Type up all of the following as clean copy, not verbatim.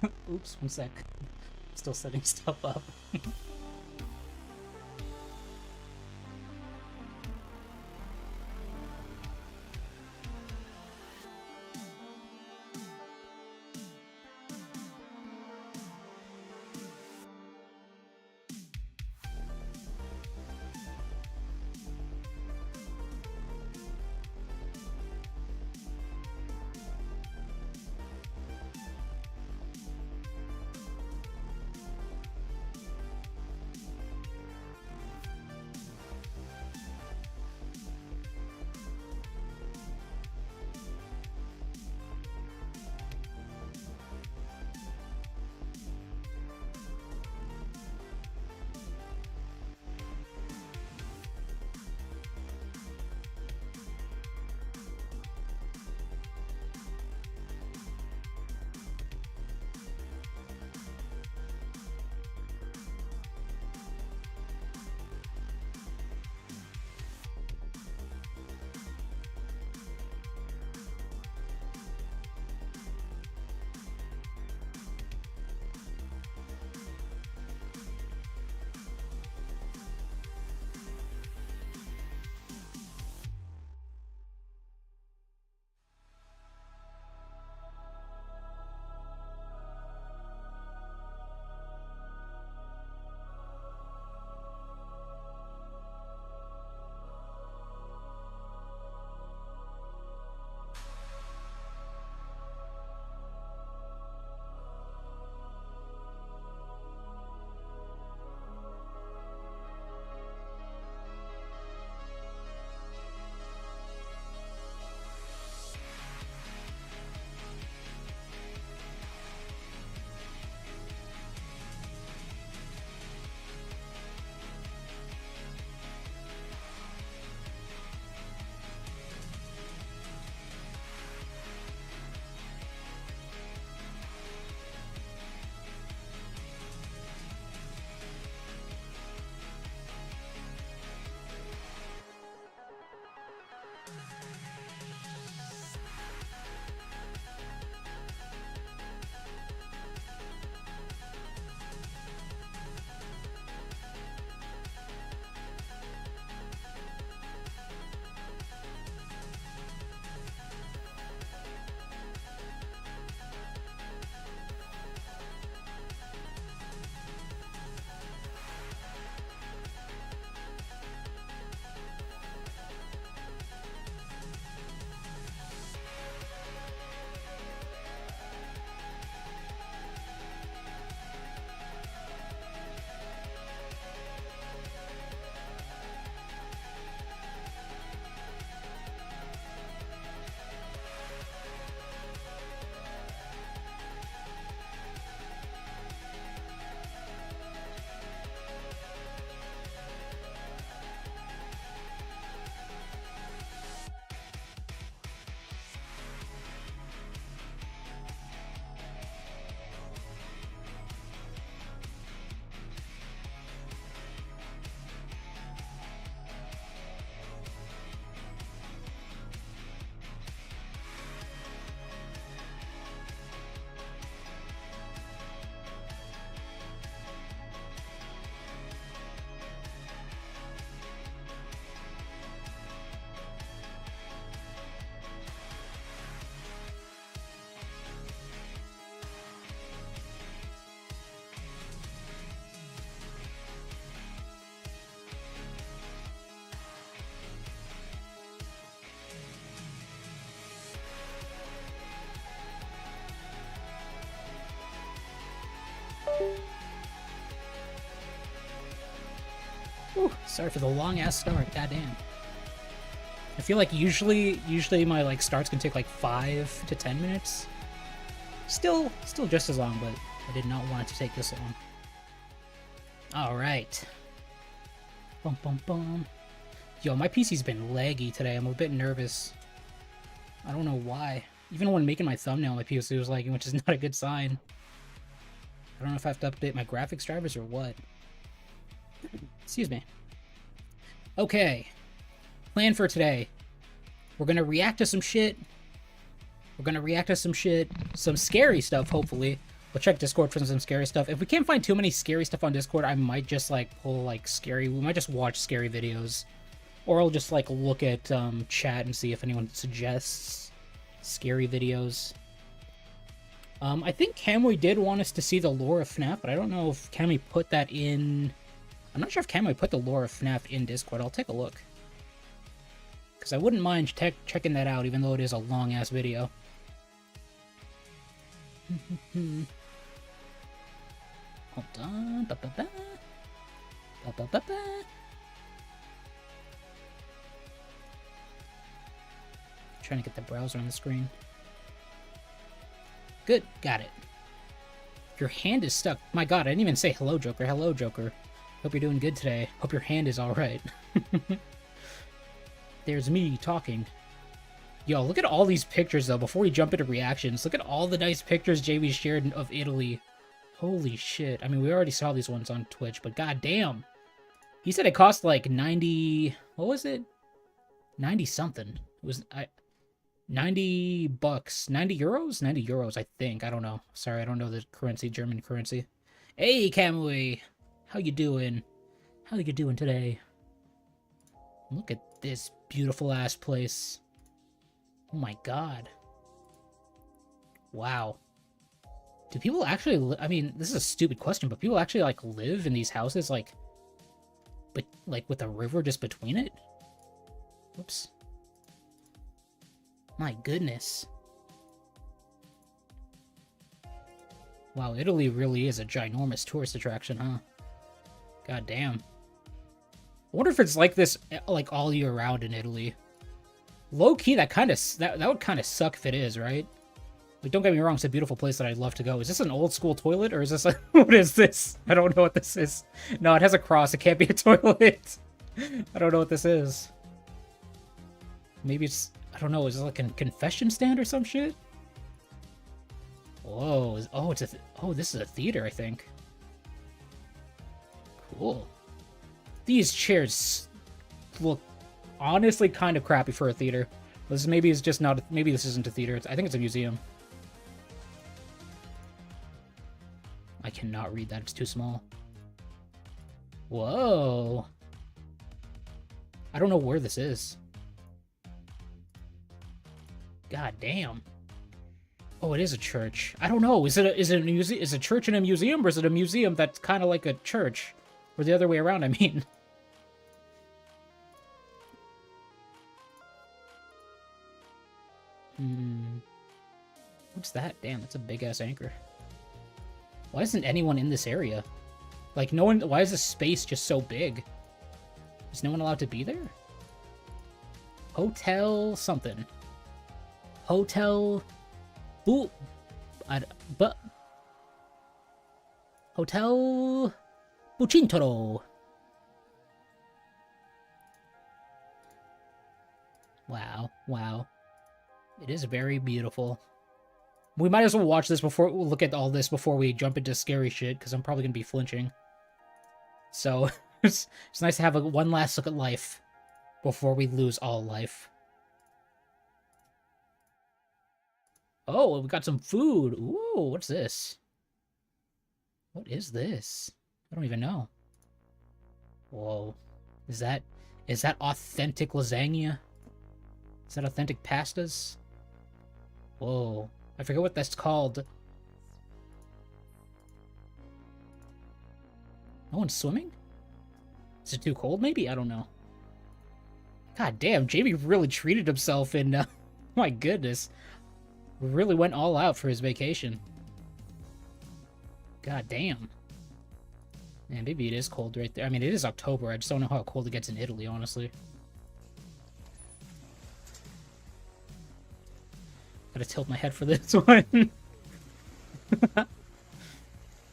Oops, one sec. Still setting stuff up. Whew, sorry for the long ass start, goddamn. I feel like usually my like starts can take like 5 to 10 minutes. Still just as long, but I did not want it to take this long. Alright. Bum bum bum. Yo, my PC's been laggy today. I'm a bit nervous. I don't know why. Even when making my thumbnail, my PC was lagging, which is not a good sign. I don't know if I have to update my graphics drivers or what. Excuse me. Okay. Plan for today. We're gonna react to some shit. Some scary stuff, hopefully. We'll check Discord for some scary stuff. If we can't find too many scary stuff on Discord, I might just, like, pull, like, scary... We might just watch scary videos. Or I'll just, like, look at chat and see if anyone suggests scary videos. I think Camwy did want us to see the lore of Fnaf, but I don't know if Camwy put that in... I'm not sure if Camwy put the lore of Fnaf in Discord. I'll take a look. Because I wouldn't mind checking that out, even though it is a long-ass video. Hold on. Ba-ba-ba. Ba-ba-ba-ba. Trying to get the browser on the screen. Good, got it. Your hand is stuck. My god, I didn't even say hello, Joker. Hello, Joker. Hope you're doing good today. Hope your hand is alright. There's me talking. Yo, look at all these pictures, though, before we jump into reactions. Look at all the nice pictures JB shared of Italy. Holy shit. I mean, we already saw these ones on Twitch, but goddamn. He said it cost like 90... What was it? 90-something. It was... 90 bucks. 90 euros? 90 euros, I think. I don't know. Sorry, I don't know the currency, German currency. Hey, Camwy! How you doing? How you doing today? Look at this beautiful-ass place. Oh my god. Wow. Do people actually... I mean, this is a stupid question, but people actually, like, live in these houses, like... But, like, with a river just between it? Whoops. My goodness. Wow, Italy really is a ginormous tourist attraction, huh? God damn. I wonder if it's like this, like, all year round in Italy. Low-key, that would kind of suck if it is, right? Like, don't get me wrong, it's a beautiful place that I'd love to go. Is this an old-school toilet, or is this a... What is this? I don't know what this is. No, it has a cross. It can't be a toilet. I don't know what this is. Maybe it's... I don't know, is it like a confession stand or some shit? Whoa, oh, this is a theater, I think. Cool. These chairs look honestly kind of crappy for a theater. Maybe it's just not, maybe this isn't a theater, I think it's a museum. I cannot read that, it's too small. Whoa. I don't know where this is. God damn. Oh, it is a church. I don't know. Is it a museum? Is a church in a museum, or is it a museum that's kind of like a church, or the other way around? I mean. What's that? Damn, that's a big ass anchor. Why isn't anyone in this area? Like, no one. Why is this space just so big? Is no one allowed to be there? Hotel something. Hotel... Ooh. But... Hotel... Bucintoro. Wow. Wow. It is very beautiful. We might as well watch this before... Look at all this before we jump into scary shit, because I'm probably going to be flinching. So, it's nice to have one last look at life before we lose all life. Oh, we got some food. Ooh, what's this? What is this? I don't even know. Whoa. Is that authentic lasagna? Is that authentic pastas? Whoa. I forget what that's called. No one's swimming? Is it too cold, maybe? I don't know. God damn, Jamie really treated himself in... my goodness. Really went all out for his vacation. God damn. Man, maybe it is cold right there. I mean, it is October. I just don't know how cold it gets in Italy, honestly. Gotta tilt my head for this one. I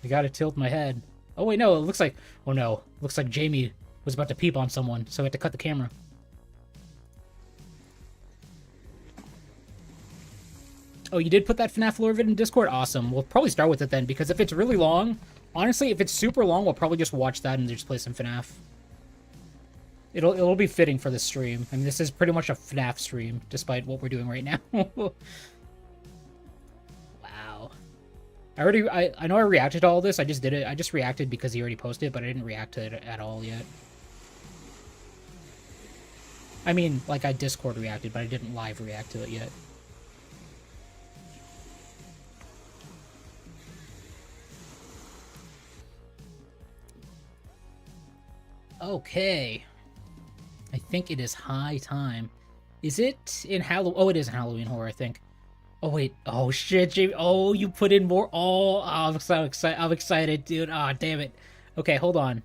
gotta tilt my head. Oh, wait, no, it looks like... Oh, no. Looks like Jamie was about to peep on someone, so I had to cut the camera. Oh, you did put that Fnaf lore vid in Discord? Awesome. We'll probably start with it then, because if it's really long... Honestly, if it's super long, we'll probably just watch that and just play some Fnaf. It'll be fitting for this stream. I mean, this is pretty much a Fnaf stream, despite what we're doing right now. Wow. I know I reacted to all this. I just did it. I just reacted because he already posted it, but I didn't react to it at all yet. I mean, like, I Discord reacted, but I didn't live react to it yet. Okay. I think it is high time. Is it in Halloween? Oh, it is in Halloween Horror, I think. Oh, wait. Oh, shit, Jamie. Oh, you put in more. Oh, I'm so excited. I'm excited, dude. Ah, oh, damn it. Okay, hold on.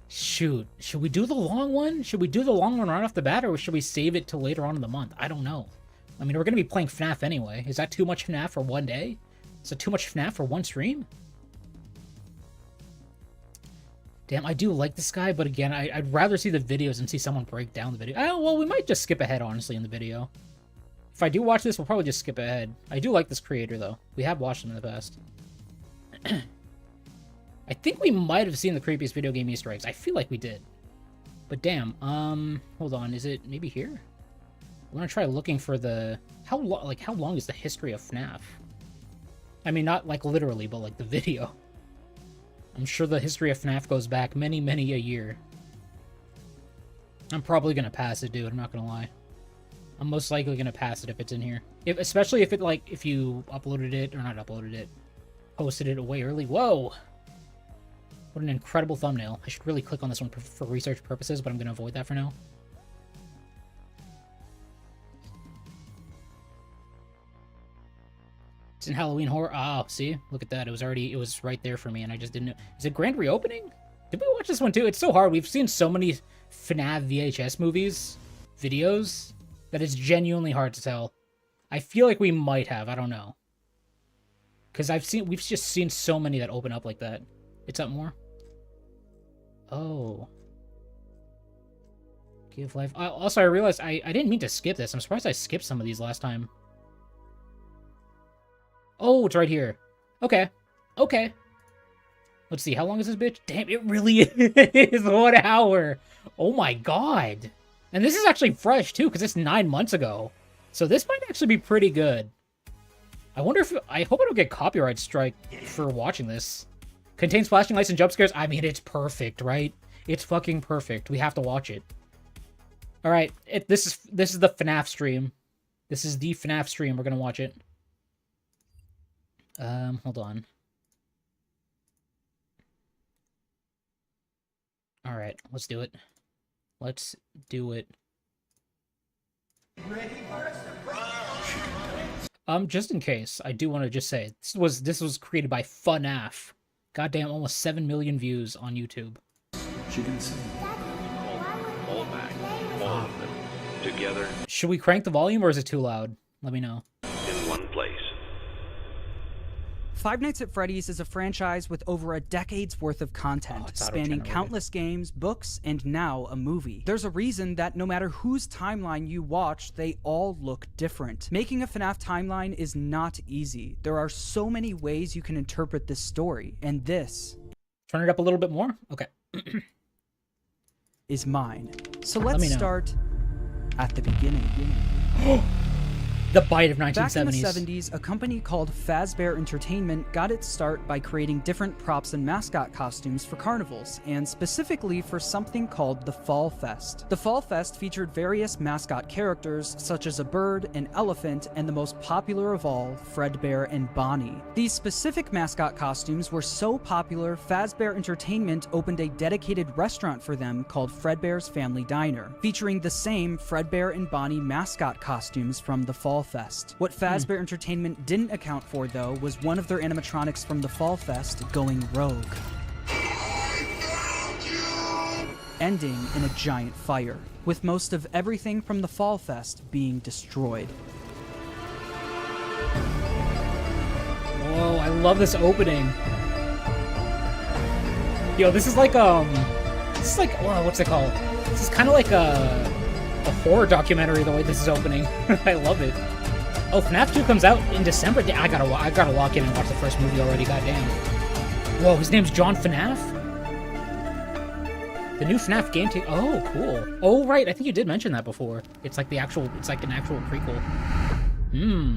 Shoot. Should we do the long one? Should we do the long one right off the bat, or should we save it till later on in the month? I don't know. I mean, we're going to be playing FNAF anyway. Is that too much FNAF for one day? Is that too much FNAF for one stream? Damn, I do like this guy, but again, I'd rather see the videos and see someone break down the video. Oh, well, we might just skip ahead, honestly, in the video. If I do watch this, we'll probably just skip ahead. I do like this creator, though. We have watched him in the past. I think we might have seen the creepiest video game Easter eggs. I feel like we did. But damn, hold on. Is it maybe here? I'm gonna try looking for the... How long is the history of FNAF? I mean, not, like, literally, but, like, the video. I'm sure the history of FNAF goes back many, many a year. I'm probably gonna pass it, dude. I'm not gonna lie. I'm most likely gonna pass it if it's in here. Especially if it, like, if you uploaded it, or not uploaded it, posted it way early. Whoa! What an incredible thumbnail. I should really click on this one for research purposes, but I'm gonna avoid that for now. It's in Halloween Horror. Oh, see? Look at that. It was right there for me, and I just didn't know. Is it grand reopening? Did we watch this one too? It's so hard. We've seen so many FNAF VHS movies, videos, that it's genuinely hard to tell. I feel like we might have. I don't know. Because we've just seen so many that open up like that. It's up more. Oh. Give life. Also, I realized I didn't mean to skip this. I'm surprised I skipped some of these last time. Oh, it's right here. Okay. Okay. Let's see. How long is this bitch? Damn, it really is 1 hour. Oh my god. And this is actually fresh, too, because it's 9 months ago. So this might actually be pretty good. I wonder if... I hope I don't get copyright strike for watching this. Contains flashing lights and jump scares. I mean, it's perfect, right? It's fucking perfect. We have to watch it. Alright, this is the FNAF stream. This is the FNAF stream. We're gonna watch it. Hold on. Alright, let's do it. Let's do it. Just in case, I do want to just say, this was created by Fnaf. Goddamn, almost 7 million views on YouTube. She can sing. All back, all of them, together. Should we crank the volume, or is it too loud? Let me know. In one place. Five Nights at Freddy's is a franchise with over a decade's worth of content, spanning countless games, books, and now a movie. There's a reason that no matter whose timeline you watch, they all look different. Making a FNAF timeline is not easy. There are so many ways you can interpret this story, and this... Turn it up a little bit more? Okay. ...is mine. So let's start at the beginning. The bite of 1970s. Back in the 70s, a company called Fazbear Entertainment got its start by creating different props and mascot costumes for carnivals, and specifically for something called the Fall Fest. The Fall Fest featured various mascot characters, such as a bird, an elephant, and the most popular of all, Fredbear and Bonnie. These specific mascot costumes were so popular, Fazbear Entertainment opened a dedicated restaurant for them called Fredbear's Family Diner, featuring the same Fredbear and Bonnie mascot costumes from the Fall Fest. What Fazbear Entertainment didn't account for, though, was one of their animatronics from the Fall Fest going rogue, ending in a giant fire, with most of everything from the Fall Fest being destroyed. Whoa, I love this opening. Yo, this is like, whoa, what's it called? This is kind of like a horror documentary, the way this is opening. I love it. Oh, FNAF 2 comes out in December. I gotta lock in and watch the first movie already. Goddamn. Whoa, his name's John Fnaf. The new FNAF game. Oh, cool. Oh, right. I think you did mention that before. It's like an actual prequel.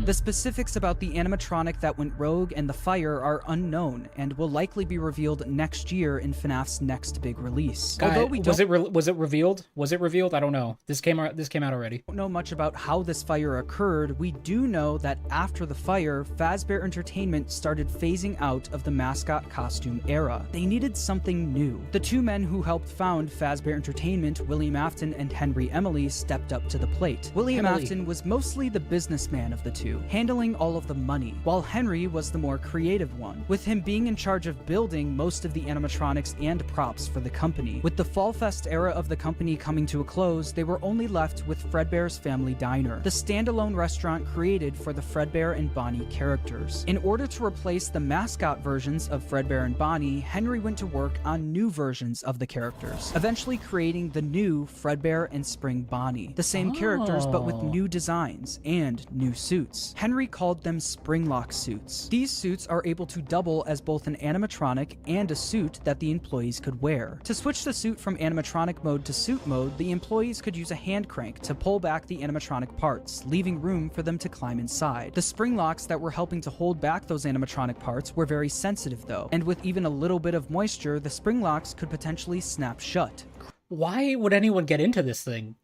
The specifics about the animatronic that went rogue and the fire are unknown and will likely be revealed next year in FNAF's next big release. Although we was it revealed? Was it revealed? I don't know. This came out already. Don't know much about how this fire occurred. We do know that after the fire, Fazbear Entertainment started phasing out of the mascot costume era. They needed something new. The two men who helped found Fazbear Entertainment, William Afton and Henry Emily, stepped up to the plate. William Afton was mostly the businessman of the two, handling all of the money, while Henry was the more creative one, with him being in charge of building most of the animatronics and props for the company. With the Fall Fest era of the company coming to a close, they were only left with Fredbear's Family Diner, the standalone restaurant created for the Fredbear and Bonnie characters. In order to replace the mascot versions of Fredbear and Bonnie, Henry went to work on new versions of the characters, eventually creating the new Fredbear and Spring Bonnie, the same characters but with new designs and new suits. Henry called them Springlock suits. These suits are able to double as both an animatronic and a suit that the employees could wear. To switch the suit from animatronic mode to suit mode, the employees could use a hand crank to pull back the animatronic parts, leaving room for them to climb inside. The spring locks that were helping to hold back those animatronic parts were very sensitive though, and with even a little bit of moisture, the spring locks could potentially snap shut. Why would anyone get into this thing?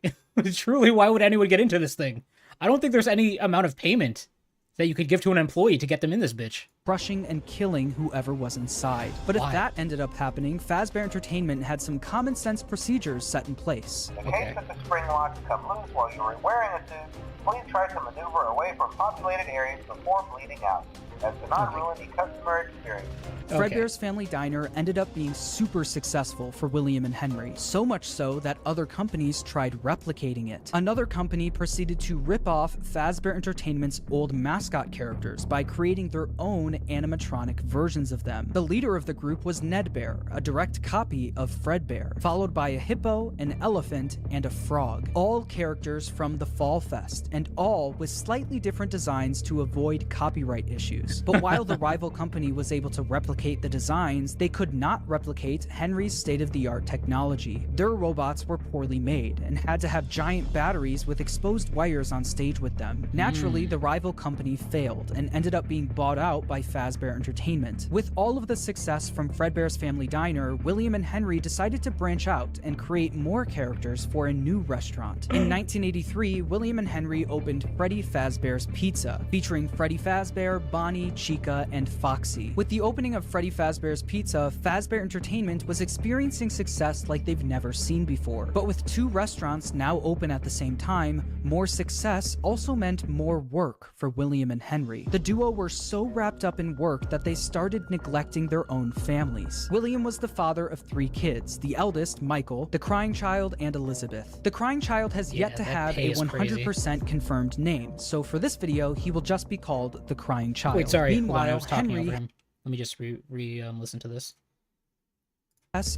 Truly, why would anyone get into this thing? I don't think there's any amount of payment that you could give to an employee to get them in this bitch. Crushing and killing whoever was inside. But if that ended up happening, Fazbear Entertainment had some common sense procedures set in place. In case that the spring locks come loose while you are wearing a suit, please try to maneuver away from populated areas before bleeding out, as to not ruin the customer experience. Fredbear's Family Diner ended up being super successful for William and Henry, so much so that other companies tried replicating it. Another company proceeded to rip off Fazbear Entertainment's old mascot characters by creating their own animatronic versions of them. The leader of the group was Ned Bear, a direct copy of Fredbear, followed by a hippo, an elephant, and a frog. All characters from the Fall Fest, and all with slightly different designs to avoid copyright issues. But while the rival company was able to replicate the designs, they could not replicate Henry's state-of-the-art technology. Their robots were poorly made and had to have giant batteries with exposed wires on stage with them. Naturally, the rival company failed and ended up being bought out by Fazbear Entertainment. With all of the success from Fredbear's Family Diner, William and Henry decided to branch out and create more characters for a new restaurant. In 1983, William and Henry opened Freddy Fazbear's Pizza, featuring Freddy Fazbear, Bonnie, Chica, and Foxy. With the opening of Freddy Fazbear's Pizza, Fazbear Entertainment was experiencing success like they've never seen before. But with two restaurants now open at the same time, more success also meant more work for William and Henry. The duo were so wrapped up in work that they started neglecting their own families. William was the father of 3 kids, the eldest, Michael, the crying child, and Elizabeth. The crying child has yet to have a 100% confirmed name, so for this video, he will just be called the crying child. Wait, sorry. Meanwhile, I was talking Henry over him. Let me just listen to this.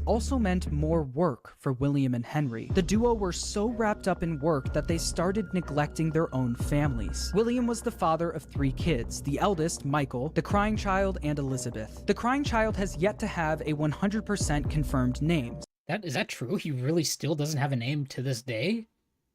Also meant more work for William and Henry. The duo were so wrapped up in work that they started neglecting their own families. William was the father of 3 kids, the eldest, Michael, the crying child, and Elizabeth. The crying child has yet to have a 100% confirmed name. Is that true? He really still doesn't have a name to this day?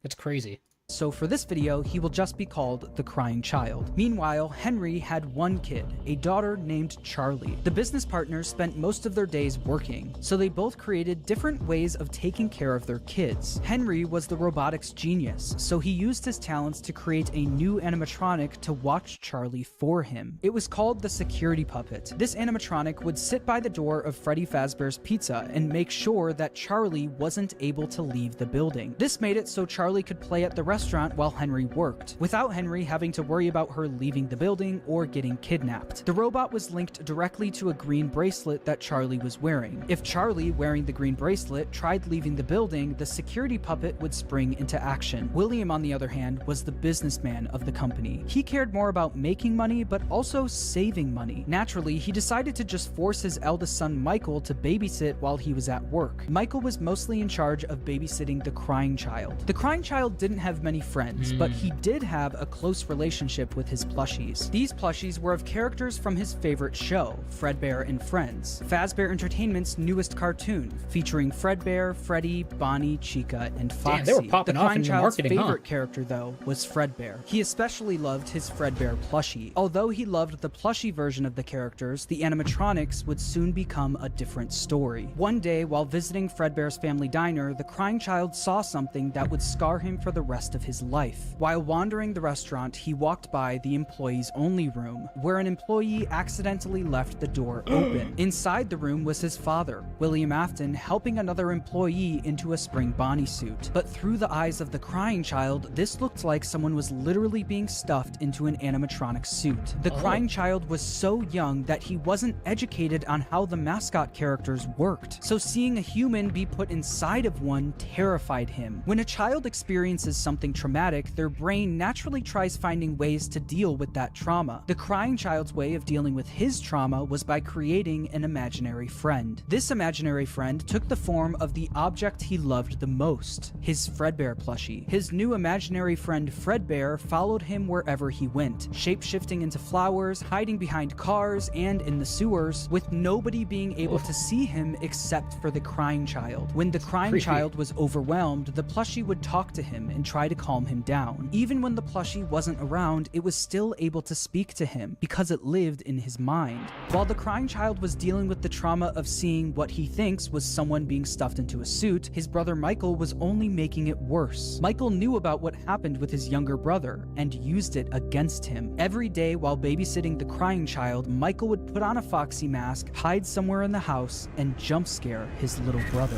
That's crazy. So for this video, he will just be called the crying child. Meanwhile, Henry had 1 kid, a daughter named Charlie. The business partners spent most of their days working, so they both created different ways of taking care of their kids. Henry was the robotics genius, so he used his talents to create a new animatronic to watch Charlie for him. It was called the security puppet. This animatronic would sit by the door of Freddy Fazbear's Pizza and make sure that Charlie wasn't able to leave the building. This made it so Charlie could play at the restaurant while Henry worked, without Henry having to worry about her leaving the building or getting kidnapped. The robot was linked directly to a green bracelet that Charlie was wearing. If Charlie, wearing the green bracelet, tried leaving the building, the security puppet would spring into action. William, on the other hand, was the businessman of the company. He cared more about making money, but also saving money. Naturally, he decided to just force his eldest son, Michael, to babysit while he was at work. Michael was mostly in charge of babysitting the crying child. The crying child didn't have have many friends, but he did have a close relationship with his plushies. These plushies were of characters from his favorite show, Fredbear and Friends, Fazbear Entertainment's newest cartoon, featuring Fredbear, Freddy, Bonnie, Chica, and Foxy. Damn, they were popping off in the Child's marketing, huh? favorite character, though, was Fredbear. He especially loved his Fredbear plushie. Although he loved the plushie version of the characters, the animatronics would soon become a different story. One day, while visiting Fredbear's family diner, the crying child saw something that would scar him for the rest of his life. While wandering the restaurant, he walked by the employees only room, where an employee accidentally left the door open. Inside the room was his father, William Afton, helping another employee into a spring Bonnie suit. But through the eyes of the crying child, this looked like someone was literally being stuffed into an animatronic suit. The crying child was so young that he wasn't educated on how the mascot characters worked, so seeing a human be put inside of one terrified him. When a child experiences something traumatic, their brain naturally tries finding ways to deal with that trauma. The crying child's way of dealing with his trauma was by creating an imaginary friend. This imaginary friend took the form of the object he loved the most, his Fredbear plushie. His new imaginary friend Fredbear followed him wherever he went, shape-shifting into flowers, hiding behind cars, and in the sewers, with nobody being able to see him except for the crying child. When the crying child was overwhelmed, the plushie would talk to him and try to calm him down. Even when the plushie wasn't around, it was still able to speak to him because it lived in his mind. While the crying child was dealing with the trauma of seeing what he thinks was someone being stuffed into a suit, his brother Michael was only making it worse. Michael knew about what happened with his younger brother and used it against him. Every day while babysitting the crying child, Michael would put on a Foxy mask, hide somewhere in the house, and jump scare his little brother.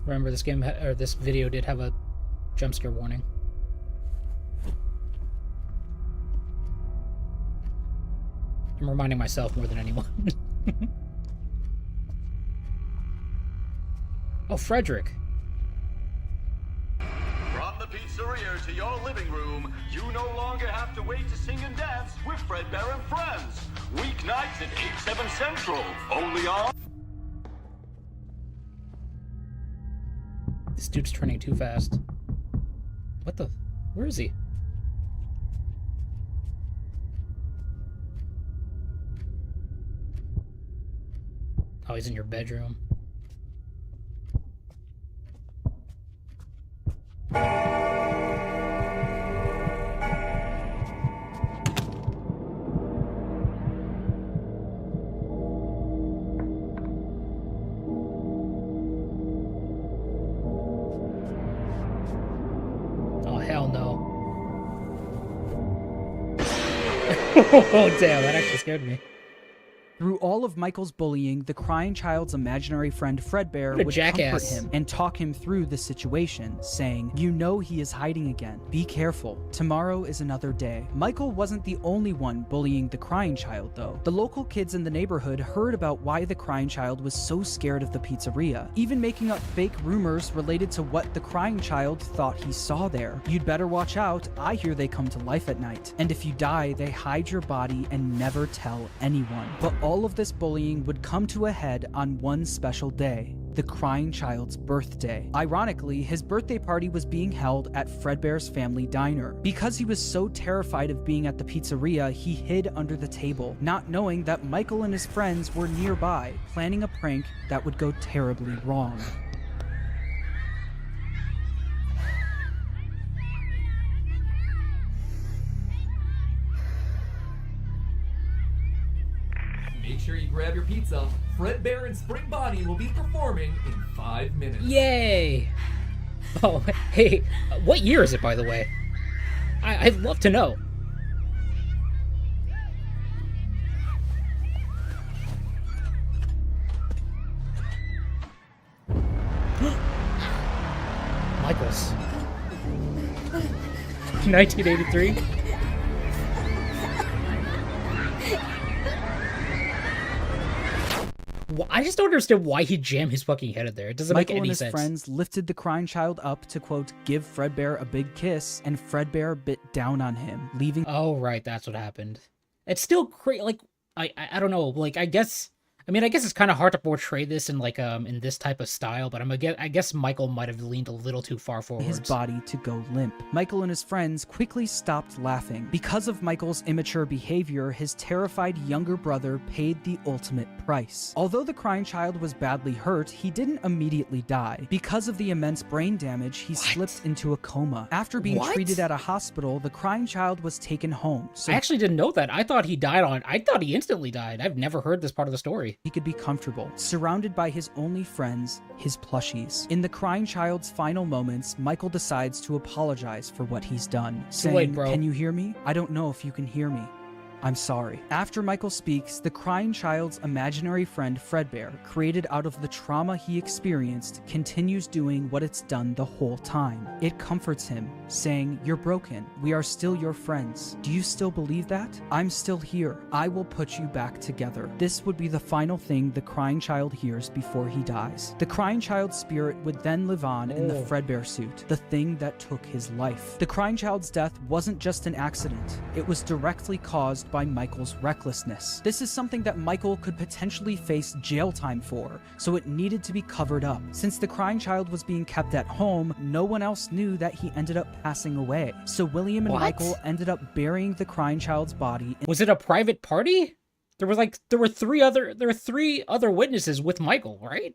Remember, this game or this video did have a jump scare warning. I'm reminding myself more than anyone. Oh, Frederick. From the pizzeria to your living room, you no longer have to wait to sing and dance with Fredbear and Friends. Weeknights at 8, 7 Central, only on... This dude's turning too fast. What the? Where is he? Oh, he's in your bedroom. Oh, hell no. Oh, damn, that actually scared me. Through all of Michael's bullying, the crying child's imaginary friend Fredbear would comfort him and talk him through the situation, saying, "You know he is hiding again. Be careful. Tomorrow is another day." Michael wasn't the only one bullying the crying child, though. The local kids in the neighborhood heard about why the crying child was so scared of the pizzeria, even making up fake rumors related to what the crying child thought he saw there. "You'd better watch out. I hear they come to life at night. And if you die, they hide your body and never tell anyone." But all of this bullying would come to a head on one special day, the crying child's birthday. Ironically, his birthday party was being held at Fredbear's family diner. Because he was so terrified of being at the pizzeria, he hid under the table, not knowing that Michael and his friends were nearby, planning a prank that would go terribly wrong. Make sure you grab your pizza. Fredbear and Spring Bonnie will be performing in 5 minutes. Yay! Oh, hey, what year is it, by the way? I'd love to know. Michaels. 1983? I just don't understand why he'd jam his fucking head in there. It doesn't make any sense. Michael and his friends lifted the crying child up to, quote, give Fredbear a big kiss, and Fredbear bit down on him, leaving... Oh, right, that's what happened. It's still crazy, like, I don't know, like, I guess I mean, I guess it's kind of hard to portray this in like in this type of style, but I guess Michael might have leaned a little too far forwards. His body to go limp. Michael and his friends quickly stopped laughing. Because of Michael's immature behavior, his terrified younger brother paid the ultimate price. Although the crying child was badly hurt, he didn't immediately die. Because of the immense brain damage, he slipped into a coma. After being treated at a hospital, the crying child was taken home. So I actually didn't know that. I thought he instantly died. I've never heard this part of the story. he could be comfortable, surrounded by his only friends, his plushies. In the crying child's final moments, Michael decides to apologize for what he's done, saying, late, bro. "Can you hear me? I don't know if you can hear me. I'm sorry." After Michael speaks, the crying child's imaginary friend Fredbear, created out of the trauma he experienced, continues doing what it's done the whole time. It comforts him, saying, "You're broken. We are still your friends. Do you still believe that? I'm still here. I will put you back together." This would be the final thing the crying child hears before he dies. The crying child's spirit would then live on in the Fredbear suit, the thing that took his life. The crying child's death wasn't just an accident. It was directly caused by Michael's recklessness. This is something that Michael could potentially face jail time for, so it needed to be covered up. Since the crying child was being kept at home, no one else knew that he ended up passing away. So William and Michael ended up burying the crying child's body. Was it a private party? There were three other witnesses with Michael, right?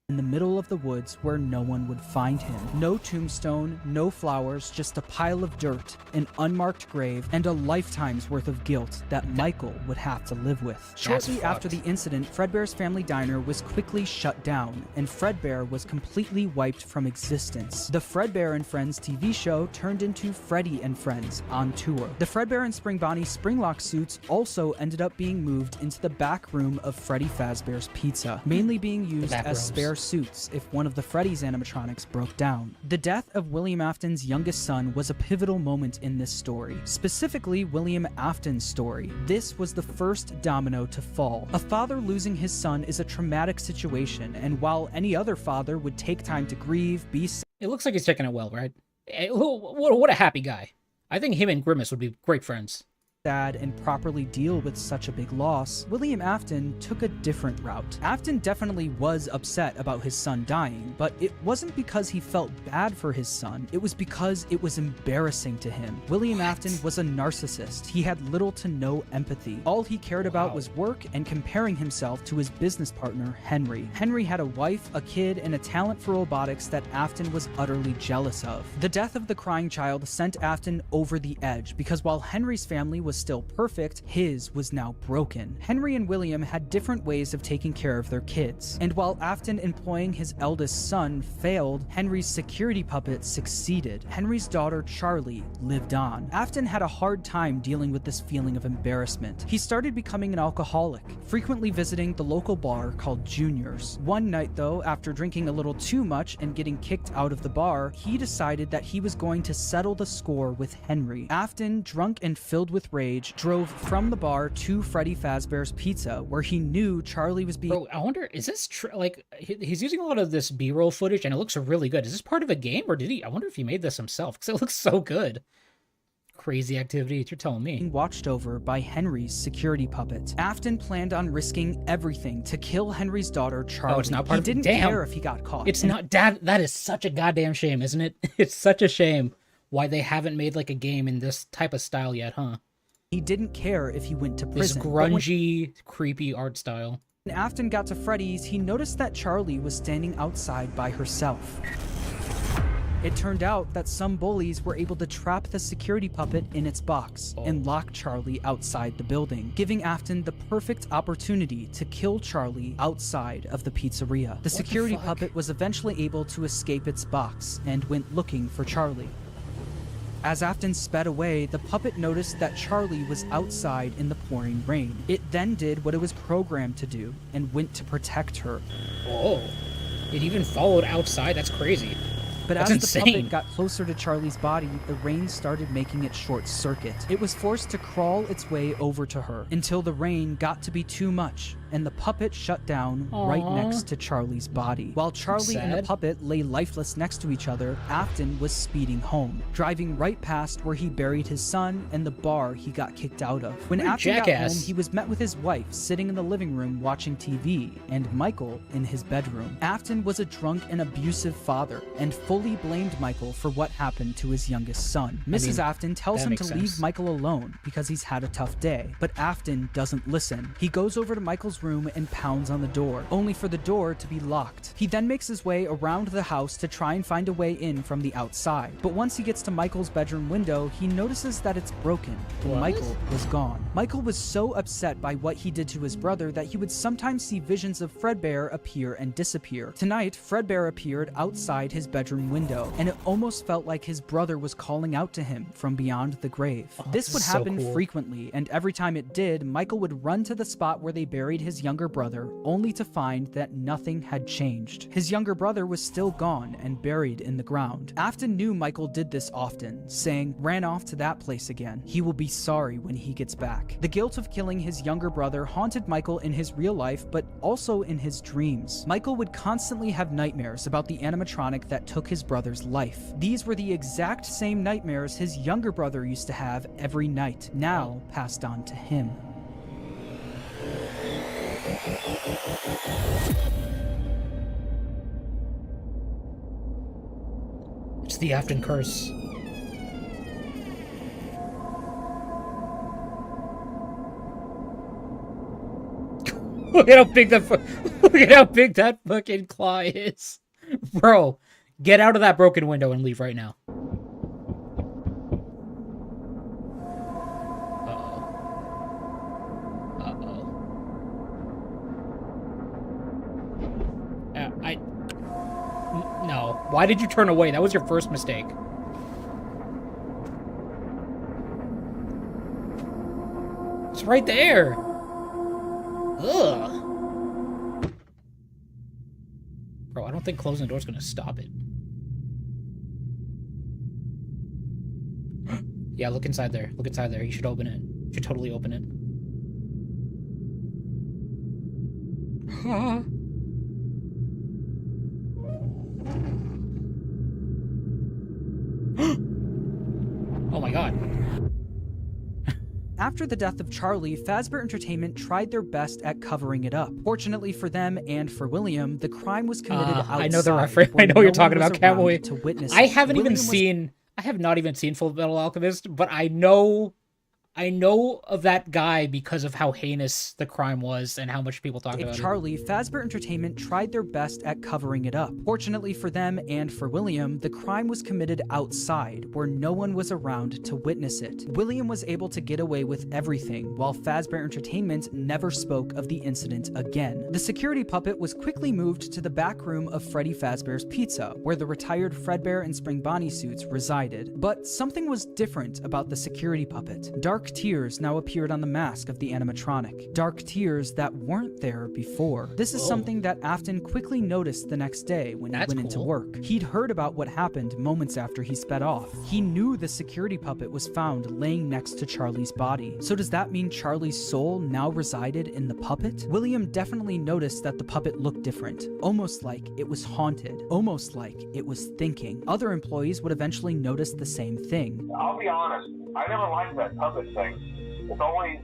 In the middle of the woods where no one would find him. No tombstone, no flowers, just a pile of dirt, an unmarked grave, and a lifetime's worth of guilt that Michael would have to live with. Shortly after the incident, Fredbear's family diner was quickly shut down, and Fredbear was completely wiped from existence. The Fredbear and Friends TV show turned into Freddy and Friends on tour. The Fredbear and Spring Bonnie Springlock suits also ended up being moved into the back room of Freddy Fazbear's Pizza, mainly being used as spare suits if one of the Freddy's animatronics broke down. The death of William Afton's youngest son was a pivotal moment in this story, specifically William Afton's story. This was the first domino to fall. A father losing his son is a traumatic situation, and while any other father would take time to grieve, be sad, It looks like he's taking it well, right? What a happy guy. I think him and Grimace would be great friends. and properly deal with such a big loss, William Afton took a different route. Afton definitely was upset about his son dying, but it wasn't because he felt bad for his son, it was because it was embarrassing to him. William Afton was a narcissist. He had little to no empathy. All he cared about was work and comparing himself to his business partner, Henry. Henry had a wife, a kid, and a talent for robotics that Afton was utterly jealous of. The death of the crying child sent Afton over the edge, because while Henry's family was still perfect, his was now broken. Henry and William had different ways of taking care of their kids, and while Afton employing his eldest son failed, Henry's security puppet succeeded. Henry's daughter, Charlie, lived on. Afton had a hard time dealing with this feeling of embarrassment. He started becoming an alcoholic, frequently visiting the local bar called Junior's. One night, though, after drinking a little too much and getting kicked out of the bar, he decided that he was going to settle the score with Henry. Afton, drunk and filled with rage, drove from the bar to Freddy Fazbear's Pizza, where he knew Charlie was being— Bro, I wonder, is this like, he's using a lot of this B-roll footage and it looks really good. Is this part of a game or I wonder if he made this himself, because it looks so good. Crazy activity, you're telling me. Watched over by Henry's security puppet. Afton planned on risking everything to kill Henry's daughter, Charlie. Oh, it's not part he of didn't care if he got caught. It's not, that is such a goddamn shame, isn't it? It's such a shame why they haven't made like a game in this type of style yet, huh? He didn't care if he went to This prison. grungy, creepy art style. When Afton got to Freddy's, he noticed that Charlie was standing outside by herself. It turned out that some bullies were able to trap the security puppet in its box and lock Charlie outside the building, giving Afton the perfect opportunity to kill Charlie outside of the pizzeria. The security puppet was eventually able to escape its box and went looking for Charlie. As Afton sped away, the puppet noticed that Charlie was outside in the pouring rain. It then did what it was programmed to do and went to protect her. Oh, it even followed outside? That's crazy. But That's as insane. the puppet got closer to Charlie's body, the rain started making it short circuit. It was forced to crawl its way over to her until the rain got to be too much, and the puppet shut down right Aww. next to Charlie's body. While Charlie and the sad. puppet lay lifeless next to each other, Afton was speeding home, driving right past where he buried his son and the bar he got kicked out of. When What a Afton got jackass. home, he was met with his wife sitting in the living room watching TV, and Michael in his bedroom. Afton was a drunk and abusive father, and fully blamed Michael for what happened to his youngest son. Mrs. Afton tells that him to makes leave sense. Michael alone because he's had a tough day, but Afton doesn't listen. He goes over to Michael's room and pounds on the door, only for the door to be locked. He then makes his way around the house to try and find a way in from the outside, but once he gets to Michael's bedroom window, he notices that it's broken, and What? Michael was gone. Michael was so upset by what he did to his brother that he would sometimes see visions of Fredbear appear and disappear. Tonight, Fredbear appeared outside his bedroom window, and it almost felt like his brother was calling out to him from beyond the grave. This this would is so happen cool. frequently, and every time it did, Michael would run to the spot where they buried his younger brother, only to find that nothing had changed. His younger brother was still gone and buried in the ground. Afton knew Michael did this often, saying, "Ran off to that place again. He will be sorry when he gets back." The guilt of killing his younger brother haunted Michael in his real life, but also in his dreams. Michael would constantly have nightmares about the animatronic that took his brother's life. These were the exact same nightmares his younger brother used to have every night, now passed on to him. It's the Afton curse. Look at how big that look at how big that fucking claw is. Bro, get out of that broken window and leave right now. Uh-oh. Uh-oh. No. Why did you turn away? That was your first mistake. It's right there. Ugh. Bro, I don't think closing the door's gonna stop it. Yeah, look inside there. Look inside there. You should open it. You should totally open it. Oh my god. After the death of Charlie, Fazbear Entertainment tried their best at covering it up. Fortunately for them and for William, the crime was committed outside. I know the reference. where I know no you're one talking was about. Can't around wait. to witness I it. haven't even William was- seen. I have not even seen Full Metal Alchemist, but I know of that guy because of how heinous the crime was and how much people talked about Charlie, Fazbear Entertainment tried their best at covering it up. Fortunately for them and for William, the crime was committed outside, where no one was around to witness it. William was able to get away with everything, while Fazbear Entertainment never spoke of the incident again. The security puppet was quickly moved to the back room of Freddy Fazbear's Pizza, where the retired Fredbear and Spring Bonnie suits resided. But something was different about the security puppet. Dark tears now appeared on the mask of the animatronic. Dark tears that weren't there before. This is something that Afton quickly noticed the next day when he That's went into cool. work. He'd heard about what happened moments after he sped off. He knew the security puppet was found laying next to Charlie's body. So does that mean Charlie's soul now resided in the puppet? William definitely noticed that the puppet looked different, almost like it was haunted, almost like it was thinking. Other employees would eventually notice the same thing. I'll be honest, I never liked that puppet thing. It's always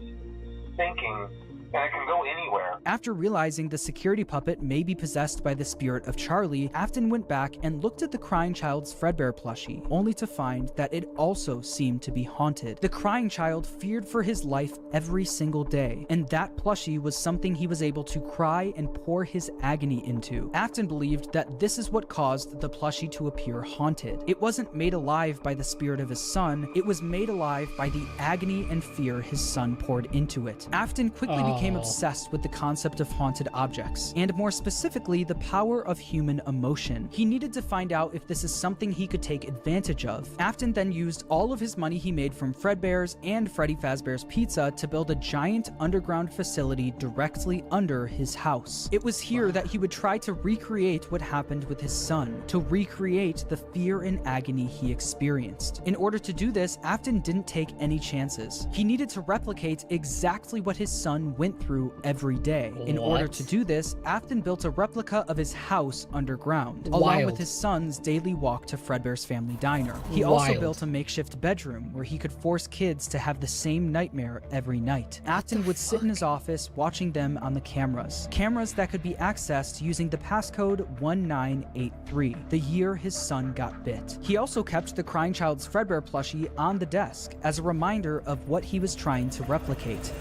thinking, and it can go anywhere. After realizing the security puppet may be possessed by the spirit of Charlie, Afton went back and looked at the crying child's Fredbear plushie, only to find that it also seemed to be haunted. The crying child feared for his life every single day, and that plushie was something he was able to cry and pour his agony into. Afton believed that this is what caused the plushie to appear haunted. It wasn't made alive by the spirit of his son, it was made alive by the agony and fear his son poured into it. Afton quickly became obsessed with the concept of haunted objects, and more specifically, the power of human emotion. He needed to find out if this is something he could take advantage of. Afton then used all of his money he made from Fredbear's and Freddy Fazbear's Pizza to build a giant underground facility directly under his house. It was here that he would try to recreate what happened with his son, to recreate the fear and agony he experienced. In order to do this, Afton didn't take any chances. He needed to replicate exactly what his son went through every day. In order to do this, Afton built a replica of his house underground, along with his son's daily walk to Fredbear's family diner. He also built a makeshift bedroom where he could force kids to have the same nightmare every night. Afton would sit in his office watching them on the cameras that could be accessed using the passcode 1983, the year his son got bit. He also kept the crying child's Fredbear plushie on the desk as a reminder of what he was trying to replicate.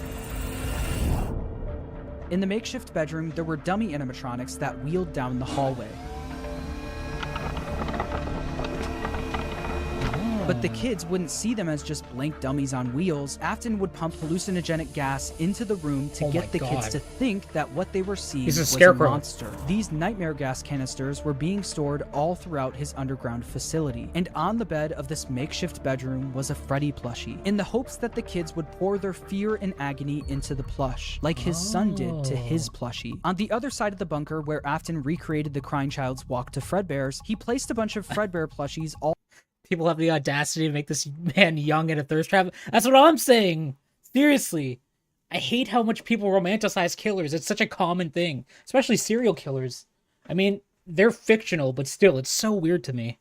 In the makeshift bedroom, there were dummy animatronics that wheeled down the hallway. But the kids wouldn't see them as just blank dummies on wheels. Afton would pump hallucinogenic gas into the room to get the kids to think that what they were seeing was a monster. These nightmare gas canisters were being stored all throughout his underground facility. And on the bed of this makeshift bedroom was a Freddy plushie, in the hopes that the kids would pour their fear and agony into the plush, like his son did to his plushie. On the other side of the bunker, where Afton recreated the crying child's walk to Fredbear's, he placed a bunch of Fredbear plushies all People have the audacity to make this man young and a thirst trap. That's what I'm saying. Seriously. I hate how much people romanticize killers. It's such a common thing. Especially serial killers. I mean, they're fictional, but still, it's so weird to me.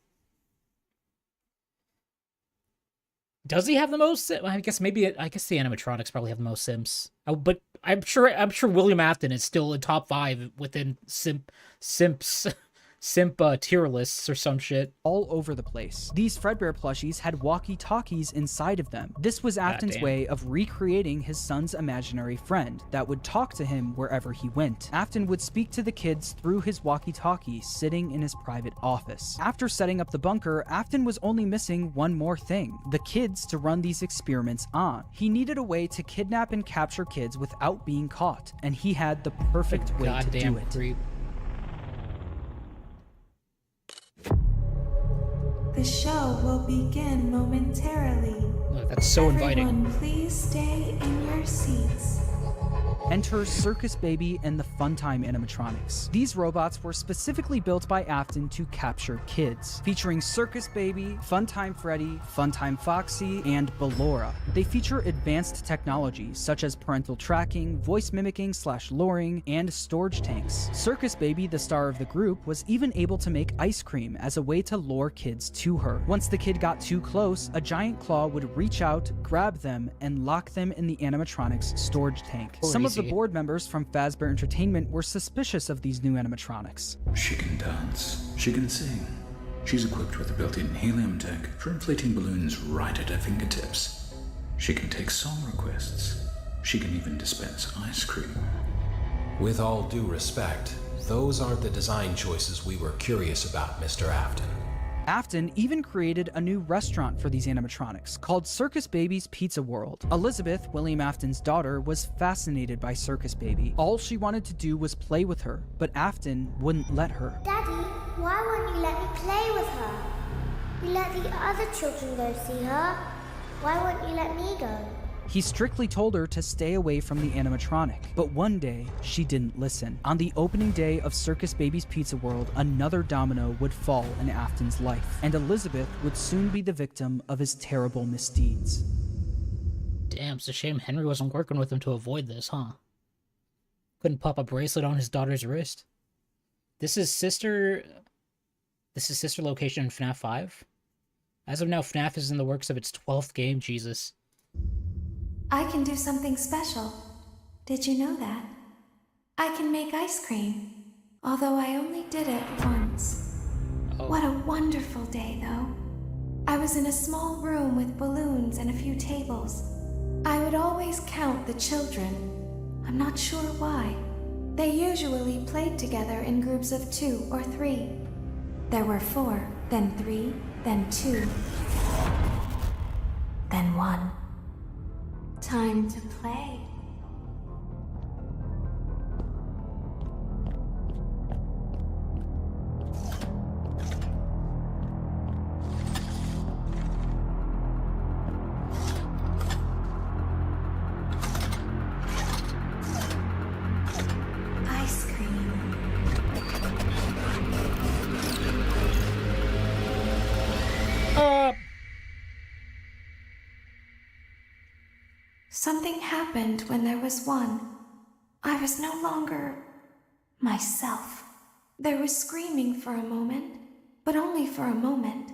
Does he have the most? I guess the animatronics probably have the most simps. But I'm sure William Afton is still in top 5 within simps. Tier lists or some shit. All over the place. These Fredbear plushies had walkie-talkies inside of them. This was Afton's way of recreating his son's imaginary friend that would talk to him wherever he went. Afton would speak to the kids through his walkie-talkie sitting in his private office. After setting up the bunker, Afton was only missing one more thing: the kids to run these experiments on. He needed a way to kidnap and capture kids without being caught, and he had the perfect way to do it. Creep. The show will begin momentarily. Oh, that's so inviting. Everyone, please stay in your seats. Enter Circus Baby and the Funtime animatronics. These robots were specifically built by Afton to capture kids, featuring Circus Baby, Funtime Freddy, Funtime Foxy, and Ballora. They feature advanced technology such as parental tracking, voice mimicking / luring, and storage tanks. Circus Baby, the star of the group, was even able to make ice cream as a way to lure kids to her. Once the kid got too close, a giant claw would reach out, grab them, and lock them in the animatronics storage tank. Some of the board members from Fazbear Entertainment were suspicious of these new animatronics. She can dance. She can sing. She's equipped with a built-in helium tank for inflating balloons right at her fingertips. She can take song requests. She can even dispense ice cream. With all due respect, those aren't the design choices we were curious about, Mr. Afton. Afton even created a new restaurant for these animatronics called Circus Baby's Pizza World. Elizabeth, William Afton's daughter, was fascinated by Circus Baby. All she wanted to do was play with her, but Afton wouldn't let her. Daddy, why won't you let me play with her? You let the other children go see her. Why won't you let me go? He strictly told her to stay away from the animatronic, but one day, she didn't listen. On the opening day of Circus Baby's Pizza World, another domino would fall in Afton's life, and Elizabeth would soon be the victim of his terrible misdeeds. Damn, it's a shame Henry wasn't working with him to avoid this, huh? Couldn't pop a bracelet on his daughter's wrist. This is sister location in Fnaf 5. As of now, Fnaf is in the works of its 12th game, Jesus. I can do something special. Did you know that? I can make ice cream, although I only did it once. Oh. What a wonderful day, though. I was in a small room with balloons and a few tables. I would always count the children. I'm not sure why. They usually played together in groups of 2 or 3. There were 4, then 3, then 2, then 1. Time to play. Something happened when there was one. I was no longer myself. There was screaming for a moment, but only for a moment.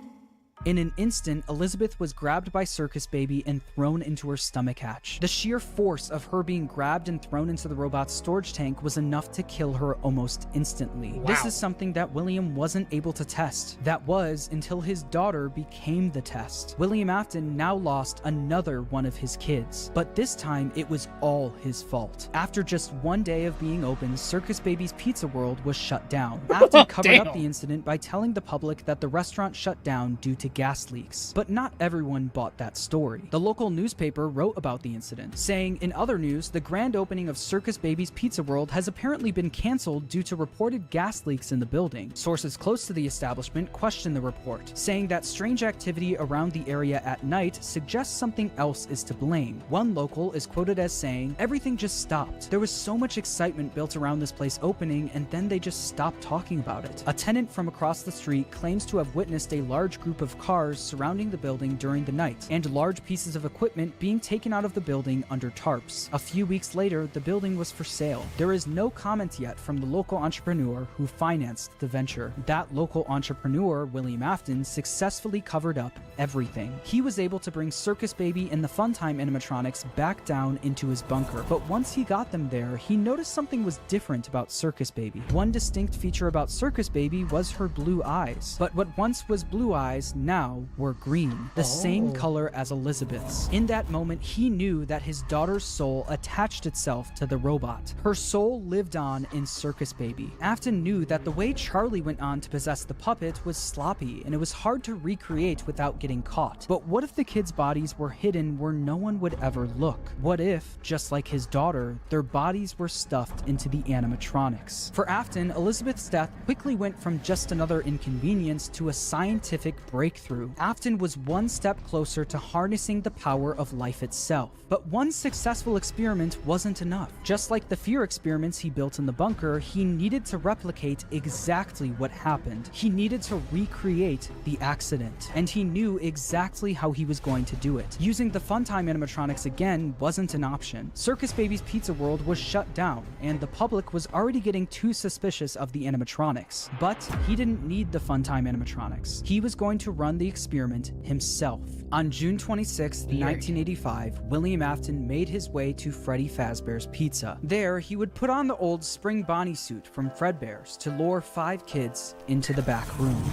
In an instant, Elizabeth was grabbed by Circus Baby and thrown into her stomach hatch. The sheer force of her being grabbed and thrown into the robot's storage tank was enough to kill her almost instantly. Wow. This is something that William wasn't able to test. That was until his daughter became the test. William Afton now lost another one of his kids, but this time it was all his fault. After just one day of being open, Circus Baby's Pizza World was shut down. Afton covered up the incident by telling the public that the restaurant shut down due to gas leaks. But not everyone bought that story. The local newspaper wrote about the incident, saying, in other news, the grand opening of Circus Baby's Pizza World has apparently been canceled due to reported gas leaks in the building. Sources close to the establishment questioned the report, saying that strange activity around the area at night suggests something else is to blame. One local is quoted as saying, everything just stopped. There was so much excitement built around this place opening, and then they just stopped talking about it. A tenant from across the street claims to have witnessed a large group of cars surrounding the building during the night, and large pieces of equipment being taken out of the building under tarps. A few weeks later, the building was for sale. There is no comment yet from the local entrepreneur who financed the venture. That local entrepreneur, William Afton, successfully covered up everything. He was able to bring Circus Baby and the Funtime animatronics back down into his bunker, but once he got them there, he noticed something was different about Circus Baby. One distinct feature about Circus Baby was her blue eyes, but what once was blue eyes now were green, the same color as Elizabeth's. In that moment, he knew that his daughter's soul attached itself to the robot. Her soul lived on in Circus Baby. Afton knew that the way Charlie went on to possess the puppet was sloppy, and it was hard to recreate without getting caught. But what if the kids' bodies were hidden where no one would ever look? What if, just like his daughter, their bodies were stuffed into the animatronics? For Afton, Elizabeth's death quickly went from just another inconvenience to a scientific breakthrough. Afton was one step closer to harnessing the power of life itself. But one successful experiment wasn't enough. Just like the fear experiments he built in the bunker, he needed to replicate exactly what happened. He needed to recreate the accident, and he knew exactly how he was going to do it. Using the Funtime animatronics again wasn't an option. Circus Baby's Pizza World was shut down, and the public was already getting too suspicious of the animatronics. But he didn't need the Funtime animatronics. He was going to run the experiment himself. On June 26, 1985, William Afton made his way to Freddy Fazbear's Pizza. There, he would put on the old Spring Bonnie suit from Fredbear's to lure 5 kids into the back room.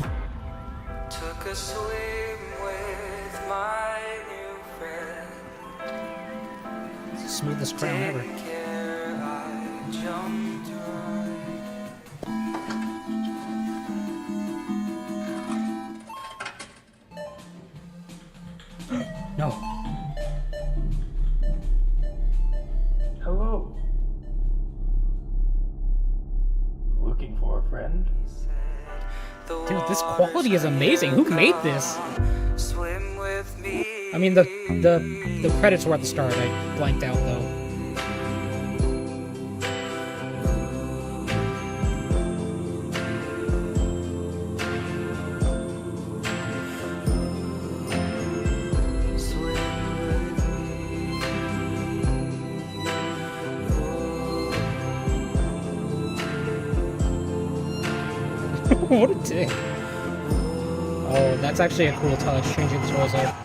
Took a swim with my new friend. Smoothest crown ever. No. Hello. Looking for a friend? Dude, this quality is amazing. Who made this? I mean, the credits were at the start. I blanked out though. What a dick. Oh, that's actually a cool touch, changing the toys up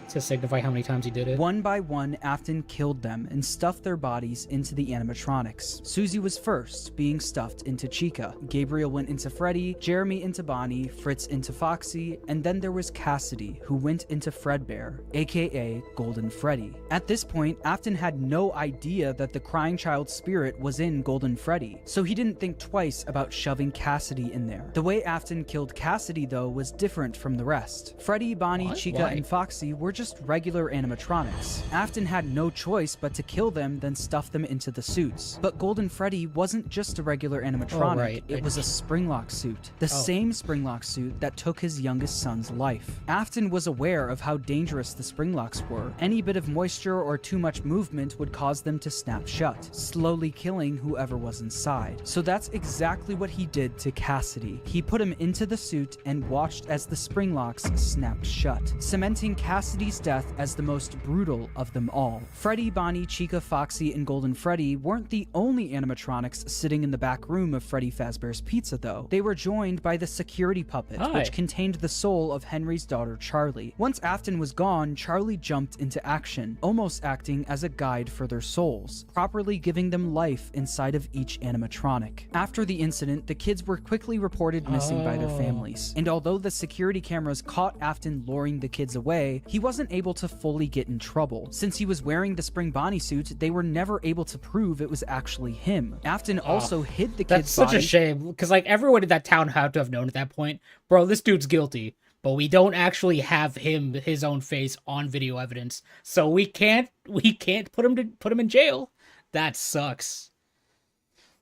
to signify how many times he did it. One by one, Afton killed them and stuffed their bodies into the animatronics. Susie was first, being stuffed into Chica. Gabriel went into Freddy, Jeremy into Bonnie, Fritz into Foxy, and then there was Cassidy, who went into Fredbear, aka Golden Freddy. At this point, Afton had no idea that the crying child's spirit was in Golden Freddy, so he didn't think twice about shoving Cassidy in there. The way Afton killed Cassidy, though, was different from the rest. Freddy, Bonnie, Chica, and Foxy were just regular animatronics. Afton had no choice but to kill them, then stuff them into the suits. But Golden Freddy wasn't just a regular animatronic, it was a Springlock suit. The same Springlock suit that took his youngest son's life. Afton was aware of how dangerous the Springlocks were. Any bit of moisture or too much movement would cause them to snap shut, slowly killing whoever was inside. So that's exactly what he did to Cassidy. He put him into the suit and watched as the Springlocks snapped shut, cementing Cassidy's Freddy's death as the most brutal of them all. Freddy, Bonnie, Chica, Foxy, and Golden Freddy weren't the only animatronics sitting in the back room of Freddy Fazbear's Pizza, though. They were joined by the security puppet, which contained the soul of Henry's daughter, Charlie. Once Afton was gone, Charlie jumped into action, almost acting as a guide for their souls, properly giving them life inside of each animatronic. After the incident, the kids were quickly reported missing by their families, and although the security cameras caught Afton luring the kids away, he wasn't able to fully get in trouble. Since he was wearing the Spring Bonnie suit, they were never able to prove it was actually him. Afton also hid the kid's body. That's such a shame, because like everyone in that town had to have known at that point, bro, this dude's guilty, but we don't actually have his own face on video evidence, so we can't put him in jail. That sucks.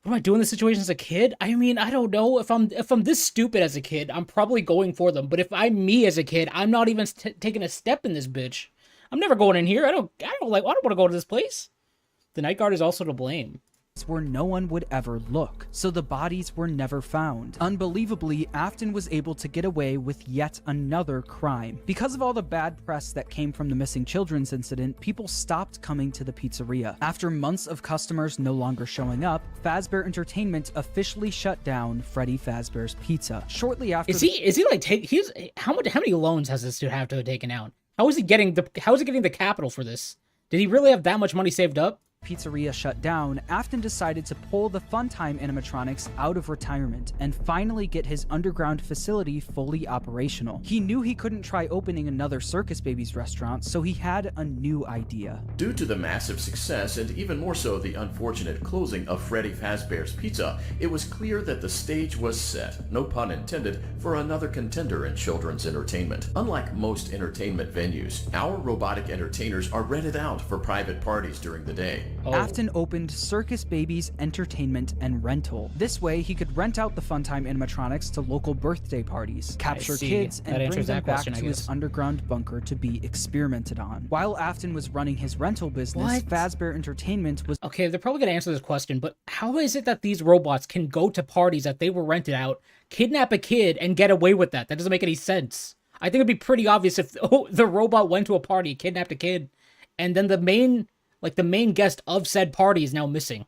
What am I doing in this situation as a kid? I mean, I don't know. If I'm this stupid as a kid, I'm probably going for them. But if I'm me as a kid, I'm not even taking a step in this bitch. I'm never going in here. I don't want to go to this place. The night guard is also to blame. Where no one would ever look, so the bodies were never found. Unbelievably, Afton was able to get away with yet another crime. Because of all the bad press that came from the missing children's incident, people stopped coming to the pizzeria. After months of customers no longer showing up, Fazbear Entertainment officially shut down Freddy Fazbear's Pizza. Shortly after, how many loans has this dude have to have taken out? How is he getting the capital for this? Did he really have that much money saved up? Pizzeria shut down, Afton decided to pull the Funtime animatronics out of retirement and finally get his underground facility fully operational. He knew he couldn't try opening another Circus Babies restaurant, so he had a new idea. Due to the massive success and even more so the unfortunate closing of Freddy Fazbear's Pizza, it was clear that the stage was set, no pun intended, for another contender in children's entertainment. Unlike most entertainment venues, our robotic entertainers are rented out for private parties during the day. Afton opened Circus Babies Entertainment and Rental. This way, he could rent out the Funtime animatronics to local birthday parties, capture kids, and bring them back to his underground bunker to be experimented on. While Afton was running his rental business, Fazbear Entertainment was... Okay, they're probably going to answer this question, but how is it that these robots can go to parties that they were rented out, kidnap a kid, and get away with that? That doesn't make any sense. I think it'd be pretty obvious if the robot went to a party, kidnapped a kid, and then the main guest of said party is now missing.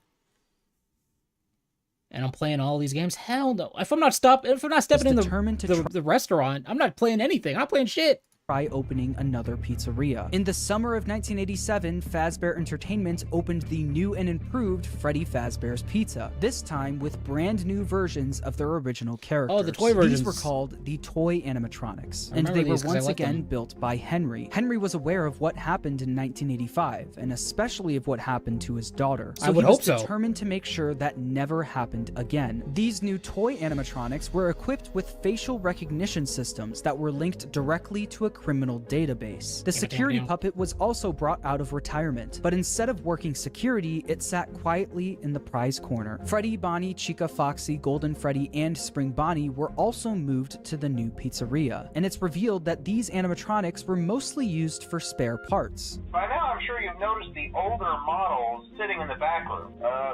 And I'm playing all these games? Hell no. If I'm not stepping in the restaurant, I'm not playing anything. I'm not playing shit. By opening another pizzeria. In the summer of 1987, Fazbear Entertainment opened the new and improved Freddy Fazbear's Pizza, this time with brand new versions of their original characters. Oh, the toy versions. These were called the toy animatronics, and they were once again built by Henry. Henry was aware of what happened in 1985, and especially of what happened to his daughter. So he was determined to make sure that never happened again. These new toy animatronics were equipped with facial recognition systems that were linked directly to a criminal database. The security puppet was also brought out of retirement, but instead of working security, it sat quietly in the prize corner. Freddy, Bonnie, Chica, Foxy, Golden Freddy, and Spring Bonnie were also moved to the new pizzeria, and it's revealed that these animatronics were mostly used for spare parts. By now, I'm sure you've noticed the older models sitting in the back room.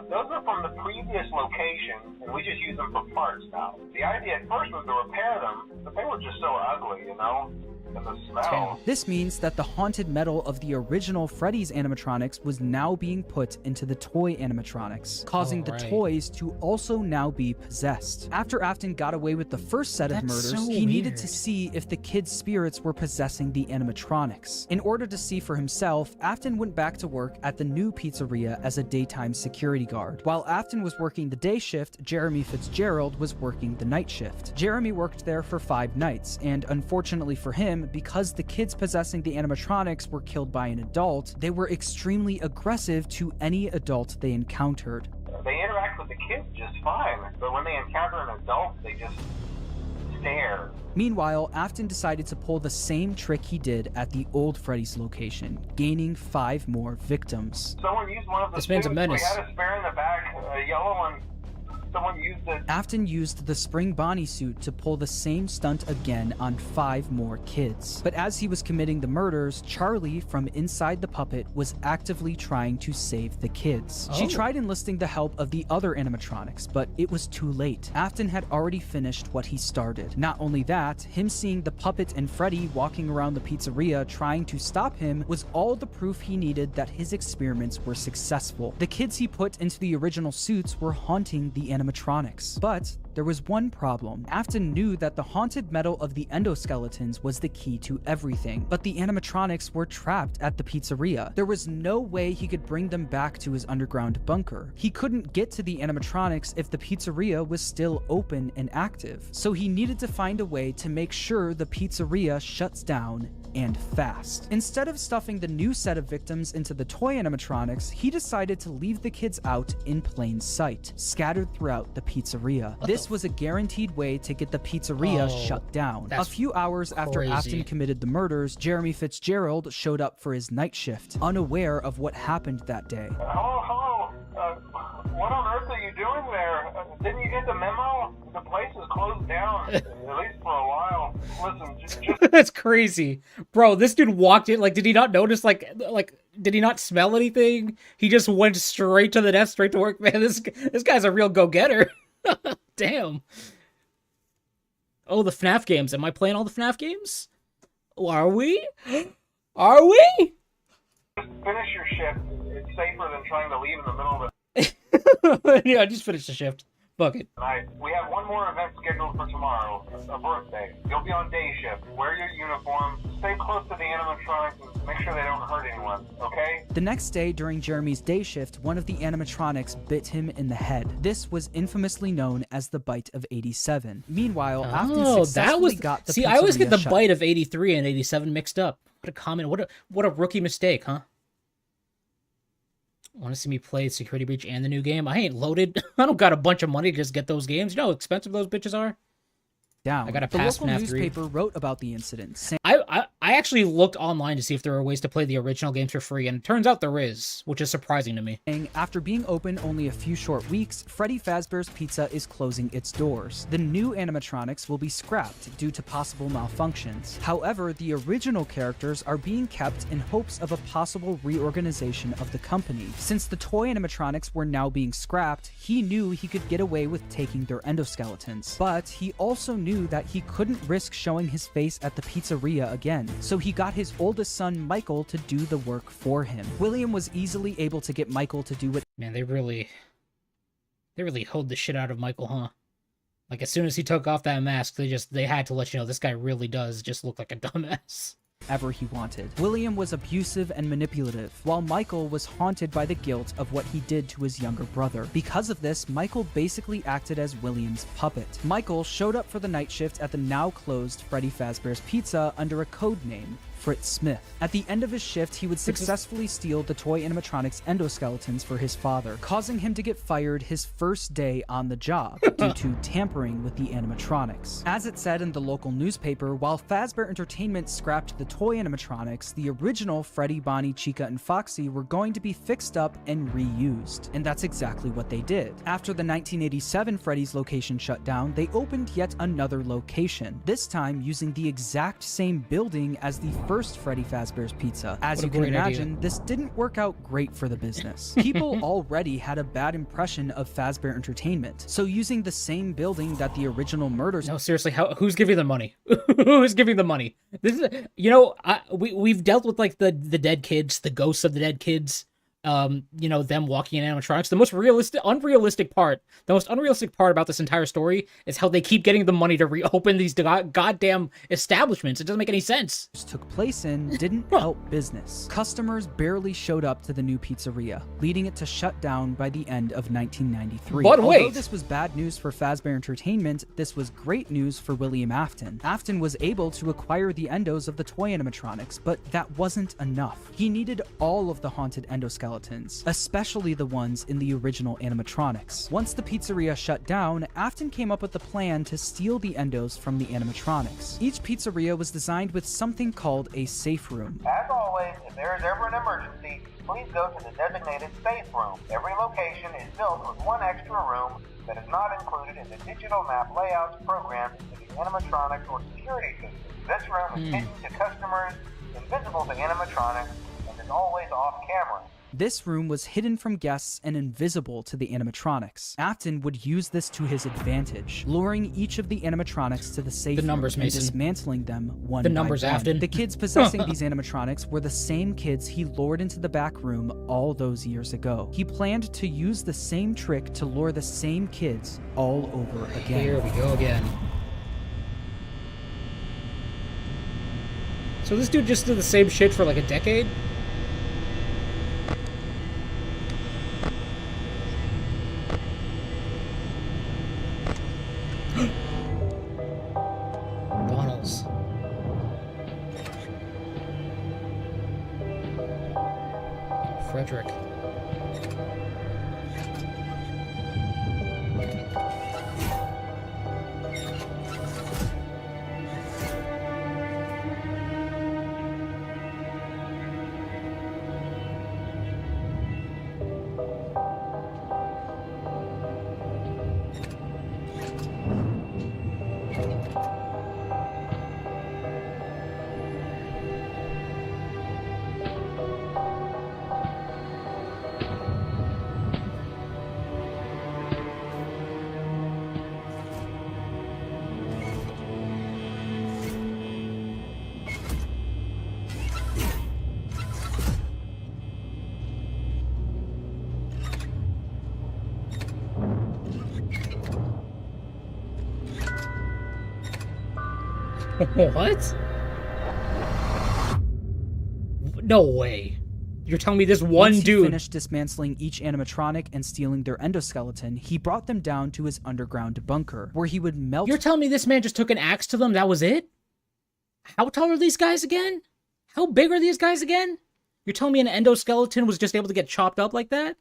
Those are from the previous location, and we just use them for parts now. The idea at first was to repair them, but they were just so ugly, you know? The smell. This means that the haunted metal of the original Freddy's animatronics was now being put into the toy animatronics, causing the toys to also now be possessed. After Afton got away with the first set of murders, he needed to see if the kids' spirits were possessing the animatronics. In order to see for himself, Afton went back to work at the new pizzeria as a daytime security guard. While Afton was working the day shift, Jeremy Fitzgerald was working the night shift. Jeremy worked there for 5 nights, and unfortunately for him, because the kids possessing the animatronics were killed by an adult, they were extremely aggressive to any adult they encountered. They interact with the kids just fine, but when they encounter an adult, they just stare. Meanwhile, Afton decided to pull the same trick he did at the old Freddy's location, gaining 5 more victims. Someone used one of the suits. We had a spare in the back, a yellow one. someone used it. Afton used the Spring Bonnie suit to pull the same stunt again on 5 more kids. But as he was committing the murders, Charlie from inside the puppet was actively trying to save the kids. She tried enlisting the help of the other animatronics, but it was too late. Afton had already finished what he started. Not only that, him seeing the puppet and Freddy walking around the pizzeria trying to stop him was all the proof he needed that his experiments were successful. The kids he put into the original suits were haunting the animatronics. But there was one problem. Afton knew that the haunted metal of the endoskeletons was the key to everything, but the animatronics were trapped at the pizzeria. There was no way he could bring them back to his underground bunker. He couldn't get to the animatronics if the pizzeria was still open and active, so he needed to find a way to make sure the pizzeria shuts down and fast. Instead of stuffing the new set of victims into the toy animatronics, he decided to leave the kids out in plain sight, scattered throughout the pizzeria. This was a guaranteed way to get the pizzeria shut down. A few hours after Afton committed the murders, Jeremy Fitzgerald showed up for his night shift, unaware of what happened that day. Hello. What on earth are you doing there? Didn't you get the memo? The place is closed down, at least for a while. Listen, just That's crazy. Bro, this dude walked in, like, did he not notice, like, did he not smell anything? He just went straight to the desk, straight to work. Man, this guy's a real go-getter. Damn. Oh, the Fnaf games. Am I playing all the Fnaf games? Are we? Are we? finish your shift. It's safer than trying to leave in the middle of the yeah, I just finished the shift. Fuck it. night. We have one more event scheduled for tomorrow, a birthday. You'll be on day shift. Wear your uniform. Stay close to the animatronics and make sure they don't hurt anyone, okay? The next day, during Jeremy's day shift, one of the animatronics bit him in the head. This was infamously known as the bite of 87. Meanwhile, Afton successfully got the See, I always get the shut. bite of 83 and 87 mixed up. What a comment. What a rookie mistake, huh? Want to see me play Security Breach and the new game? I ain't loaded. I don't got a bunch of money to just get those games. You know how expensive those bitches are? Down. I got to the pass local Fnaf 3. newspaper wrote about the incident, saying, I actually looked online to see if there were ways to play the original games for free, and it turns out there is, which is surprising to me. After being open only a few short weeks, Freddy Fazbear's Pizza is closing its doors. The new animatronics will be scrapped due to possible malfunctions. However, the original characters are being kept in hopes of a possible reorganization of the company. Since the toy animatronics were now being scrapped, he knew he could get away with taking their endoskeletons. But he also knew that he couldn't risk showing his face at the pizzeria again, so he got his oldest son Michael to do the work for him. William was easily able to get Michael to do what— Man, they really hoed the shit out of Michael, huh? Like, as soon as he took off that mask, they had to let you know this guy really does just look like a dumbass. ever he wanted. William was abusive and manipulative, while Michael was haunted by the guilt of what he did to his younger brother. Because of this, Michael basically acted as William's puppet. Michael showed up for the night shift at the now closed Freddy Fazbear's Pizza under a code name, Fritz Smith. At the end of his shift, he would successfully steal the toy animatronics endoskeletons for his father, causing him to get fired his first day on the job due to tampering with the animatronics. As it said in the local newspaper, while Fazbear Entertainment scrapped the toy animatronics, the original Freddy, Bonnie, Chica, and Foxy were going to be fixed up and reused. And that's exactly what they did. After the 1987 Freddy's location shut down, they opened yet another location, this time using the exact same building as the first Freddy Fazbear's Pizza. As you can imagine, this didn't work out great for the business. People already had a bad impression of Fazbear Entertainment, so using the same building that the original murders— No, seriously, who's giving the money? Who's giving the money? This is, you know, we've dealt with like the dead kids, the ghosts of the dead kids. You know, them walking in animatronics. The most unrealistic part about this entire story is how they keep getting the money to reopen these goddamn establishments. It doesn't make any sense. Took place in didn't help business. Customers barely showed up to the new pizzeria, leading it to shut down by the end of 1993. But wait. Although this was bad news for Fazbear Entertainment, this was great news for William Afton. Afton was able to acquire the endos of the toy animatronics, but that wasn't enough. He needed all of the haunted endoskeletons, especially the ones in the original animatronics. Once the pizzeria shut down, Afton came up with the plan to steal the endos from the animatronics. Each pizzeria was designed with something called a safe room. As always, if there is ever an emergency, please go to the designated safe room. Every location is built with one extra room that is not included in the digital map layouts programmed into the animatronics or security system. This room is hidden to customers, invisible to animatronics, and is always off camera. This room was hidden from guests and invisible to the animatronics. Afton would use this to his advantage, luring each of the animatronics to the safe room and dismantling them one by one. Afton. The kids possessing these animatronics were the same kids he lured into the back room all those years ago. He planned to use the same trick to lure the same kids all over again. Here we go again. So this dude just did the same shit for like a decade? Donald's. Frederick. What? No way. You're telling me this one Once dude... he finished dismantling each animatronic and stealing their endoskeleton, he brought them down to his underground bunker, where he would melt... You're telling me this man just took an axe to them? That was it? How tall are these guys again? How big are these guys again? You're telling me an endoskeleton was just able to get chopped up like that?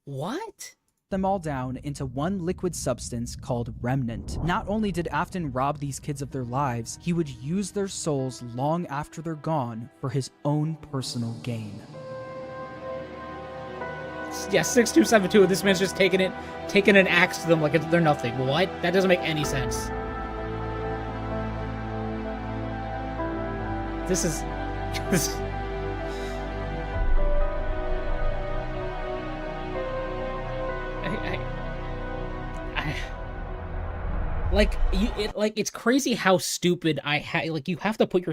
What? Them all down into one liquid substance called remnant. Not only did Afton rob these kids of their lives, he would use their souls long after they're gone for his own personal gain. Yeah, 6272, this man's just taking an axe to them like they're nothing. What? That doesn't make any sense. This is... it's crazy how stupid you have to put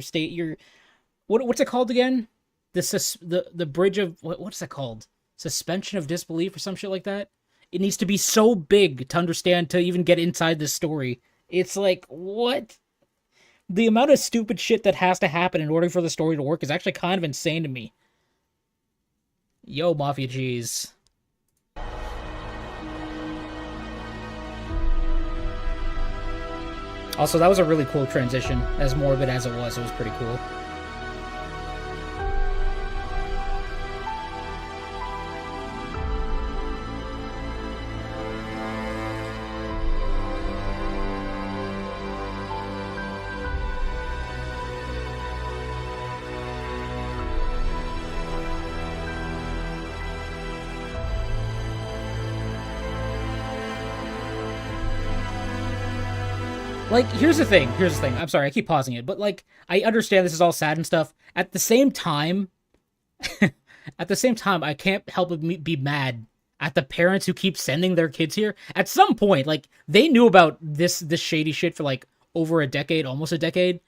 what's it called again? The bridge of what's that called? Suspension of disbelief or some shit like that. It needs to be so big to understand to even get inside this story. It's like, what? The amount of stupid shit that has to happen in order for the story to work is actually kind of insane to me. Yo, Mafia G's. Also, that was a really cool transition. As morbid as it was pretty cool. Like, here's the thing. I'm sorry, I keep pausing it, but like, I understand this is all sad and stuff. At the same time, I can't help but be mad at the parents who keep sending their kids here. At some point, like, they knew about this shady shit for like over a decade, almost a decade.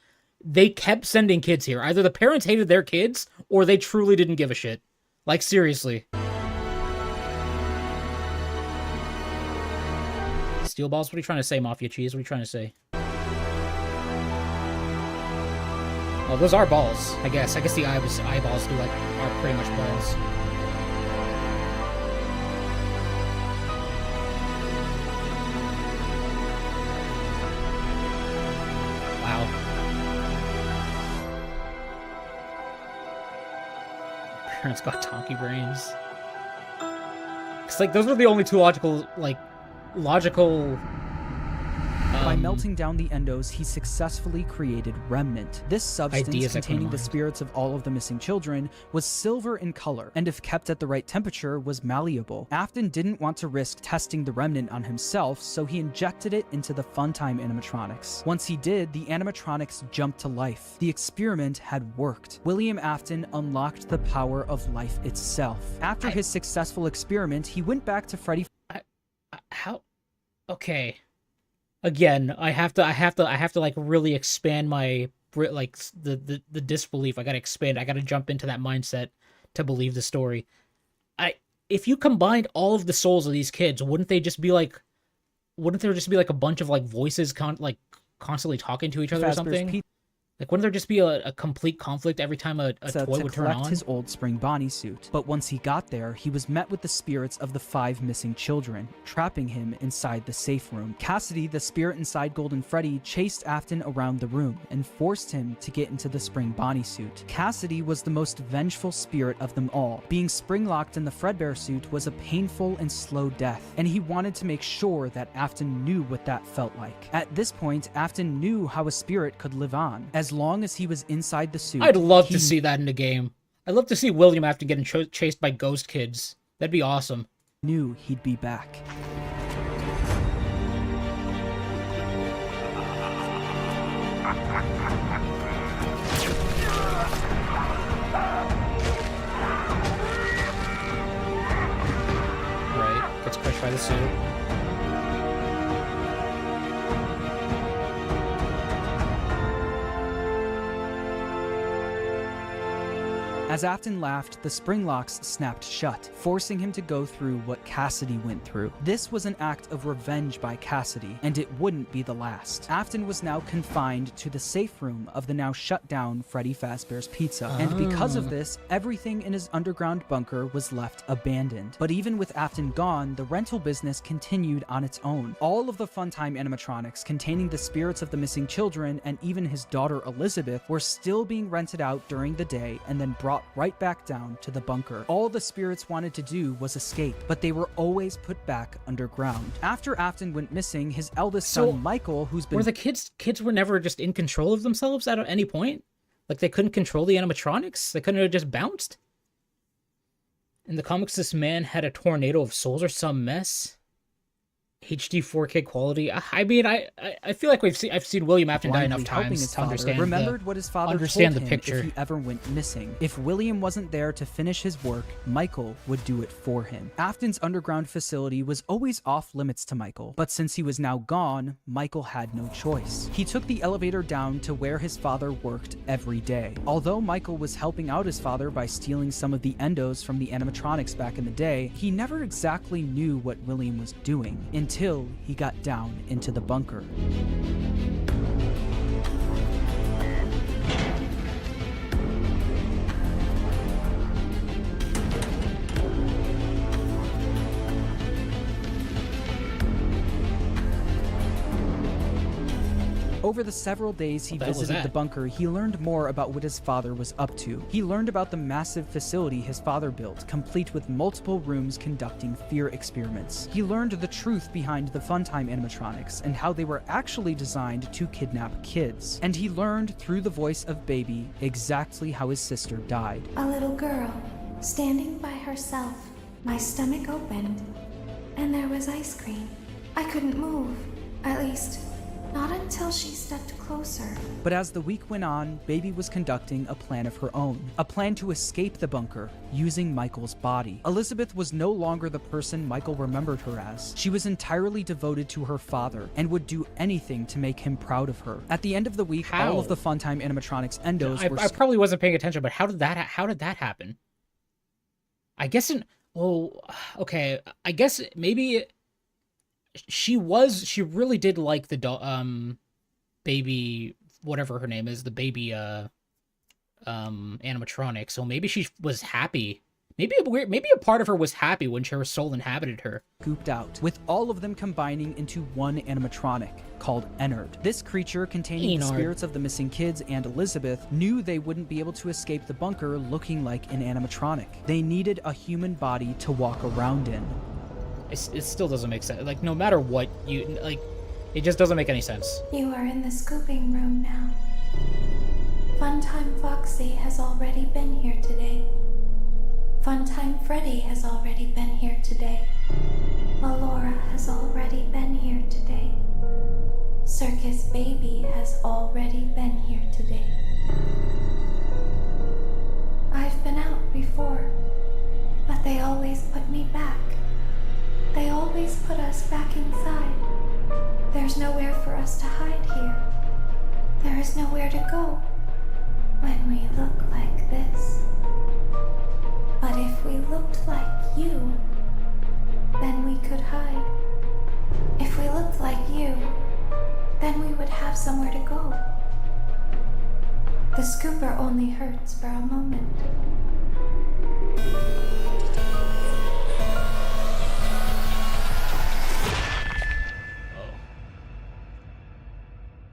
They kept sending kids here. Either the parents hated their kids, or they truly didn't give a shit. Like, seriously. Steel balls? What are you trying to say, Mafia Cheese? What are you trying to say? Oh, those are balls, I guess. I guess the eyeballs are pretty much balls. Wow. Parents got donkey brains. It's like, those are the only two logical By melting down the endos, he successfully created Remnant. This substance, Ideas I containing the combined. spirits of all of the missing children, was silver in color, and if kept at the right temperature, was malleable. Afton didn't want to risk testing the Remnant on himself, so he injected it into the Funtime animatronics. Once he did, the animatronics jumped to life. The experiment had worked. William Afton unlocked the power of life itself. After his successful experiment, he went back to Freddy. How? Okay. Again, I have to like really expand my like the disbelief. I gotta expand. I gotta jump into that mindset to believe the story. If you combined all of the souls of these kids, wouldn't there just be like a bunch of like voices constantly talking to each other or something? Like, wouldn't there just be a complete conflict every time a toy would turn on? His old spring Bonnie suit. But once he got there, he was met with the spirits of the 5 missing children, trapping him inside the safe room. Cassidy, the spirit inside Golden Freddy, chased Afton around the room and forced him to get into the spring Bonnie suit. Cassidy was the most vengeful spirit of them all. Being spring-locked in the Fredbear suit was a painful and slow death, and he wanted to make sure that Afton knew what that felt like. At this point, Afton knew how a spirit could live on. As long as he was inside the suit. I'd love to see that in the game. I'd love to see William after getting chased by ghost kids. That'd be awesome. Knew he'd be back. Right, gets crushed by the suit. As Afton laughed, the spring locks snapped shut, forcing him to go through what Cassidy went through. This was an act of revenge by Cassidy, and it wouldn't be the last. Afton was now confined to the safe room of the now shut down Freddy Fazbear's Pizza, and because of this, everything in his underground bunker was left abandoned. But even with Afton gone, the rental business continued on its own. All of the Funtime animatronics containing the spirits of the missing children and even his daughter Elizabeth were still being rented out during the day and then brought right back down to the bunker. All the spirits wanted to do was escape, but they were always put back underground. After Afton went missing, his eldest son Michael, who's been— Were the kids were never just in control of themselves at any point? Like they couldn't control the animatronics? They couldn't have just bounced? In the comics, this man had a tornado of souls or some mess. HD 4K quality. I mean, I feel like I've seen William Afton die enough times to understand. Remembered what his father told him if he ever went missing. If William wasn't there to finish his work, Michael would do it for him. Afton's underground facility was always off limits to Michael, but since he was now gone, Michael had no choice. He took the elevator down to where his father worked every day. Although Michael was helping out his father by stealing some of the endos from the animatronics back in the day, he never exactly knew what William was doing until he got down into the bunker. Over the several days he visited the bunker, he learned more about what his father was up to. He learned about the massive facility his father built, complete with multiple rooms conducting fear experiments. He learned the truth behind the Funtime animatronics and how they were actually designed to kidnap kids. And he learned through the voice of Baby exactly how his sister died. A little girl, standing by herself. My stomach opened, and there was ice cream. I couldn't move, at least not until she stepped closer. But as the week went on, Baby was conducting a plan of her own, a plan to escape the bunker using Michael's body. Elizabeth was no longer the person Michael remembered her as. She was entirely devoted to her father and would do anything to make him proud of her. At the end of the week, all of the Funtime animatronics endos were— I probably wasn't paying attention, but how did that happen? I guess okay, I guess maybe she really did like the Baby, whatever her name is, the Baby animatronic, so maybe she was happy. Maybe a part of her was happy when her soul inhabited her. Scooped out, with all of them combining into one animatronic called Ennard. This creature, containing the spirits of the missing kids and Elizabeth, knew they wouldn't be able to escape the bunker looking like an animatronic. They needed a human body to walk around in. It still doesn't make sense. Like, no matter what you like, It just doesn't make any sense. You are in the scooping room now. Funtime Foxy has already been here today. Funtime Freddy has already been here today. Melora has already been here today. Circus Baby has already been here today. I've been out before, but they always put me back. They always put us back inside. There's nowhere for us to hide here. There is nowhere to go when we look like this. But if we looked like you, then we could hide. If we looked like you, then we would have somewhere to go. The scooper only hurts for a moment.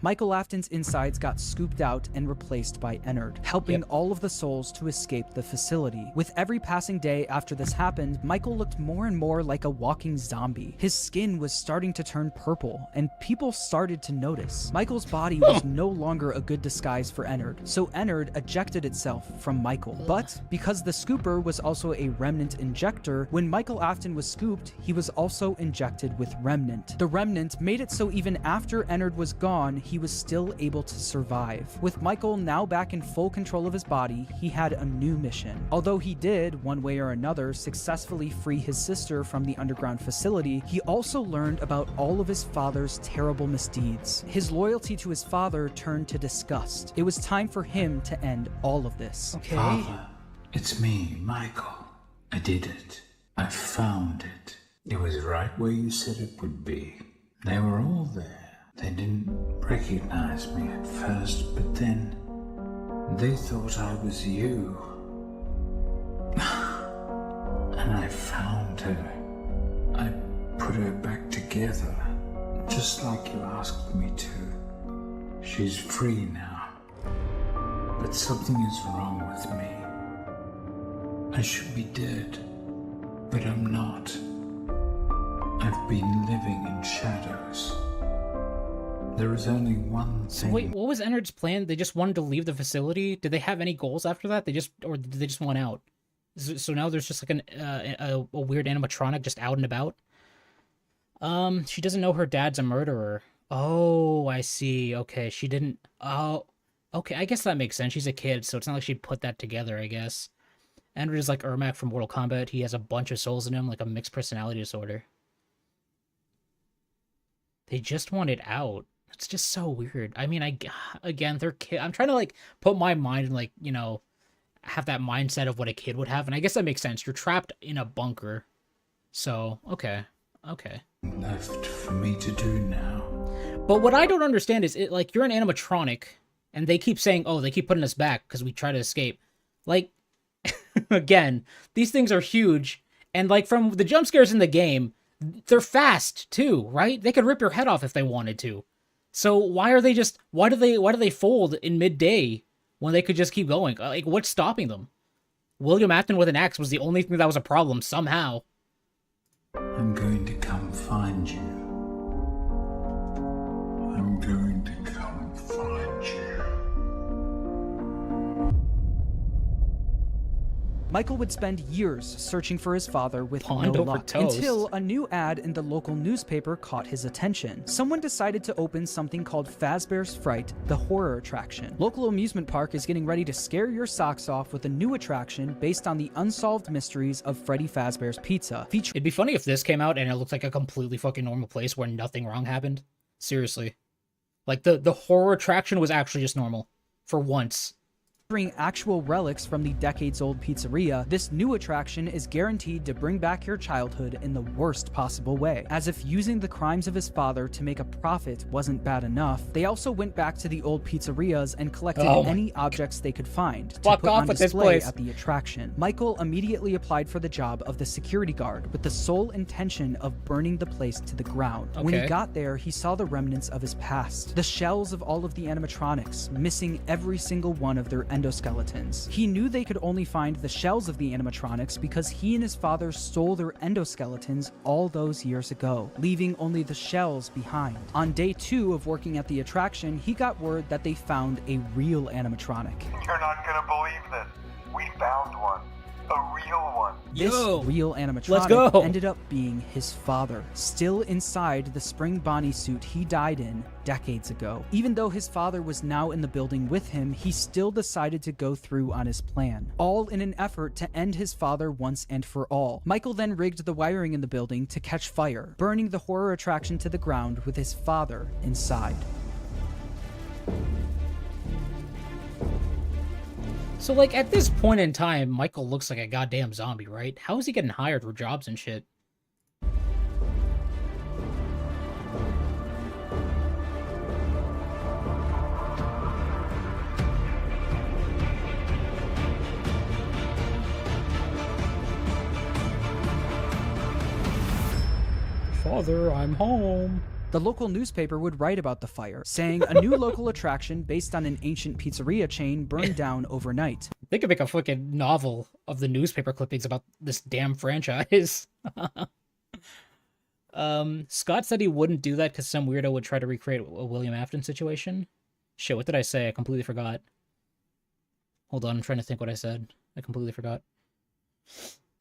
Michael Afton's insides got scooped out and replaced by Ennard, helping all of the souls to escape the facility. With every passing day after this happened, Michael looked more and more like a walking zombie. His skin was starting to turn purple, and people started to notice. Michael's body was no longer a good disguise for Ennard, so Ennard ejected itself from Michael. But because the scooper was also a remnant injector, when Michael Afton was scooped, he was also injected with remnant. The remnant made it so even after Ennard was gone, he was still able to survive. With Michael now back in full control of his body, he had a new mission. Although he did, one way or another, successfully free his sister from the underground facility, he also learned about all of his father's terrible misdeeds. His loyalty to his father turned to disgust. It was time for him to end all of this. Okay. Father, it's me, Michael. I did it. I found it. It was right where you said it would be. They were all there. They didn't recognize me at first, but then they thought I was you. And I found her. I put her back together, just like you asked me to. She's free now. But something is wrong with me. I should be dead, but I'm not. I've been living in shadows. There is only one thing. So wait, what was Ennard's plan? They just wanted to leave the facility? Did they have any goals after that? Or did they just want out? So now there's just like a weird animatronic just out and about? She doesn't know her dad's a murderer. Oh, I see. Okay, she didn't... Oh, okay, I guess that makes sense. She's a kid, so it's not like she'd put that together, I guess. Ennard is like Ermac from Mortal Kombat. He has a bunch of souls in him, like a mixed personality disorder. They just wanted out. It's just so weird. I mean, again, they're kid. I'm trying to like put my mind in like, you know, have that mindset of what a kid would have, and I guess that makes sense. You're trapped in a bunker, so okay. Left for me to do now. But what I don't understand is, like, you're an animatronic, and they keep saying, oh, they keep putting us back because we try to escape. Like, again, these things are huge, and like from the jump scares in the game, they're fast too, right? They could rip your head off if they wanted to. So why do they fold in midday when they could just keep going? Like, what's stopping them? William Afton with an axe was the only thing that was a problem somehow. I'm going to come find you. I'm going to come find you. Michael would spend years searching for his father with Pond no over luck, toast. until a new ad in the local newspaper caught his attention. Someone decided to open something called Fazbear's Fright, the horror attraction. Local amusement park is getting ready to scare your socks off with a new attraction based on the unsolved mysteries of Freddy Fazbear's Pizza. It'd be funny if this came out and it looked like a completely fucking normal place where nothing wrong happened. Seriously. Like, the horror attraction was actually just normal. For once. Featuring actual relics from the decades-old pizzeria, this new attraction is guaranteed to bring back your childhood in the worst possible way. As if using the crimes of his father to make a profit wasn't bad enough, they also went back to the old pizzerias and collected any objects they could find to put on display at the attraction. Michael immediately applied for the job of the security guard with the sole intention of burning the place to the ground. When he got there, he saw the remnants of his past. The shells of all of the animatronics, missing every single one of their endoskeletons. He knew they could only find the shells of the animatronics because he and his father stole their endoskeletons all those years ago, leaving only the shells behind. On day 2 of working at the attraction, he got word that they found a real animatronic. You're not gonna believe this. We found one. A real one. This real animatronic let's go. ended up being his father, still inside the Spring Bonnie suit he died in decades ago. Even though his father was now in the building with him, he still decided to go through on his plan, all in an effort to end his father once and for all. Michael then rigged the wiring in the building to catch fire, burning the horror attraction to the ground with his father inside. So, like, at this point in time, Michael looks like a goddamn zombie, right? How is he getting hired for jobs and shit? Father, I'm home. The local newspaper would write about the fire, saying a new local attraction based on an ancient pizzeria chain burned down overnight. They could make a fucking novel of the newspaper clippings about this damn franchise. Scott said he wouldn't do that because some weirdo would try to recreate a William Afton situation. Shit, what did I say? I completely forgot. Hold on, I'm trying to think what I said. I completely forgot.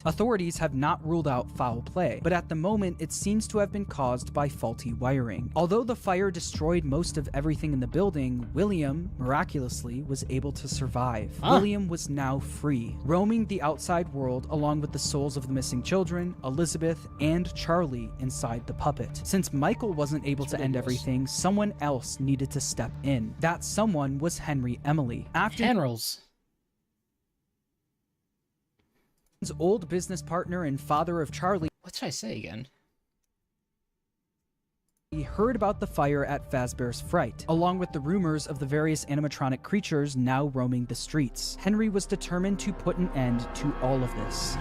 Authorities have not ruled out foul play, but at the moment it seems to have been caused by faulty wiring. Although the fire destroyed most of everything in the building, William, miraculously, was able to survive. William was now free, roaming the outside world along with the souls of the missing children, Elizabeth, and Charlie inside the puppet. Since Michael wasn't able to end everything, someone else needed to step in. That someone was Henry Emily. Generals. His old business partner and father of Charlie. What should I say again? He heard about the fire at Fazbear's Fright, along with the rumors of the various animatronic creatures now roaming the streets. Henry was determined to put an end to all of this.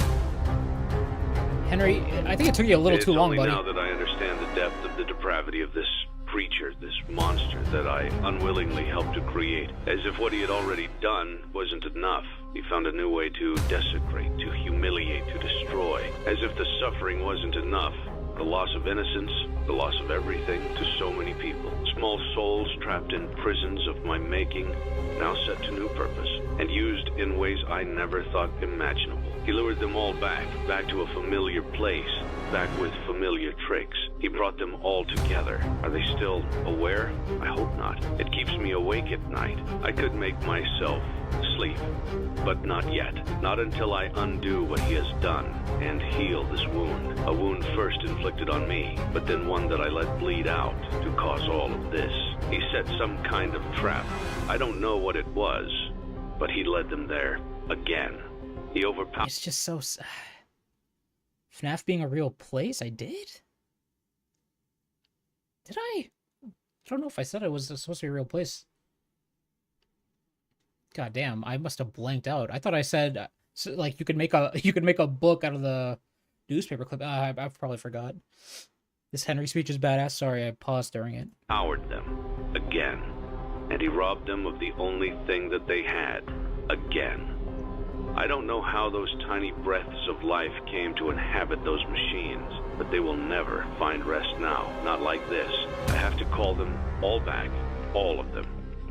Henry, I think it took you a little too long, buddy. It's only now that I understand the depth of the depravity of this creature, this monster that I unwillingly helped to create. As if what he had already done wasn't enough. He found a new way to desecrate, to humiliate, to destroy. As if the suffering wasn't enough. The loss of innocence, the loss of everything to so many people. Small souls trapped in prisons of my making, now set to new purpose, and used in ways I never thought imaginable. He lured them all back to a familiar place, back with familiar tricks. He brought them all together. Are they still aware? I hope not. It keeps me awake at night. I could make myself sleep, but not yet. Not until I undo what he has done and heal this wound. A wound first inflicted on me, but then one that I let bleed out to cause all of this. He set some kind of trap. I don't know what it was, but he led them there again. He overpowered. It's just so... FNAF being a real place? I did? Did I? I don't know if I said it was supposed to be a real place. God damn, I must have blanked out. I thought I said like you could make a book out of the newspaper clip. I probably forgot. This Henry speech is badass. Sorry, I paused during it. Powered them again, and he robbed them of the only thing that they had again. I don't know how those tiny breaths of life came to inhabit those machines, but they will never find rest now. Not like this. I have to call them all back, all of them,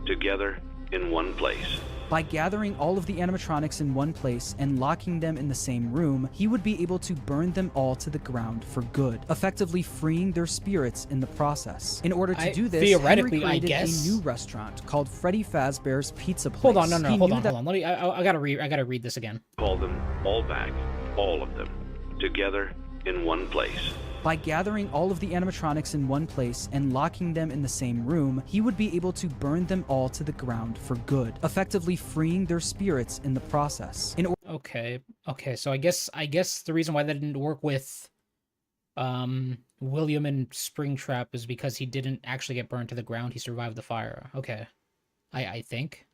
together in one place. By gathering all of the animatronics in one place and locking them in the same room, he would be able to burn them all to the ground for good, effectively freeing their spirits in the process. In order to do this, theoretically, Henry created I guess a new restaurant called Freddy Fazbear's Pizza Place. Hold on, hold on. Let me. I gotta read this again. Call them all back, all of them, together in one place. By gathering all of the animatronics in one place and locking them in the same room, he would be able to burn them all to the ground for good, effectively freeing their spirits in the process. Okay, so I guess the reason why that didn't work with William and Springtrap is because he didn't actually get burned to the ground. He survived the fire. Okay, I think.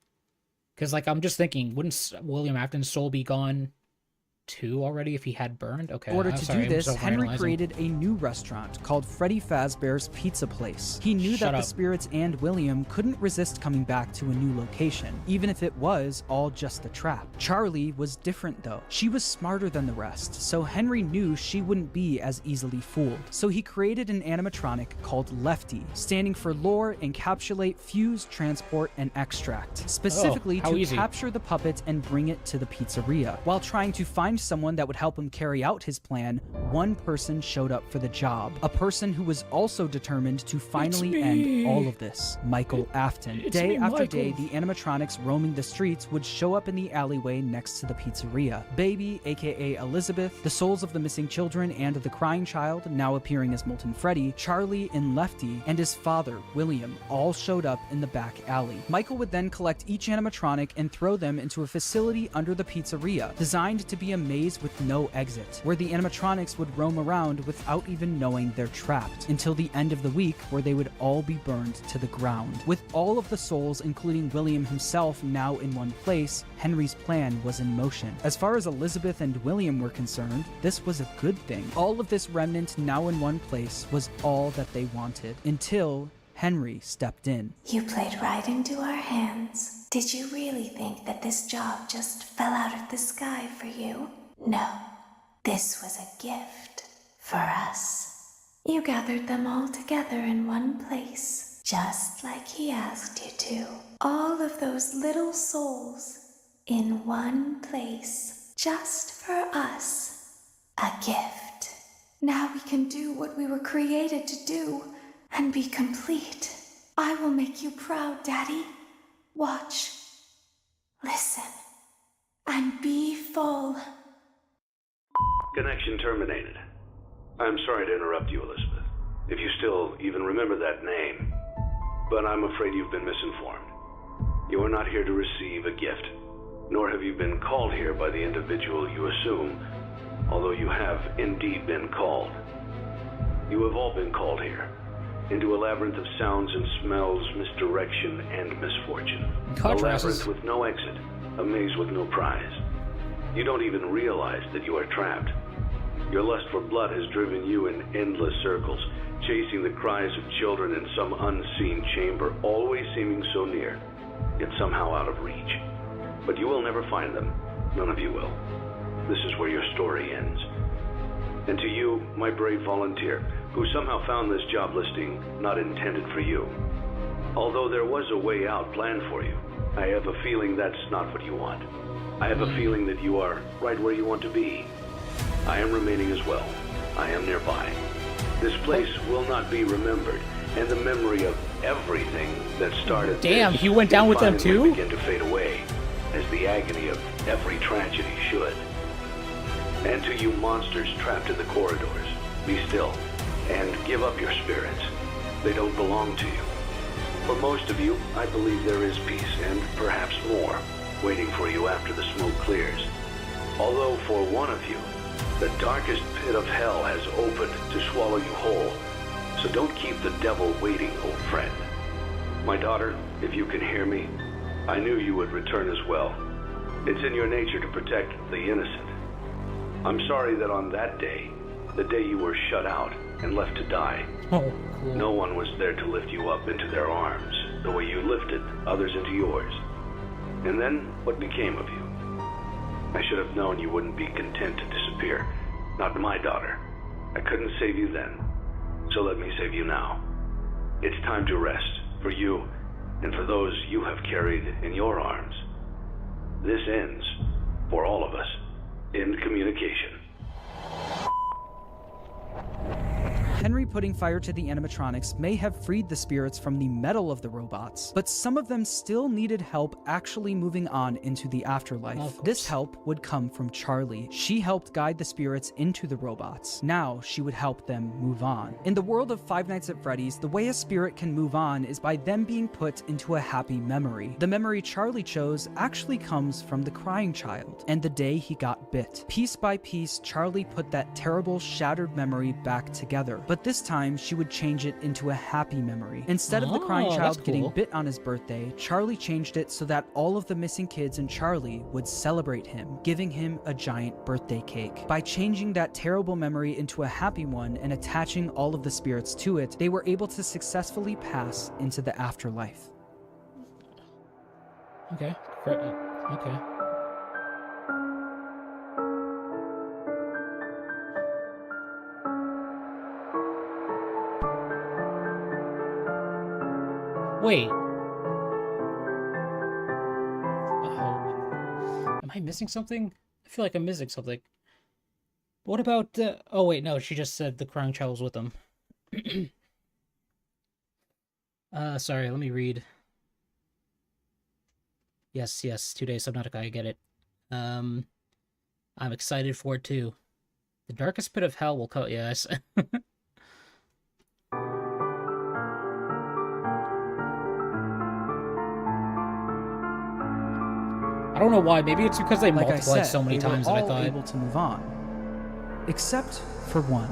Because, like, I'm just thinking, wouldn't William Afton's soul be gone 2 already if he had burned? Okay. In order I'm to sorry, do this, I'm Henry overanalyzing. created a new restaurant called Freddy Fazbear's Pizza Place. He knew Shut that up. the spirits and William couldn't resist coming back to a new location, even if it was all just a trap. Charlie was different though. She was smarter than the rest, so Henry knew she wouldn't be as easily fooled. So he created an animatronic called Lefty, standing for Lure, Encapsulate, Fuse, Transport, and Extract, specifically how to easy. capture the puppet and bring it to the pizzeria. While trying to find someone that would help him carry out his plan, one person showed up for the job. A person who was also determined to finally end all of this. Michael Afton. It's Day me, after Michael. day, the animatronics roaming the streets would show up in the alleyway next to the pizzeria. Baby, aka Elizabeth, the souls of the missing children and the crying child, now appearing as Molten Freddy, Charlie and Lefty, and his father, William, all showed up in the back alley. Michael would then collect each animatronic and throw them into a facility under the pizzeria, designed to be a maze with no exit, where the animatronics would roam around without even knowing they're trapped, until the end of the week where they would all be burned to the ground. With all of the souls, including William himself, now in one place, Henry's plan was in motion. As far as Elizabeth and William were concerned, this was a good thing. All of this remnant now in one place was all that they wanted, until Henry stepped in. You played right into our hands. Did you really think that this job just fell out of the sky for you? No. This was a gift for us. You gathered them all together in one place, just like he asked you to. All of those little souls in one place, just for us. A gift. Now we can do what we were created to do and be complete. I will make you proud, Daddy. Watch, listen, and be full. Connection terminated. I'm sorry to interrupt you, Elizabeth, if you still even remember that name, but I'm afraid you've been misinformed. You are not here to receive a gift, nor have you been called here by the individual you assume, although you have indeed been called. You have all been called here, into a labyrinth of sounds and smells, misdirection, and misfortune. God, A Rasmus. labyrinth with no exit, a maze with no prize. You don't even realize that you are trapped. Your lust for blood has driven you in endless circles, chasing the cries of children in some unseen chamber, always seeming so near, yet somehow out of reach. But you will never find them. None of you will. This is where your story ends. And to you, my brave volunteer, who somehow found this job listing not intended for you. Although there was a way out planned for you, I have a feeling that's not what you want. I have a feeling that you are right where you want to be. I am remaining as well. I am nearby. This place will not be remembered, and the memory of everything that started Damn, this he went down will with them finally too? begin to fade away, as the agony of every tragedy should. And to you monsters trapped in the corridors, be still, and give up your spirits. They don't belong to you. For most of you, I believe there is peace, and perhaps more, waiting for you after the smoke clears. Although for one of you, the darkest pit of hell has opened to swallow you whole. So don't keep the devil waiting, old friend. My daughter, if you can hear me, I knew you would return as well. It's in your nature to protect the innocent. I'm sorry that on that day, the day you were shut out and left to die, Oh, cool. no one was there to lift you up into their arms, the way you lifted others into yours. And then, what became of you? I should have known you wouldn't be content to disappear. Not my daughter. I couldn't save you then, so let me save you now. It's time to rest, for you, and for those you have carried in your arms. This ends, for all of us, in communication. Henry putting fire to the animatronics may have freed the spirits from the metal of the robots, but some of them still needed help actually moving on into the afterlife. This help would come from Charlie. She helped guide the spirits into the robots. Now she would help them move on. In the world of Five Nights at Freddy's, the way a spirit can move on is by them being put into a happy memory. The memory Charlie chose actually comes from the crying child and the day he got bit. Piece by piece, Charlie put that terrible, shattered memory back together. But but this time she would change it into a happy memory. Instead of the crying Oh, child that's getting cool. bit on his birthday, Charlie changed it so that all of the missing kids and Charlie would celebrate him, giving him a giant birthday cake. By changing that terrible memory into a happy one and attaching all of the spirits to it, they were able to successfully pass into the afterlife. Okay. Okay. Wait. Oh. Am I missing something? I feel like I'm missing something. What about, oh wait, no, she just said the crying child was with them. Sorry, let me read. Yes, 2 days Subnautica, I get it. I'm excited for it too. The darkest pit of hell will come, yes. I don't know why. Maybe it's because they Like I multiplied said, so many they were times that I all thought. able to move on, except for one.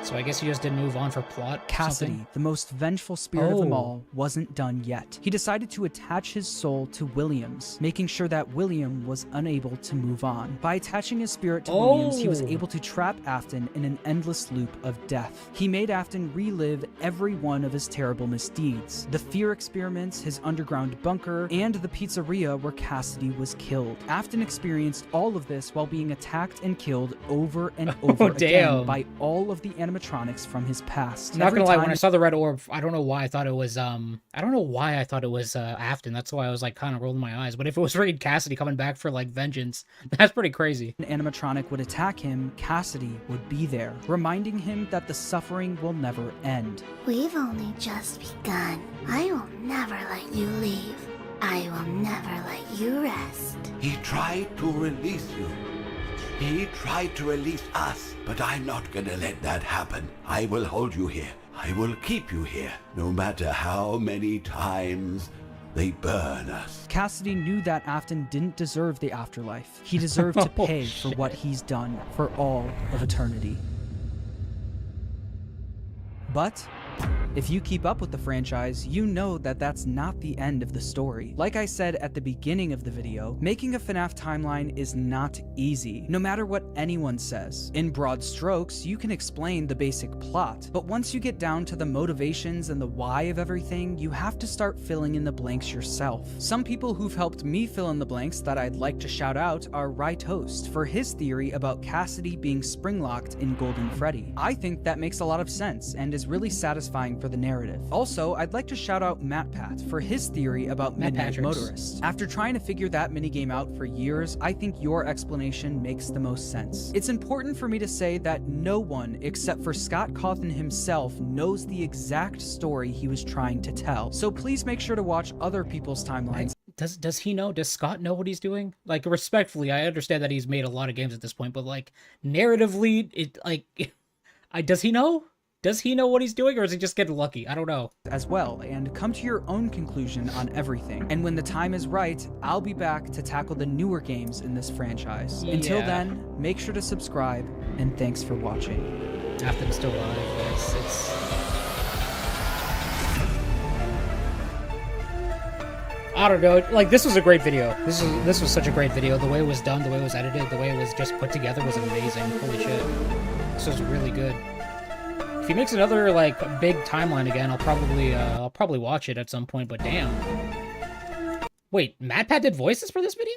So I guess you just didn't move on for plot. Cassidy, something? the most vengeful spirit of them Oh. all, wasn't done yet. He decided to attach his soul to William's, making sure that William was unable to move on. By attaching his spirit to William's, he was Oh. able to trap Afton in an endless loop of death. He made Afton relive every one of his terrible misdeeds. The fear experiments, his underground bunker, and the pizzeria where Cassidy was killed. Afton experienced all of this while being attacked and killed over and over again damn. by all of the animatronics from his past. Not Every gonna lie, time when I saw the red orb, I don't know why I thought it was Afton. That's why I was like kind of rolling my eyes. But if it was freaking Cassidy coming back for like vengeance, that's pretty crazy. an animatronic would attack him, Cassidy would be there, reminding him that the suffering will never end. We've only just begun. I will never let you leave. I will never let you rest. He tried to release you. He tried to release us, but I'm not gonna let that happen. I will hold you here. I will keep you here, no matter how many times they burn us. Cassidy knew that Afton didn't deserve the afterlife. He deserved to Oh, pay for what he's done for all of eternity. But if you keep up with the franchise, you know that that's not the end of the story. Like I said at the beginning of the video, making a FNAF timeline is not easy, no matter what anyone says. In broad strokes, you can explain the basic plot, but once you get down to the motivations and the why of everything, you have to start filling in the blanks yourself. Some people who've helped me fill in the blanks that I'd like to shout out are Right Host for his theory about Cassidy being spring-locked in Golden Freddy. I think that makes a lot of sense and is really satisfying for the narrative. Also, I'd like to shout out MattPat for his theory about Matt Midnight Patricks. Motorist. After trying to figure that minigame out for years, I think your explanation makes the most sense. It's important for me to say that no one except for Scott Cawthon himself knows the exact story he was trying to tell. So please make sure to watch other people's timelines. Does he know? Does Scott know what he's doing? Like, respectfully, I understand that he's made a lot of games at this point, but like narratively, it like, does he know? Does he know what he's doing, or is he just getting lucky? I don't know. As well, and come to your own conclusion on everything. And when the time is right, I'll be back to tackle the newer games in this franchise. Until Yeah. then, make sure to subscribe, and thanks for watching. Afton's still alive. It's I don't know. Like, this was a great video. This was such a great video. The way it was done, the way it was edited, the way it was just put together was amazing. Holy shit. This was really good. If he makes another like big timeline again, I'll probably watch it at some point, but damn. Wait, MattPat did voices for this video?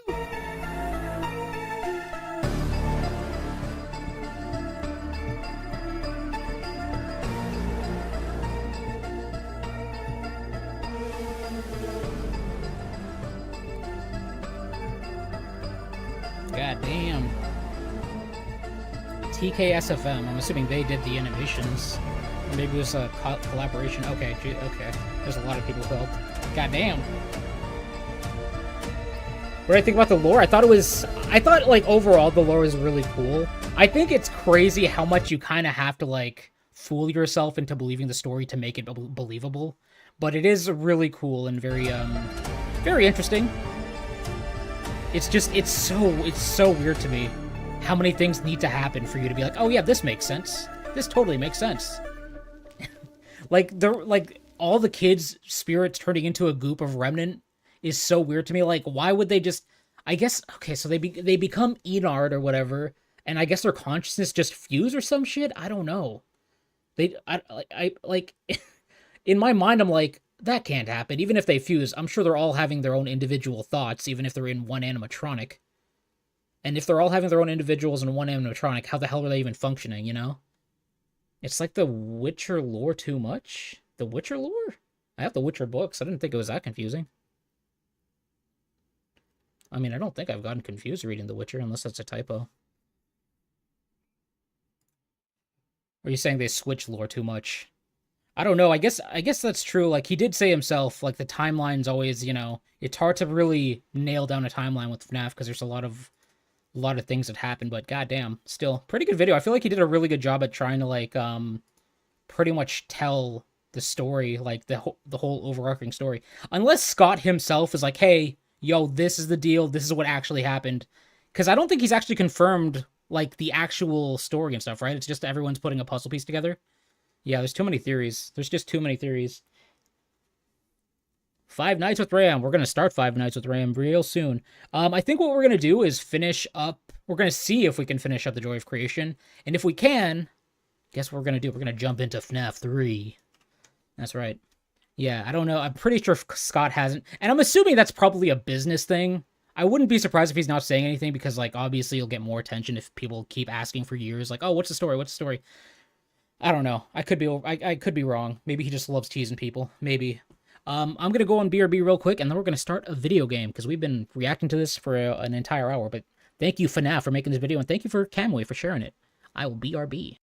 God damn. TKSFM. I'm assuming they did the animations. Or maybe it was a collaboration. Okay, okay. There's a lot of people who helped. Goddamn. What do I think about the lore? I thought, like, overall the lore was really cool. I think it's crazy how much you kind of have to, like, fool yourself into believing the story to make it believable. But it is really cool and very, very interesting. It's just, it's so weird to me how many things need to happen for you to be like, oh yeah, this makes sense. This totally makes sense. like, all the kids' spirits turning into a goop of remnant is so weird to me. Like, why would they just, I guess, okay, so they become Enard or whatever, and I guess their consciousness just fuse or some shit? I don't know. I like, in my mind, I'm like, that can't happen. Even if they fuse, I'm sure they're all having their own individual thoughts, even if they're in one animatronic. And if they're all having their own individuals in one animatronic, how the hell are they even functioning, you know? It's like the Witcher lore too much? The Witcher lore? I have the Witcher books. I didn't think it was that confusing. I mean, I don't think I've gotten confused reading The Witcher, unless that's a typo. Or are you saying they switch lore too much? I don't know. I guess that's true. Like, he did say himself, like, the timeline's always, you know, it's hard to really nail down a timeline with FNAF because there's a lot of things that happen, but goddamn, still, pretty good video. I feel like he did a really good job at trying to, like, pretty much tell the story, like, the whole overarching story. Unless Scott himself is like, hey, yo, this is the deal, this is what actually happened. Because I don't think he's actually confirmed, like, the actual story and stuff, right? It's just everyone's putting a puzzle piece together. Yeah, there's too many theories. There's just too many theories. Five Nights with Ram. We're going to start Five Nights with Ram real soon. I think what we're going to do is finish up. We're going to see if we can finish up The Joy of Creation. And if we can, guess what we're going to do? We're going to jump into FNAF 3. That's right. Yeah, I don't know. I'm pretty sure Scott hasn't. And I'm assuming that's probably a business thing. I wouldn't be surprised if he's not saying anything because, like, obviously you'll get more attention if people keep asking for years. Like, oh, what's the story? What's the story? I don't know. I could be wrong. Maybe he just loves teasing people. Maybe. I'm going to go on BRB real quick, and then we're going to start a video game, because we've been reacting to this for an entire hour. But thank you, Fnaf, for making this video, and thank you for Camway for sharing it. I will BRB.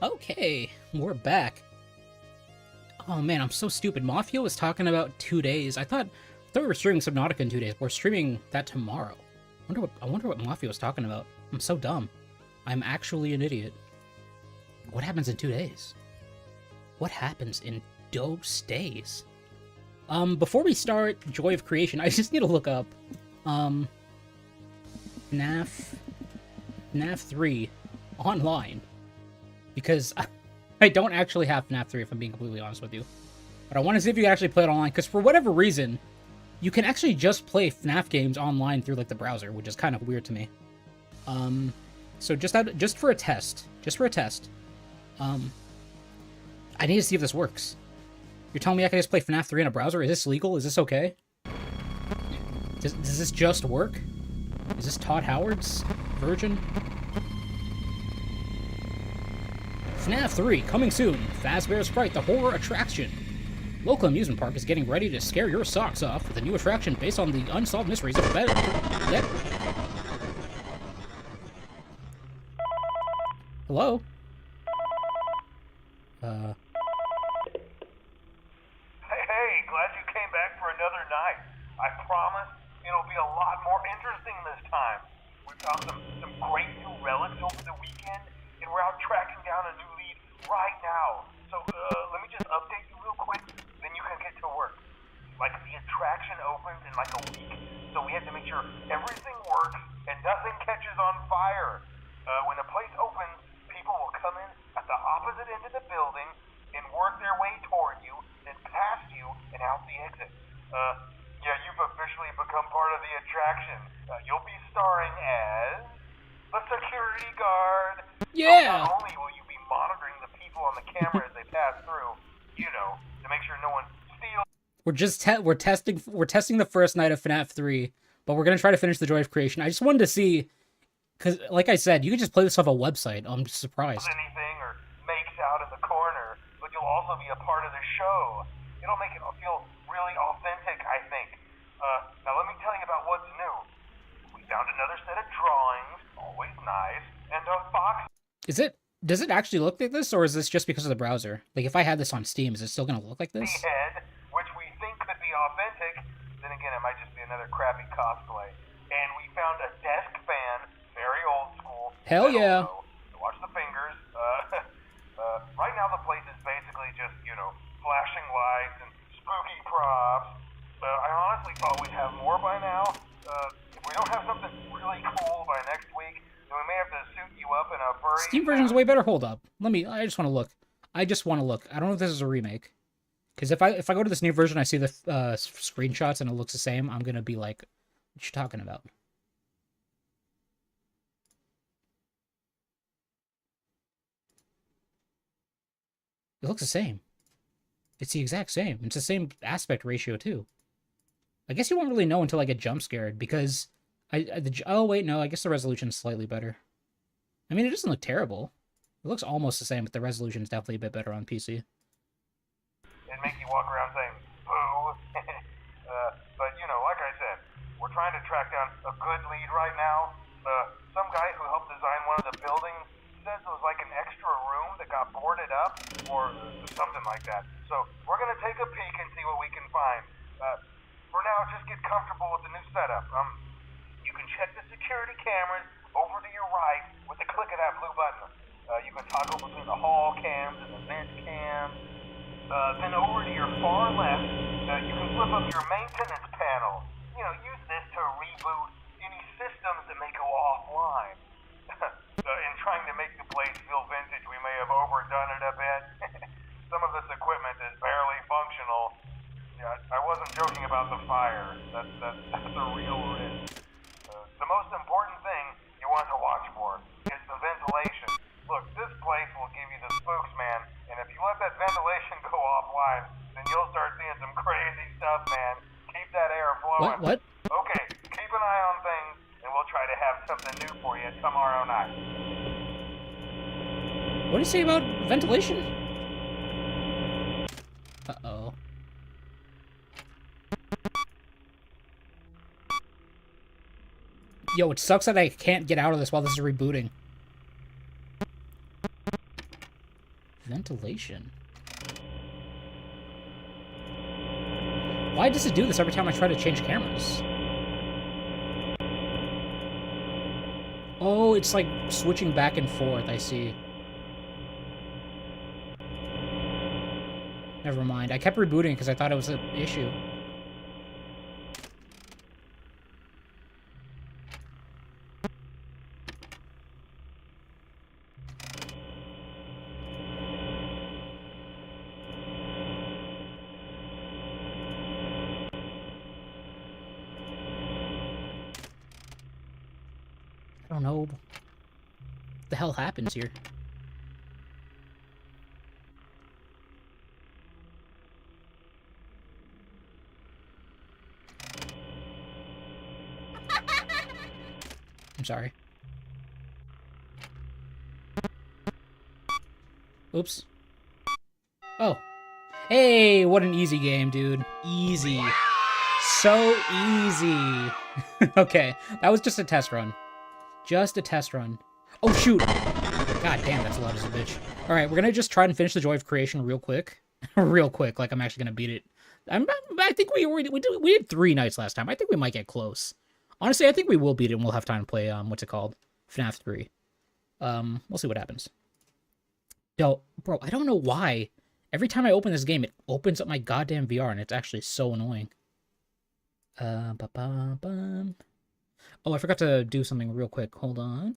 Okay, we're back. Oh man, I'm so stupid. Mafia was talking about 2 days. I thought we were streaming Subnautica in 2 days. We're streaming that tomorrow. I wonder what Mafia was talking about. I'm so dumb. I'm actually an idiot. What happens in 2 days? What happens in those days? Before we start Joy of Creation, I just need to look up Fnaf 3 online. Because I don't actually have Fnaf 3, if I'm being completely honest with you. But I want to see if you can actually play it online, because for whatever reason, you can actually just play FNAF games online through, like, the browser, which is kind of weird to me. So just for a test, I need to see if this works. You're telling me I can just play FNAF 3 in a browser? Is this legal? Is this okay? Does this just work? Is this Todd Howard's version? FNAF 3, coming soon. Fazbear's Fright, the horror attraction. Local amusement park is getting ready to scare your socks off with a new attraction based on the unsolved mysteries of bed. Yep. Hello? Hey, glad you came back for another night. I promise it'll be a lot more interesting this time. We found some great new relics over the weekend, and we're out tracking down a new lead right now. So, let me just update you real quick, then you can get to work. Like, the attraction opens in like a week, so we have to make sure everything works and nothing catches on fire. When the place opens, people will come in at the opposite end of the building and work their way toward you, then past you and out the exit. Yeah, you've officially become part of the attraction. You'll be starring as the security guard. Yeah! So not only will you be monitoring the people on the camera as they pass through, you know, to make sure no one steals. We're testing the first night of FNAF 3, but we're gonna try to finish the Joy of Creation. I just wanted to see, because like I said, you can just play this off a website. I'm just surprised. Anything or makes out in the corner, but you'll also be a part of the show. It'll make it feel really authentic, I think. Now let me tell you about what's new. We found another set of drawings, always nice, and a box. Does it actually look like this, or is this just because of the browser? Like, if I had this on Steam, is it still gonna look like this? Head, which we think could be authentic. Then again, it might just be another crappy cosplay. And we found a desk fan, very old school. Hell yeah. Watch the fingers. Right now the place is basically just, you know, flashing lights and spooky props. I honestly thought we'd have more by now. If we don't have something really cool by next week, then we may have to suit you up in a furry... Steam version's way better. Hold up. I just want to look. I don't know if this is a remake. Because if I go to this new version, I see the screenshots and it looks the same, I'm gonna be like, what you talking about? It looks the same. It's the exact same. It's the same aspect ratio, too. I guess you won't really know until I get jump scared, because... oh, wait, no, I guess the resolution's slightly better. I mean, it doesn't look terrible. It looks almost the same, but the resolution's definitely a bit better on PC. And make you walk around saying, boo. But, you know, like I said, we're trying to track down a good lead right now. Some guy who helped design one of the buildings says it was like an extra room that got boarded up, or something like that. So, we're gonna take a peek and see what we can find. For now, just get comfortable with the new setup. You can check the security cameras over to your right with the click of that blue button. You can toggle between the hall cams and the vent cams. Then over to your far left, you can flip up your maintenance panel. You know, use this to reboot any systems that may go offline. In trying to make the place feel vintage, we may have overdone it a bit. Some of this equipment is barely functional. Yeah, I wasn't joking about the fire. That's a real risk. The most important thing you want to watch for is the ventilation. Look, this place will give you the spooks, man, and if you let that ventilation go offline, then you'll start seeing some crazy stuff, man. Keep that air flowing. What? Okay, keep an eye on things, and we'll try to have something new for you tomorrow night. What do you say about ventilation? Uh-oh. Yo, it sucks that I can't get out of this while this is rebooting. Ventilation. Why does it do this every time I try to change cameras? Oh, it's like switching back and forth, I see. Never mind. I kept rebooting because I thought it was an issue. I don't know what the hell happens here. I'm sorry. Oops. Oh. Hey, what an easy game, dude. Easy. So easy. Okay, that was just a test run. Just a test run. Oh, shoot. God damn, that's loud as a bitch. Alright, we're gonna just try and finish the Joy of Creation real quick. Real quick, like I'm actually gonna beat it. I think we did 3 nights last time. I think we might get close. Honestly, I think we will beat it and we'll have time to play, what's it called? FNAF 3. We'll see what happens. Yo, bro, I don't know why. Every time I open this game, it opens up my goddamn VR, and it's actually so annoying. Oh, I forgot to do something real quick. Hold on.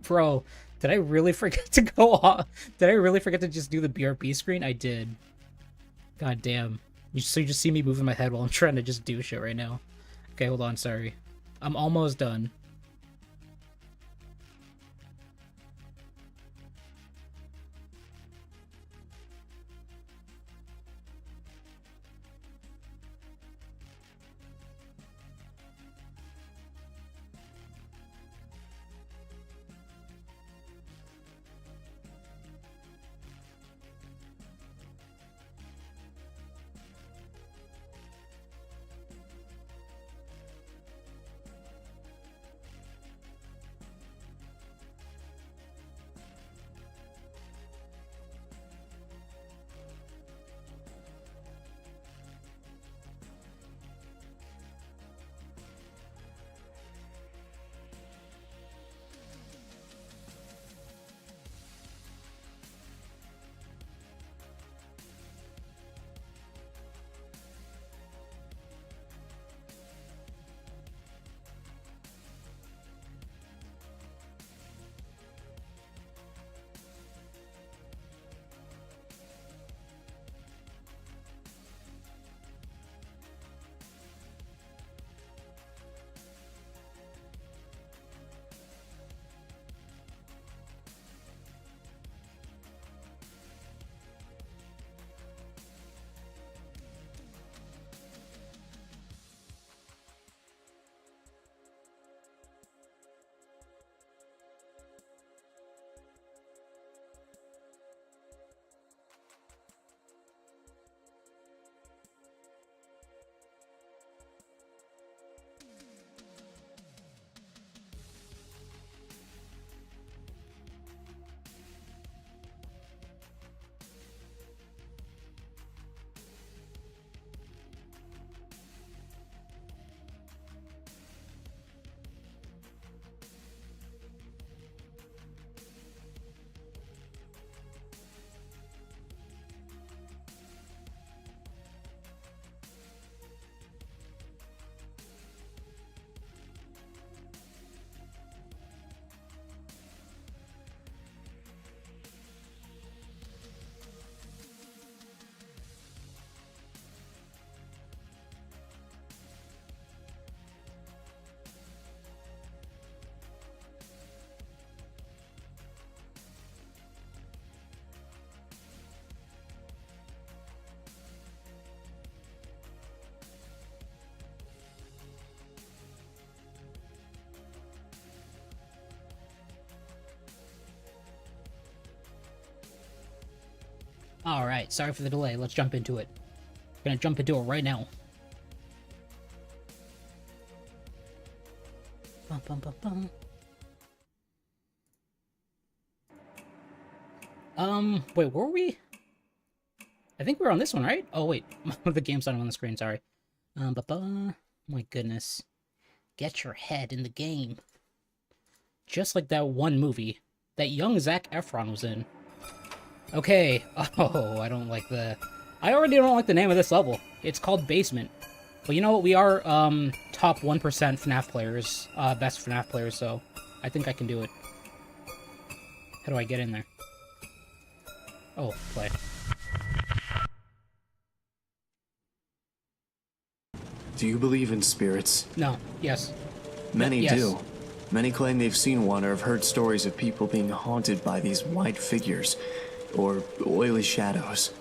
Bro, did I really forget to go off? Did I really forget to just do the BRB screen? I did. God damn. So you just see me moving my head while I'm trying to just do shit right now. Okay, hold on, sorry. I'm almost done. Alright, sorry for the delay. Let's jump into it. We're gonna jump into it right now. Bum, bum, bum, bum. Wait, were we? I think we're on this one, right? Oh, wait. The game's not on the screen, sorry. My goodness. Get your head in the game. Just like that one movie that young Zac Efron was in. Okay. Oh, I don't like the... I already don't like the name of this level. It's called Basement. But you know what? We are, top 1% Fnaf players. Best Fnaf players, so I think I can do it. How do I get in there? Oh, play. Do you believe in spirits? No. Yes. Many yes. do. Many claim they've seen one or have heard stories of people being haunted by these white figures, or oily shadows.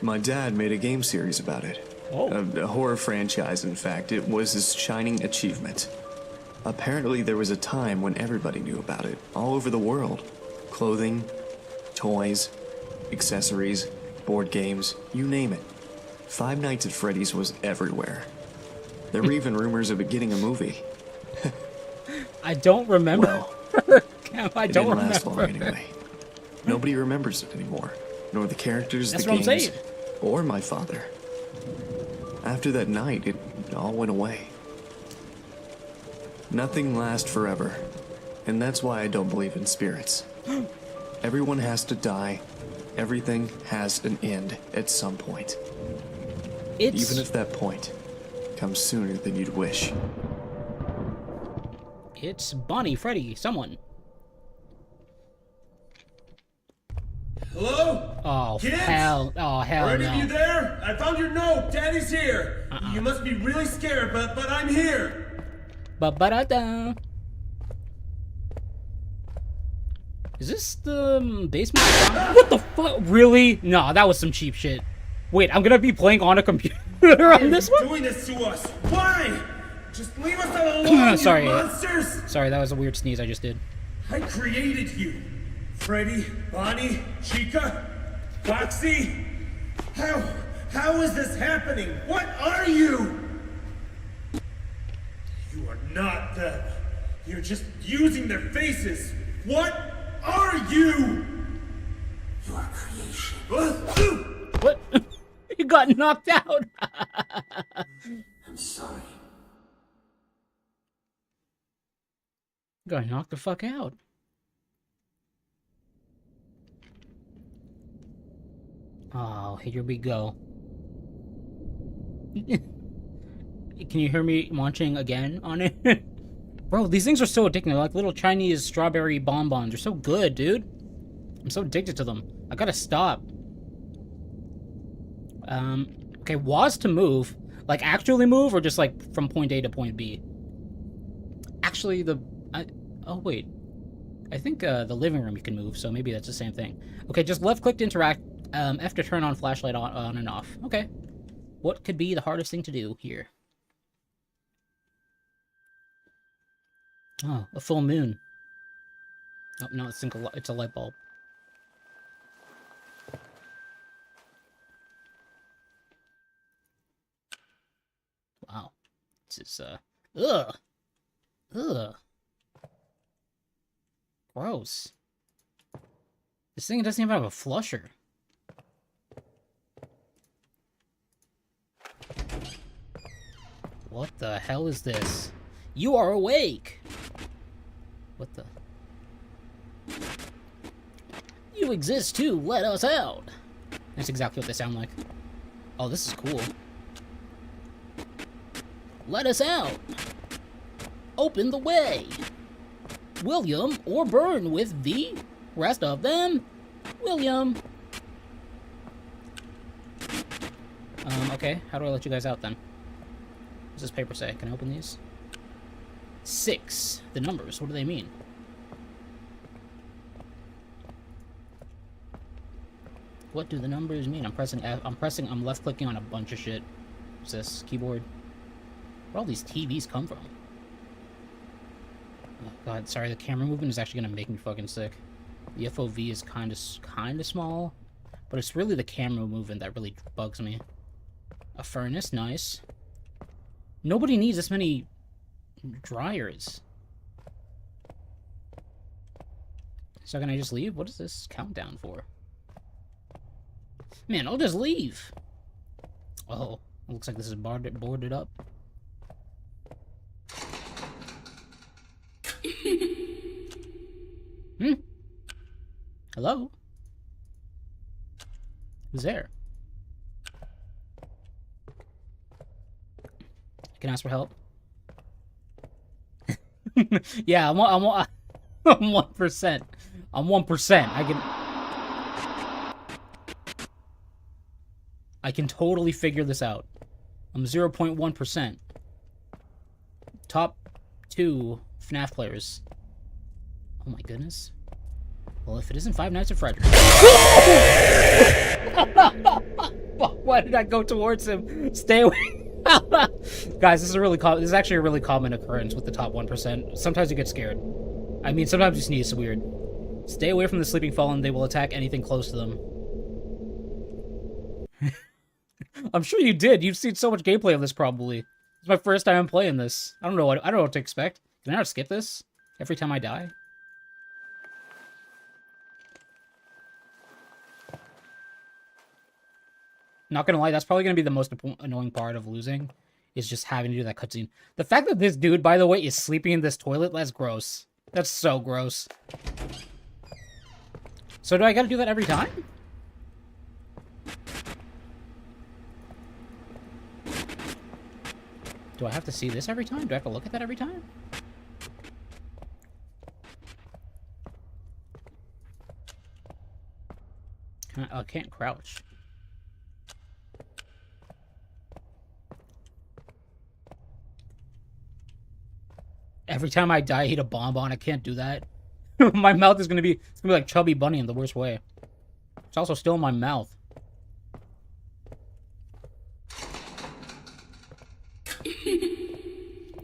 My dad made a game series about it. Oh. A horror franchise, in fact. It was his shining achievement. Apparently there was a time when everybody knew about it, all over the world. Clothing, toys, accessories, board games, you name it. Five Nights at Freddy's was everywhere. There were even rumors of it getting a movie. I don't remember. Well, I it don't didn't remember. last long anyway. Nobody remembers it anymore, nor the characters, That's the what I'm games, saying. or my father. After that night, it all went away. Nothing lasts forever, and that's why I don't believe in spirits. Everyone has to die. Everything has an end at some point. Even if that point comes sooner than you'd wish. It's Bonnie, Freddy, someone. Hello? Oh, Kids? hell Are any of you there? I found your note. Daddy's here. You must be really scared, but I'm here. Ba-ba-da-da. Is this the basement? What the fuck? Really? No, that was some cheap shit. Wait, I'm gonna be playing on a computer on this one? Doing this to us? Why? Just leave us alone, Sorry. you monsters! Sorry, that was a weird sneeze I just did. I created you. Freddy, Bonnie, Chica, Foxy. How is this happening? What are you? You are not them. You're just using their faces. What are you? You are creation. What? You got knocked out. I'm sorry. Got knocked the fuck out. Oh, here we go. Can you hear me munching again on it? Bro, these things are so addicting. They're like little Chinese strawberry bonbons. They're so good, dude. I'm so addicted to them. I gotta stop. Okay, was to move. Like, actually move, or just, like, from point A to point B? Actually, oh, wait. I think, the living room you can move, so maybe that's the same thing. Okay, just left-click to interact, F to turn on flashlight on and off. Okay. What could be the hardest thing to do here? Oh, a full moon. Oh, no, it's a light bulb. Wow. This is, ugh! Ugh! Gross. This thing doesn't even have a flusher. What the hell is this? You are awake! What the? You exist too, let us out! That's exactly what they sound like. Oh, this is cool. Let us out! Open the way! William, or burn with the rest of them! William! Okay, how do I let you guys out then? What does this paper say? Can I open these? 6. The numbers, what do they mean? What do the numbers mean? I'm pressing F. I'm left clicking on a bunch of shit. What's this? Keyboard? Where all these TVs come from? Oh god, sorry, the camera movement is actually gonna make me fucking sick. The FOV is kinda small. But it's really the camera movement that really bugs me. A furnace, nice. Nobody needs this many dryers. So can I just leave? What is this countdown for? Man, I'll just leave. Oh, it looks like this is boarded up. Hello? Who's there? I can ask for help. Yeah, I'm 1%. I'm 1%. I can totally figure this out. I'm 0.1%. Top 2 FNAF players. Oh my goodness. Well, if it isn't Five Nights at Frederick. Why did I go towards him? Stay away. Guys, this is actually a really common occurrence with the top 1%. Sometimes you get scared. I mean, sometimes you sneeze, it's weird. Stay away from the sleeping fallen, they will attack anything close to them. I'm sure you did. You've seen so much gameplay of this, probably. It's my first time playing this. I don't know what to expect. Can I not skip this every time I die? Not gonna lie, that's probably gonna be the most annoying part of losing, is just having to do that cutscene. The fact that this dude, by the way, is sleeping in this toilet, that's gross. That's so gross. So do I gotta do that every time? Do I have to see this every time? Do I have to look at that every time? I can't crouch. Every time I die, I hit a bonbon. I can't do that. My mouth is gonna be like Chubby Bunny in the worst way. It's also still in my mouth.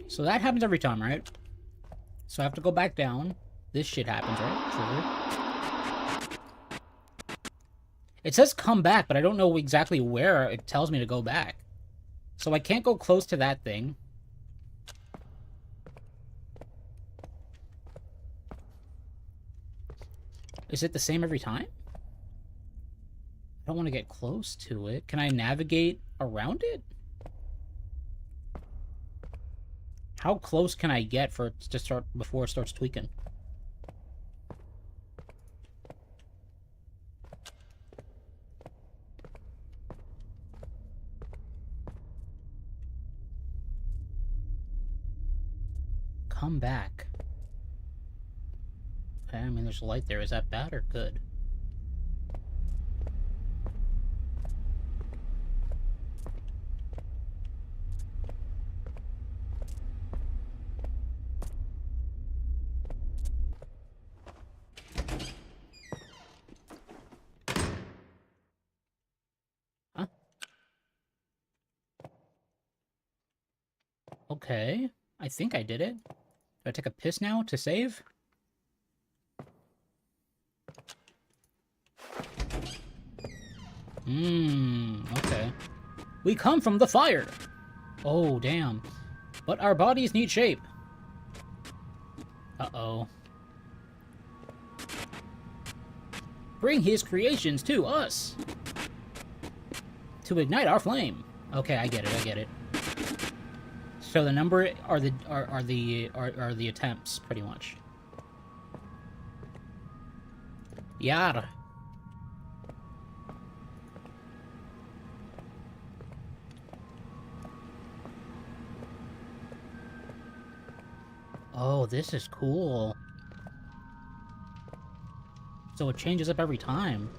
So that happens every time, right? So I have to go back down. This shit happens, right? Trigger. It says come back, but I don't know exactly where it tells me to go back. So I can't go close to that thing. Is it the same every time? I don't want to get close to it. Can I navigate around it? How close can I get for it to start before it starts tweaking? Come back. Okay, I mean, there's light there. Is that bad or good? Huh? Okay. I think I did it. Do I take a piss now to save? Okay. We come from the fire! Oh, damn. But our bodies need shape. Uh-oh. Bring his creations to us! To ignite our flame. Okay, I get it. So the number are the attempts, pretty much. Yada. Oh, this is cool. So it changes up every time.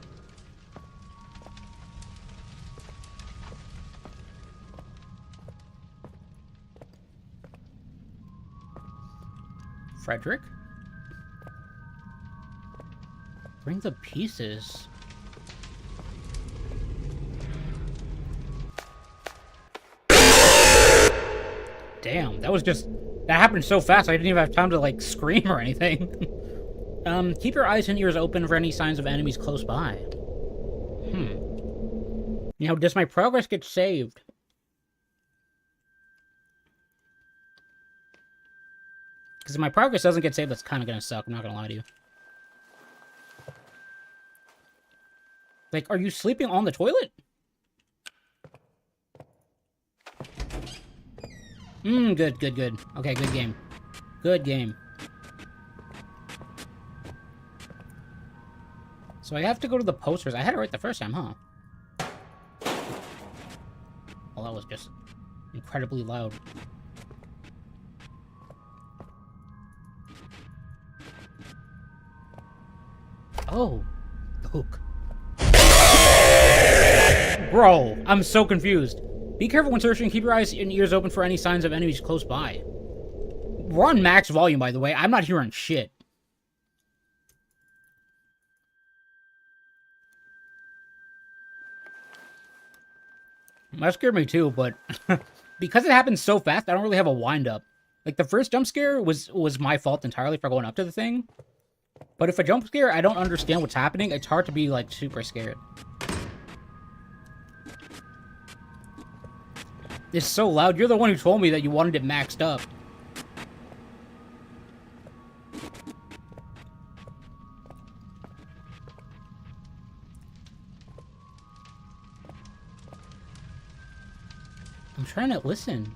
Frederick? Bring the pieces. Damn, that happened so fast I didn't even have time to, like, scream or anything. Keep your eyes and ears open for any signs of enemies close by. You know, does my progress get saved? Because if my progress doesn't get saved, that's kind of gonna suck. I'm not gonna lie to you. Like, are you sleeping on the toilet? Good, good, good. Okay, good game. Good game. So I have to go to the posters. I had it right the first time, huh? Well, that was just incredibly loud. Oh. The hook. Bro, I'm so confused. Be careful when searching. Keep your eyes and ears open for any signs of enemies close by. We're on max volume, by the way. I'm not hearing shit. That scared me too, but because it happens so fast, I don't really have a wind-up. Like, the first jump scare was my fault entirely for going up to the thing. But if a jump scare, I don't understand what's happening, it's hard to be, like, super scared. It's so loud. You're the one who told me that you wanted it maxed up. I'm trying to listen.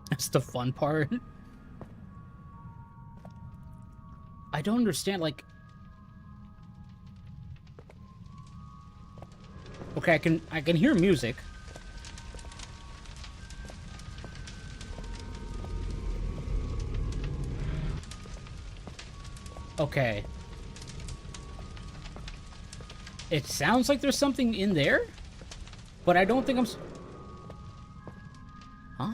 That's the fun part. I don't understand, like... Okay, I can hear music. Okay. It sounds like there's something in there, but I don't think I'm... Huh?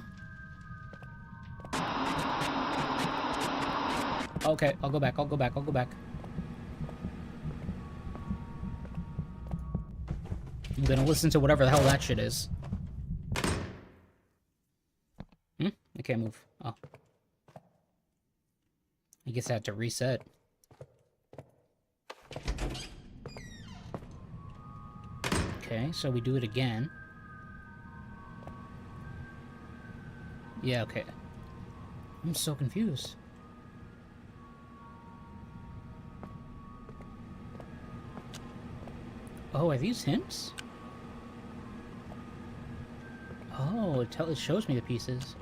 Okay, I'll go back, I'll go back, I'll go back. I'm gonna listen to whatever the hell that shit is. I can't move. Oh. I guess I have to reset. Okay, so we do it again. Yeah, okay. I'm so confused. Oh, are these hints? Oh, it shows me the pieces.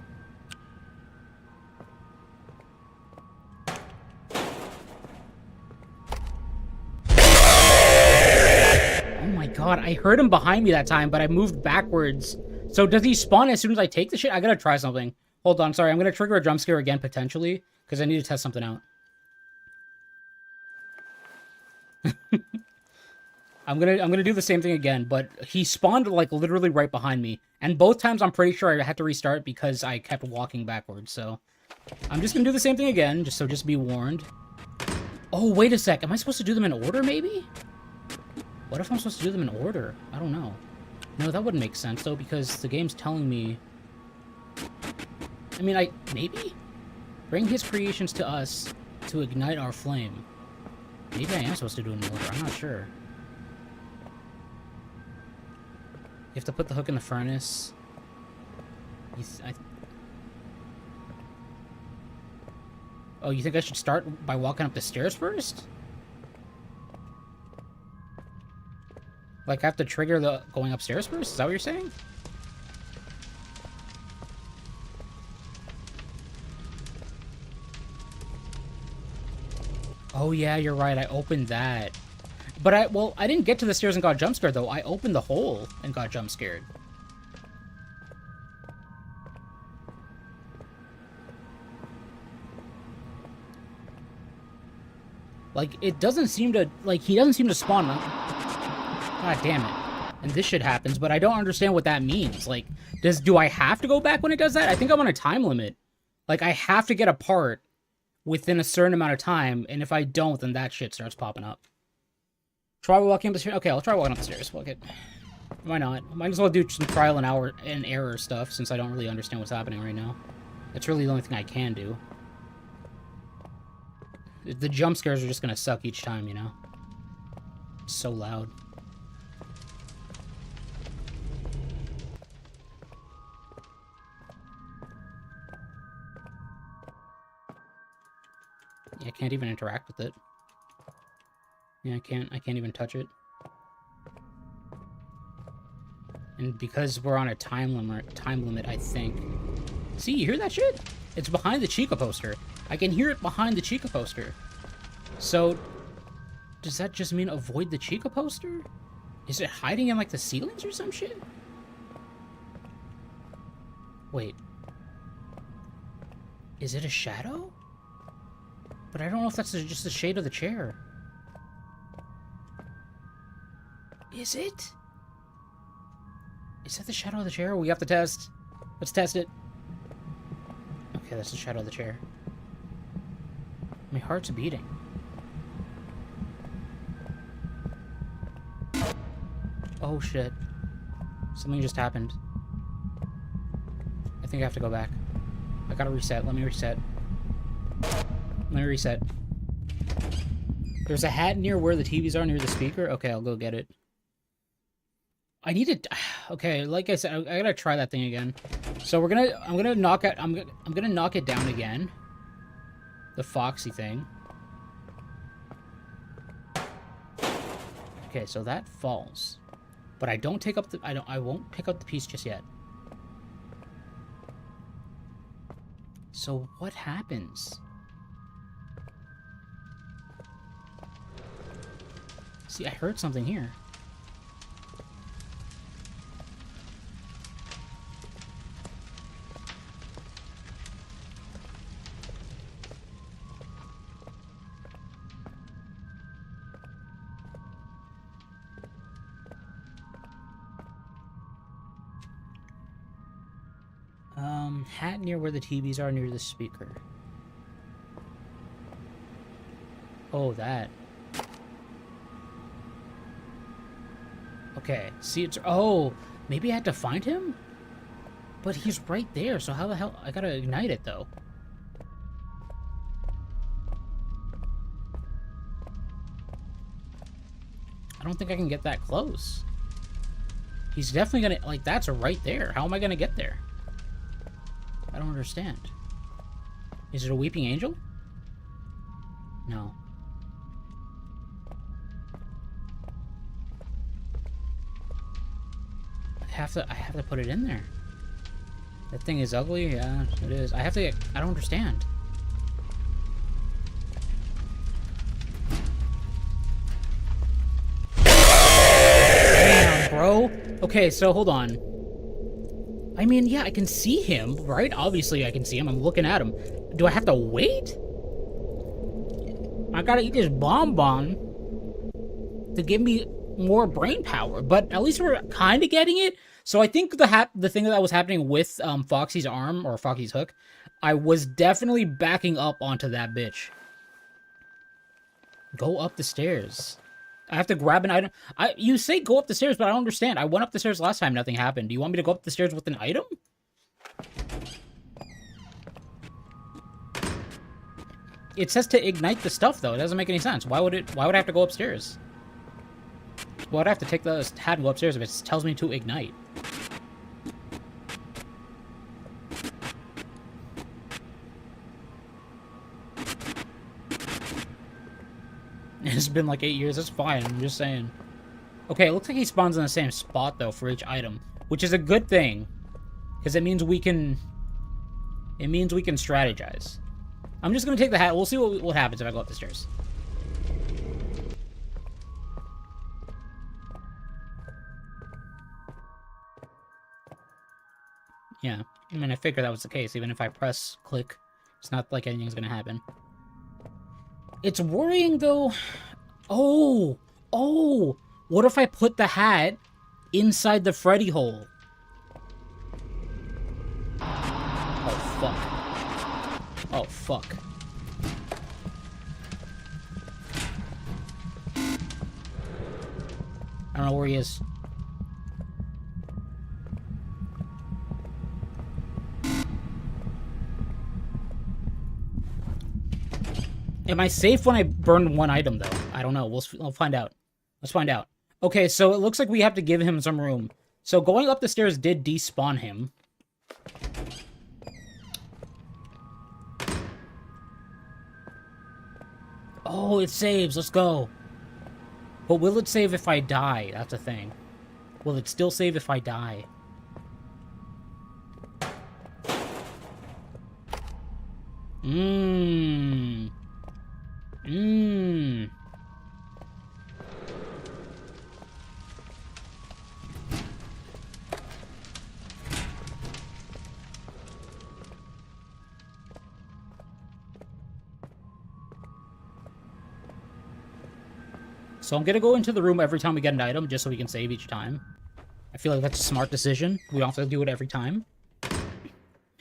Oh my god, I heard him behind me that time, but I moved backwards. So does he spawn as soon as I take the shit? I gotta try something. Hold on, sorry, I'm gonna trigger a jump scare again, potentially, because I need to test something out. I'm gonna do the same thing again, but he spawned, like, literally right behind me. And both times I'm pretty sure I had to restart because I kept walking backwards, so... I'm just gonna do the same thing again, just be warned. Oh, wait a sec, am I supposed to do them in order, maybe? What if I'm supposed to do them in order? I don't know. No, that wouldn't make sense, though, because the game's telling me... I mean, maybe? Bring his creations to us to ignite our flame. Maybe I am supposed to do it in order, I'm not sure. You have to put the hook in the furnace. Oh, you think I should start by walking up the stairs first? Like, I have to trigger the going upstairs first? Is that what you're saying? Oh, yeah, you're right. I opened that. But I didn't get to the stairs and got jump scared, though. I opened the hole and got jump scared. Like, it doesn't seem to, like, he doesn't seem to spawn. God damn it. And this shit happens, but I don't understand what that means. Like, do I have to go back when it does that? I think I'm on a time limit. Like, I have to get a part within a certain amount of time, and if I don't, then that shit starts popping up. Try walking up the stairs? Okay, I'll try walking up the stairs. Fuck it. Why not? Might as well do some trial and error stuff, since I don't really understand what's happening right now. That's really the only thing I can do. The jump scares are just gonna suck each time, you know? It's so loud. Yeah, I can't even interact with it. Yeah, I can't even touch it. And because we're on a time limit, I think. See, you hear that shit? It's behind the Chica poster. I can hear it behind the Chica poster. So, does that just mean avoid the Chica poster? Is it hiding in, like, the ceilings or some shit? Wait. Is it a shadow? But I don't know if that's just the shade of the chair. Is it? Is that the shadow of the chair? We have to test. Let's test it. Okay, that's the shadow of the chair. My heart's beating. Oh shit. Something just happened. I think I have to go back. I gotta reset. Let me reset. Let me reset. There's a hat near where the TVs are, near the speaker. Okay, I'll go get it. I need to. Okay, like I said, I gotta try that thing again. So I'm gonna knock it. I'm gonna knock it down again. The Foxy thing. Okay, so that falls, but I don't take up the. I won't pick up the piece just yet. So what happens? See, I heard something here. Hat near where the TVs are, near the speaker. Oh, that. Okay, see, it's... Oh, maybe I had to find him? But he's right there, so how the hell... I gotta ignite it, though. I don't think I can get that close. He's definitely gonna... Like, that's right there. How am I gonna get there? I don't understand. Is it a weeping angel? No. I have to put it in there. That thing is ugly? Yeah, it is. I don't understand. Damn, bro. Okay, so hold on. I mean, yeah, I can see him, right? Obviously, I can see him. I'm looking at him. Do I have to wait? I gotta eat this bonbon to give me more brain power, but at least we're kind of getting it. So I think the thing that was happening with Foxy's arm, or Foxy's hook, I was definitely backing up onto that bitch. Go up the stairs. I have to grab an item. You say go up the stairs, but I don't understand. I went up the stairs last time, nothing happened. Do you want me to go up the stairs with an item? It says to ignite the stuff, though. It doesn't make any sense. Why would I have to go upstairs? Why would I have to take the hat and go upstairs if it tells me to ignite? It's been like 8 years. That's fine. I'm just saying. Okay, it looks like he spawns in the same spot, though, for each item. Which is a good thing. Because it means we can... It means we can strategize. I'm just going to take the hat. We'll see what happens if I go up the stairs. Yeah. I mean, I figured that was the case. Even if I press click, it's not like anything's going to happen. It's worrying, though. Oh! Oh! What if I put the hat inside the Freddy hole? Oh, fuck. Oh, fuck. I don't know where he is. Am I safe when I burn one item, though? I don't know. We'll find out. Let's find out. Okay, so it looks like we have to give him some room. So going up the stairs did despawn him. Oh, it saves. Let's go. But will it save if I die? That's the thing. Will it still save if I die? Mmm. Mmm. So I'm gonna go into the room every time we get an item, just so we can save each time. I feel like that's a smart decision. We don't have to do it every time.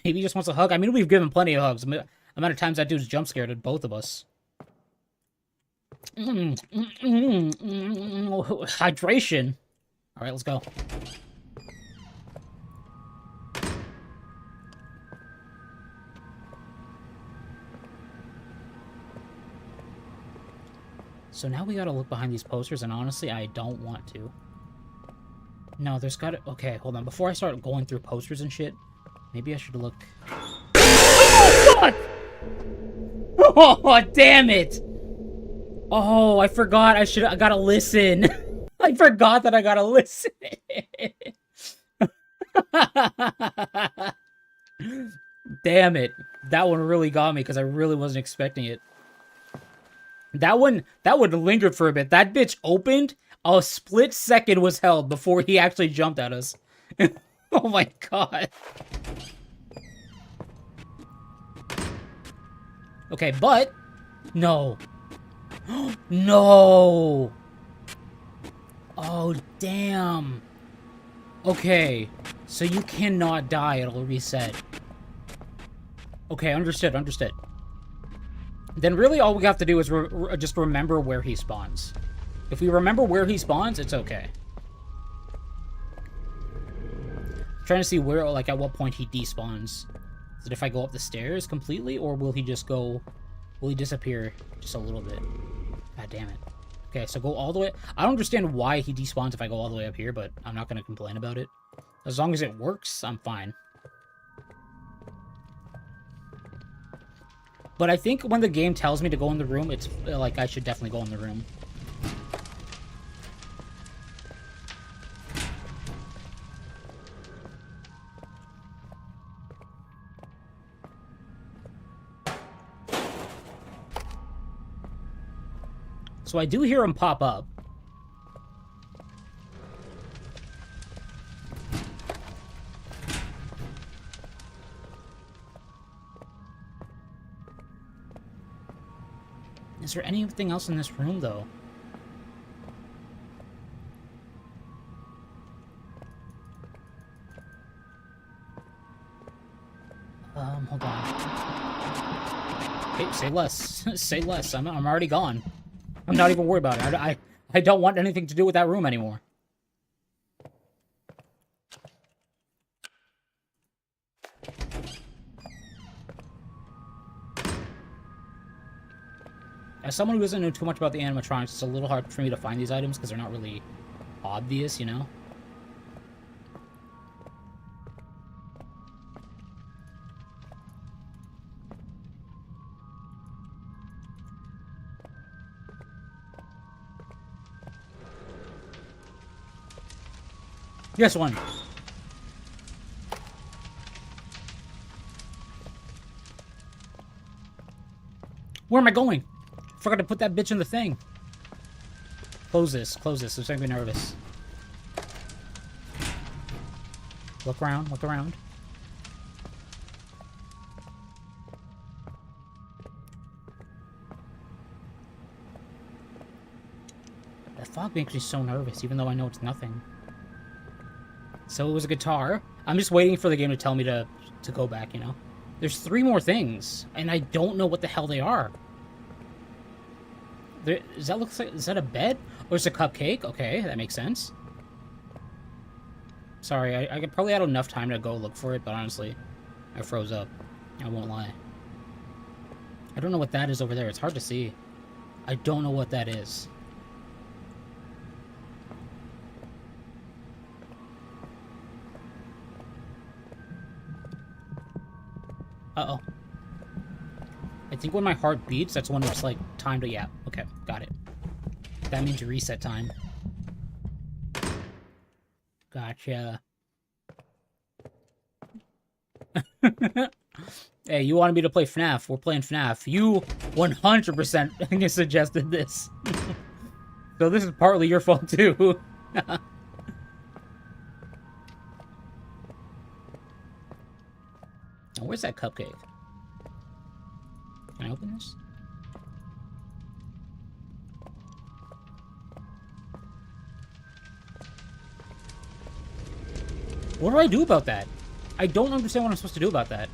Maybe he just wants a hug. I mean, we've given plenty of hugs. The amount of times that dude's jump scared at both of us. Hydration. All right, let's go. So now we gotta look behind these posters, and honestly, I don't want to. No, there's gotta... Okay, hold on. Before I start going through posters and shit, maybe I should look... Oh, God! Oh, damn it! Oh, I forgot I gotta listen. I forgot that I gotta listen. Damn it. That one really got me, because I really wasn't expecting it. That one lingered for a bit. That bitch opened, a split second was held before he actually jumped at us. Oh my god. Okay, but... No. No! Oh, damn. Okay, so you cannot die, it'll reset. Okay, understood, understood. Then really all we have to do is just remember where he spawns. If we remember where he spawns, it's okay. I'm trying to see where, like, at what point he despawns. Is it if I go up the stairs completely, or will he just go... Will he disappear just a little bit? God damn it. Okay, so go all the way... I don't understand why he despawns if I go all the way up here, but I'm not going to complain about it. As long as it works, I'm fine. But I think when the game tells me to go in the room, it's like I should definitely go in the room. So I do hear him pop up. Is there anything else in this room, though? Hold on. Hey, say less. Say less. I'm already gone. I'm not even worried about it. I don't want anything to do with that room anymore. As someone who doesn't know too much about the animatronics, it's a little hard for me to find these items because they're not really obvious, you know? Yes, one. Where am I going? Forgot to put that bitch in the thing. Close this. Close this. It's making me nervous. Look around. Look around. That fog makes me so nervous, even though I know it's nothing. So it was a guitar. I'm just waiting for the game to tell me to go back, you know? There's 3 more things, and I don't know what the hell they are. Does that look like... Is that a bed? Or is it a cupcake? Okay, that makes sense. Sorry, I probably had enough time to go look for it, but honestly, I froze up. I won't lie. I don't know what that is over there. It's hard to see. I don't know what that is. Uh-oh. I think when my heart beats, that's when it's, like, time to... Yeah, okay, got it. That means reset time. Gotcha. Hey, you wanted me to play FNAF. We're playing FNAF. You 100% suggested this. So this is partly your fault, too. Oh, where's that cupcake? Can I open this? What do I do about that? I don't understand what I'm supposed to do about that.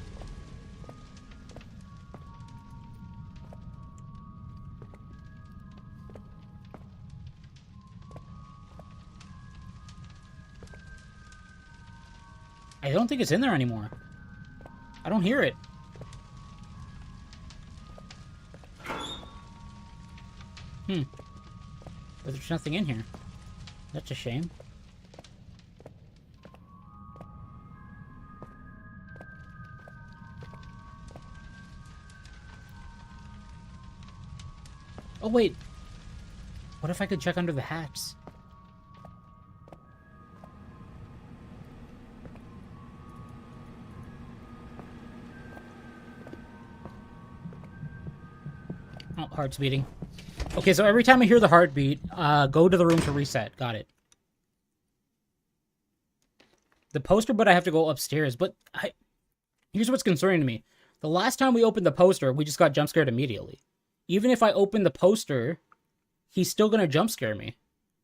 I don't think it's in there anymore. I don't hear it. But there's nothing in here. That's a shame. Oh, wait. What if I could check under the hats? Oh, heart's beating. Okay, so every time I hear the heartbeat, go to the room to reset. Got it. The poster, but I have to go upstairs. But here's what's concerning to me. The last time we opened the poster, we just got jump scared immediately. Even if I open the poster, he's still gonna jump scare me.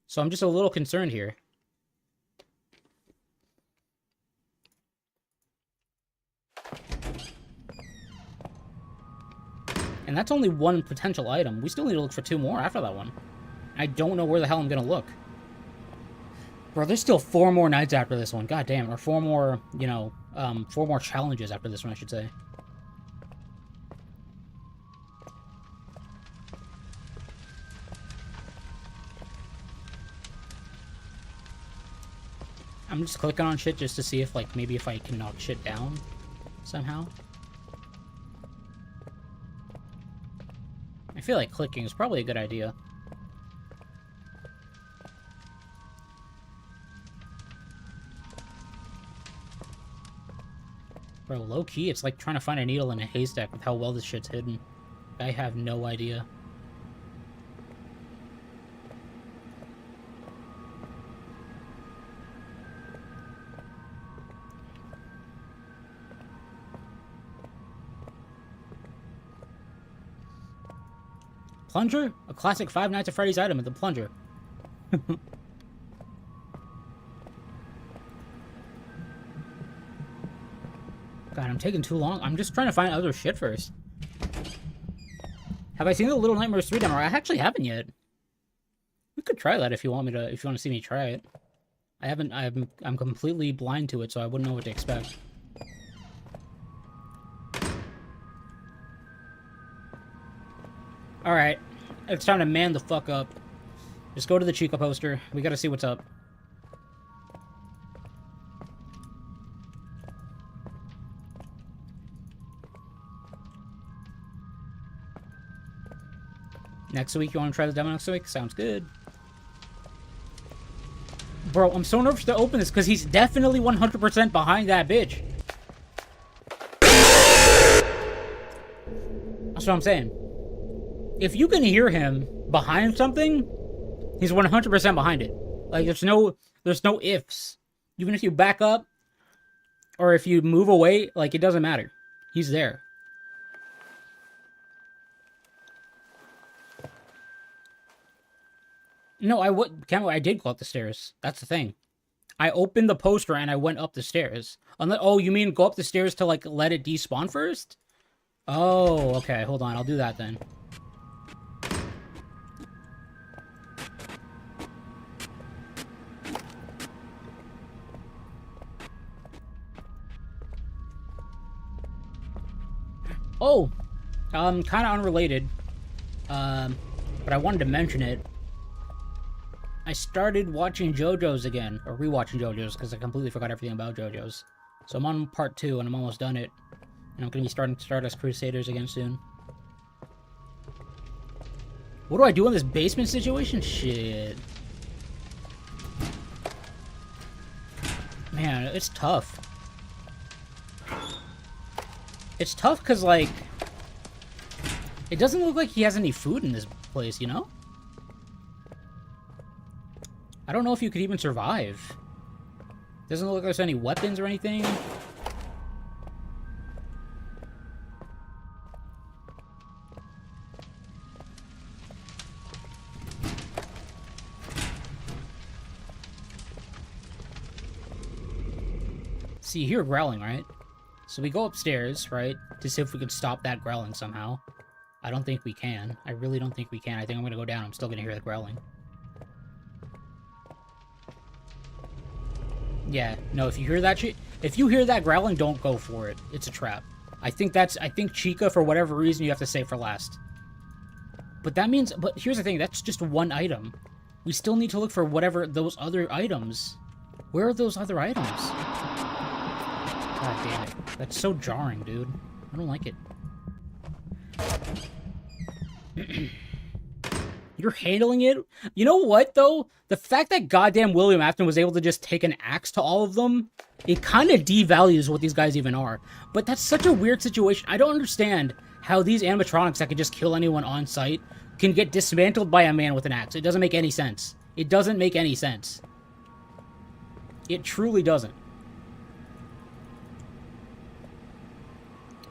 So I'm just a little concerned here. And that's only one potential item. We still need to look for 2 more after that one. I don't know where the hell I'm gonna look. Bro, there's still 4 more nights after this one. God damn. Or 4 more, you know, 4 more challenges after this one, I should say. I'm just clicking on shit just to see if, like, maybe if I can knock shit down somehow. I feel like clicking is probably a good idea. Bro, low-key, it's like trying to find a needle in a haystack with how well this shit's hidden. I have no idea. Plunger? A classic Five Nights at Freddy's item at the plunger. God, I'm taking too long. I'm just trying to find other shit first. Have I seen the Little Nightmares 3 demo? I actually haven't yet. We could try that if you want me to. If you want to see me try it. I haven't. I'm completely blind to it, so I wouldn't know what to expect. All right, it's time to man the fuck up. Just go to the Chica poster. We gotta see what's up. Next week, you want to try the demo next week? Sounds good. Bro, I'm so nervous to open this because he's definitely 100% behind that bitch. That's what I'm saying. If you can hear him behind something, he's 100% behind it. Like, there's no ifs. Even if you back up or if you move away, like, it doesn't matter. He's there. No, I did go up the stairs. That's the thing. I opened the poster and I went up the stairs. Oh, you mean go up the stairs to, like, let it despawn first? Oh, okay. Hold on. I'll do that then. Oh, kind of unrelated, but I wanted to mention it. I started watching JoJo's again, or rewatching JoJo's, because I completely forgot everything about JoJo's. So I'm on part 2, and I'm almost done it. And I'm gonna be starting Stardust Crusaders again soon. What do I do in this basement situation? Shit. Man, it's tough. It's tough because, like, it doesn't look like he has any food in this place, you know? I don't know if you could even survive. Doesn't look like there's any weapons or anything. See, you hear growling, right? So we go upstairs, right? To see if we can stop that growling somehow. I don't think we can. I really don't think we can. I think I'm gonna go down. I'm still gonna hear the growling. Yeah, no, if you hear that shit, if you hear that growling, don't go for it. It's a trap. I think Chica, for whatever reason, you have to save for last. But that means, but here's the thing, that's just one item. We still need to look for whatever those other items. Where are those other items? God damn it. That's so jarring, dude. I don't like it. You're handling it? You know what, though? The fact that goddamn William Afton was able to just take an axe to all of them, it kind of devalues what these guys even are. But that's such a weird situation. I don't understand how these animatronics that can just kill anyone on sight can get dismantled by a man with an axe. It doesn't make any sense. It doesn't make any sense. It truly doesn't.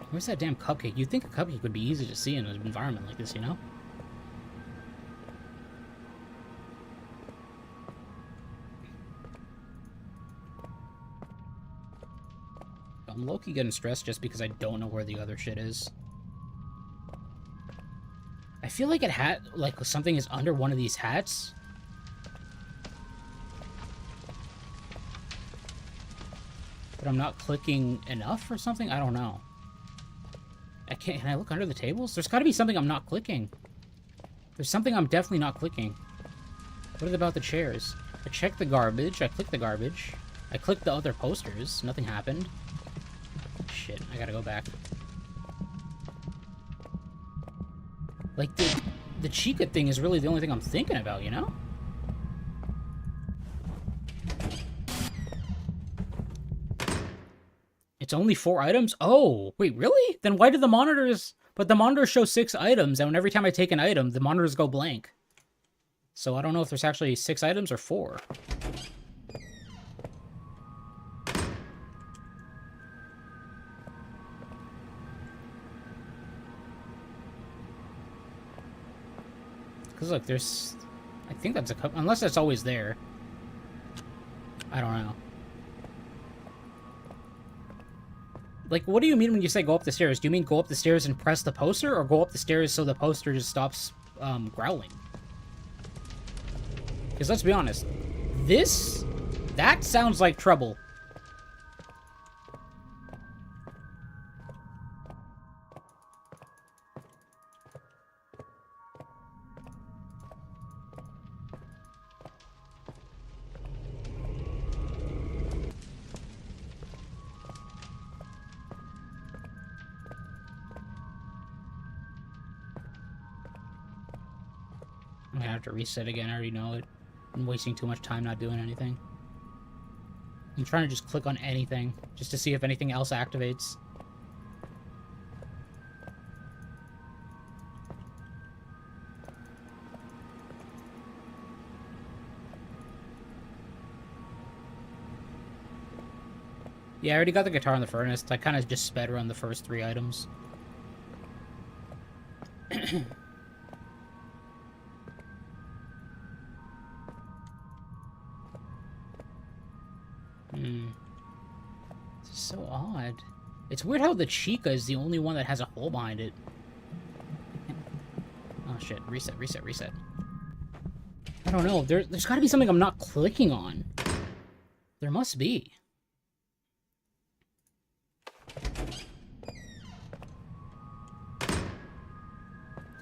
Where's that damn cupcake? You'd think a cupcake would be easy to see in an environment like this, you know? I'm low-key getting stressed just because I don't know where the other shit is. I feel like it had, like, something is under one of these hats. But I'm not clicking enough or something? I don't know. Can I look under the tables? There's gotta be something I'm not clicking. There's something I'm definitely not clicking. What about the chairs? I checked the garbage. I clicked the garbage. I clicked the other posters. Nothing happened. Shit, I gotta go back. Like, the Chica thing is really the only thing I'm thinking about, you know? It's only 4 items? Oh, wait, really? Then why do the monitors... But the monitors show 6 items, and every time I take an item, the monitors go blank. So I don't know if there's actually 6 items or 4. Because, look, there's... I think that's a couple... Unless that's always there. I don't know. Like, what do you mean when you say go up the stairs? Do you mean go up the stairs and press the poster, or go up the stairs so the poster just stops growling? Because let's be honest, that sounds like trouble. I'm gonna have to reset again, I already know it. I'm wasting too much time not doing anything. I'm trying to just click on anything, just to see if anything else activates. Yeah, I already got the guitar in the furnace. I kind of just sped around the first 3 items. This is so odd. It's weird how the Chica is the only one that has a hole behind it. Oh shit, reset, reset, reset. I don't know, there's gotta be something I'm not clicking on. There must be.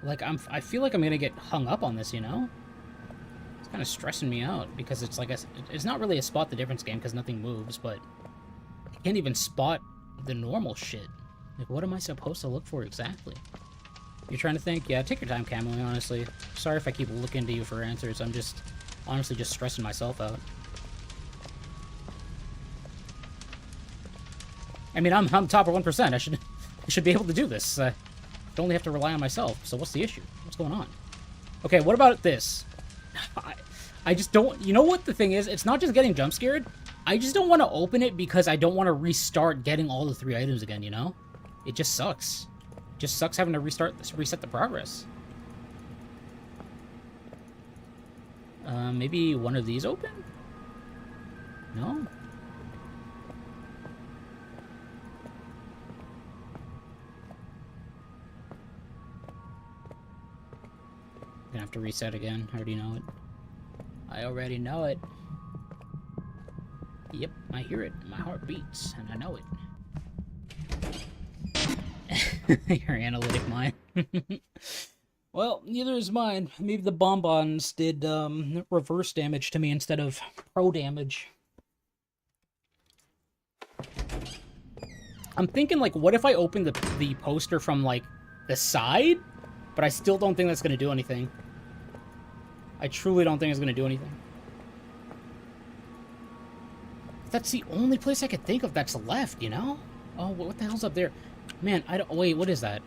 Like, I feel like I'm gonna get hung up on this, you know? It's kind of stressing me out, because it's like, it's not really a spot the difference game, because nothing moves, but I can't even spot the normal shit. Like, what am I supposed to look for exactly? You're trying to think? Yeah, take your time, Camille, honestly. Sorry if I keep looking to you for answers. I'm just, honestly, just stressing myself out. I mean, I'm top of 1%. I should be able to do this. I only have to rely on myself. So what's the issue? What's going on? Okay, what about this? I just don't... You know what the thing is? It's not just getting jump scared. I just don't want to open it because I don't want to restart getting all the 3 items again, you know? It just sucks. It just sucks having to reset the progress. Maybe one of these open? No? Gonna have to reset again. I already know it. I already know it. Yep, I hear it. My heart beats, and I know it. Your analytic mind. Well, neither is mine. Maybe the bonbons did reverse damage to me instead of pro damage. I'm thinking, like, what if I open the poster from, like, the side? But I still don't think that's going to do anything. I truly don't think it's going to do anything. That's the only place I could think of that's left, you know? Oh, what the hell's up there? Man, I don't... Wait, what is that?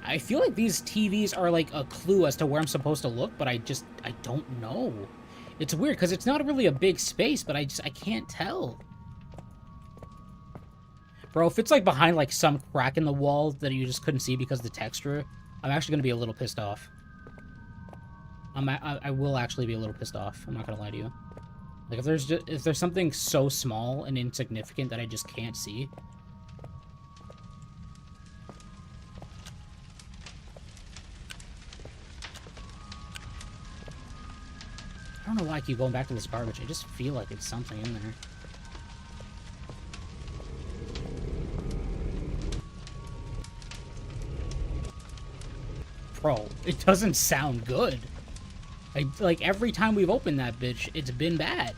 I feel like these TVs are like a clue as to where I'm supposed to look, but I don't know. It's weird, because it's not really a big space, but I can't tell. Bro, if it's like behind like some crack in the wall that you just couldn't see because of the texture, I'm actually going to be a little pissed off. I will actually be a little pissed off. I'm not going to lie to you. Like, if there's something so small and insignificant that I just can't see. I don't know why I keep going back to this garbage. I just feel like it's something in there. Bro, it doesn't sound good. Like every time we've opened that bitch, it's been bad.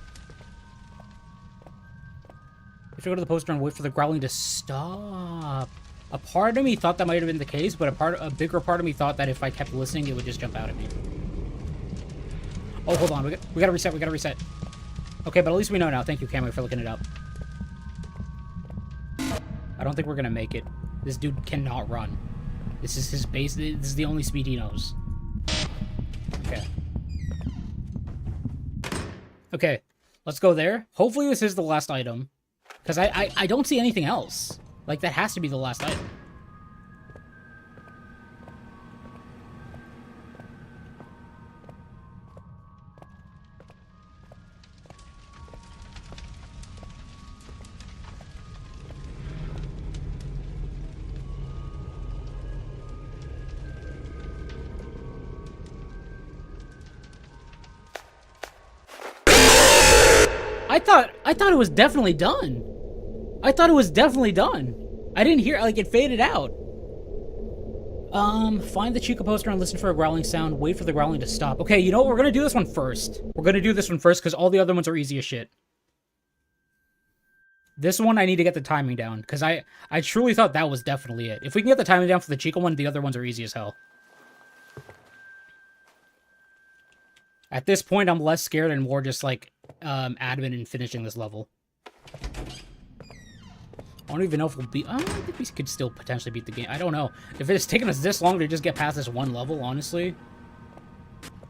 We have to go to the poster and wait for the growling to stop. A part of me thought that might have been the case, but a bigger part of me thought that if I kept listening, it would just jump out at me. Oh, hold on. We gotta reset. We gotta reset. Okay, but at least we know now. Thank you, Cammy, for looking it up. I don't think we're gonna make it. This dude cannot run. This is his base. This is the only speed he knows. Okay. Okay, let's go there. Hopefully this is the last item. Because I don't see anything else. Like, that has to be the last item. I thought it was definitely done. I thought it was definitely done. I didn't hear, like, it faded out. Find the Chica poster and listen for a growling sound. Wait for the growling to stop. Okay, you know what? We're gonna do this one first. We're gonna do this one first because all the other ones are easy as shit. This one I need to get the timing down because I truly thought that was definitely it. If we can get the timing down for the Chica one, the other ones are easy as hell. At this point, I'm less scared and more just, like, adamant in finishing this level. I don't even know if we'll beat... I think we could still potentially beat the game. I don't know. If it's taken us this long to just get past this one level, honestly,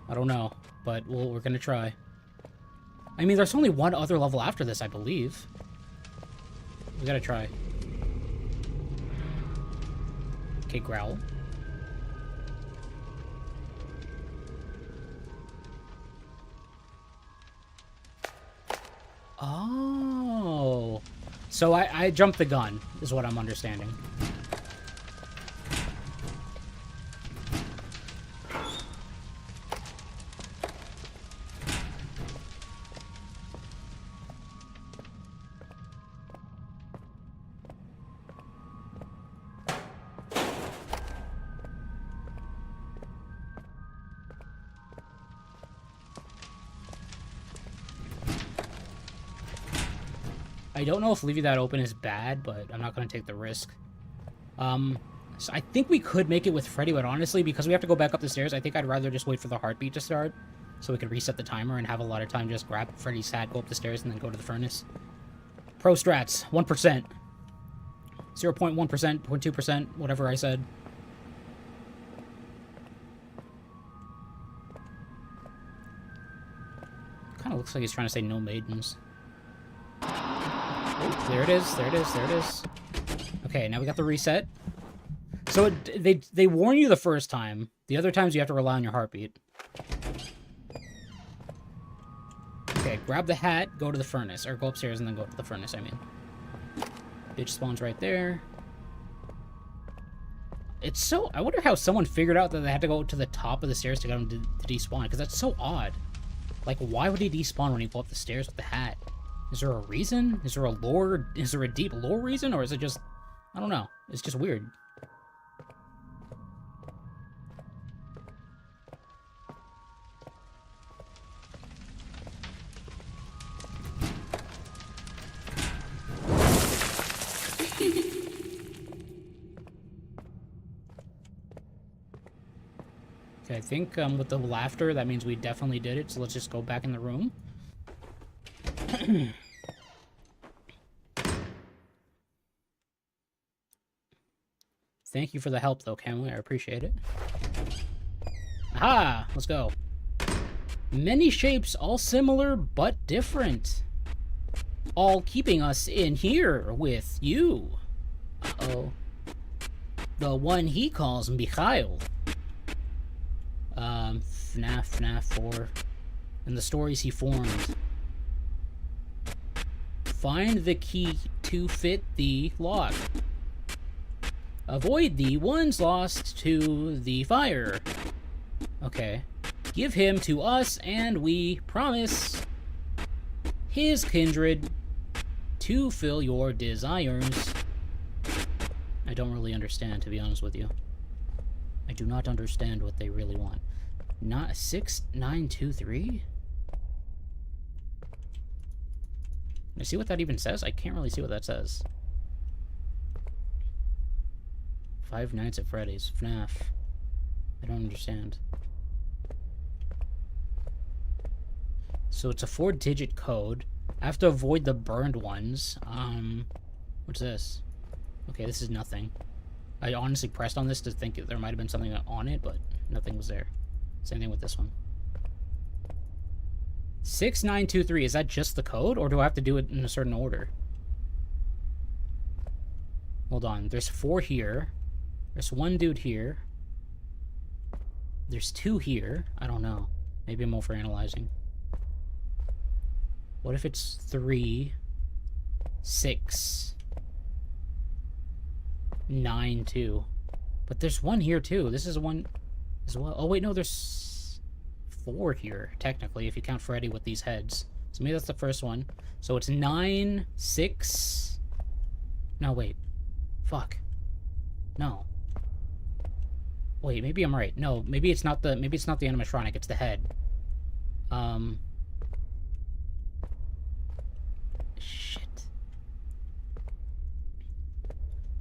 I don't know. But we're gonna try. I mean, there's only one other level after this, I believe. We gotta try. Okay, growl. Oh. So I jumped the gun, is what I'm understanding. I don't know if leaving that open is bad, but I'm not going to take the risk. So I think we could make it with Freddy, but honestly, because we have to go back up the stairs, I think I'd rather just wait for the heartbeat to start, so we can reset the timer and have a lot of time just grab Freddy's hat, go up the stairs, and then go to the furnace. Pro strats, 1%. 0.1%, 0.2%, whatever I said. Kind of looks like he's trying to say no maidens. Oh, there it is, there it is, there it is. Okay, now we got the reset. So they warn you the first time. The other times you have to rely on your heartbeat. Okay, grab the hat, go to the furnace. Or go upstairs and then go to the furnace, I mean. Bitch spawns right there. It's so... I wonder how someone figured out that they had to go to the top of the stairs to get him to despawn. Because that's so odd. Like, why would he despawn when he go up the stairs with the hat? Is there a reason? Is there a lore? Is there a deep lore reason? Or is it just... I don't know. It's just weird. Okay, I think with the laughter, that means we definitely did it, so let's just go back in the room. Thank you for the help, though, Cammy. I appreciate it. Aha! Let's go. Many shapes, all similar, but different. All keeping us in here with you. Uh-oh. The one he calls Mikhail. Fnaf 4. And the stories he formed. Find the key to fit the lock. Avoid the ones lost to the fire. Okay. Give him to us, and we promise his kindred to fill your desires. I don't really understand, to be honest with you. I do not understand what they really want. Not 6923? Can I see what that even says? I can't really see what that says. Five Nights at Freddy's. Fnaf. I don't understand. So it's a 4-digit code. I have to avoid the burned ones. What's this? Okay, this is nothing. I honestly pressed on this to think there might have been something on it, but nothing was there. Same thing with this one. 6923, is that just the code, or do I have to do it in a certain order? Hold on, there's 4 here. There's 1 dude here. There's 2 here. I don't know. Maybe I'm overanalyzing. What if it's 3, 6, 9, 2? But there's 1 here too. This is 1 as well. Oh wait, no, there's 4 here, technically, if you count Freddy with these heads. So maybe that's the first one. So it's 9, 6... No, wait. Fuck. No. Wait, maybe I'm right. No, maybe it's not the animatronic, it's the head. Shit.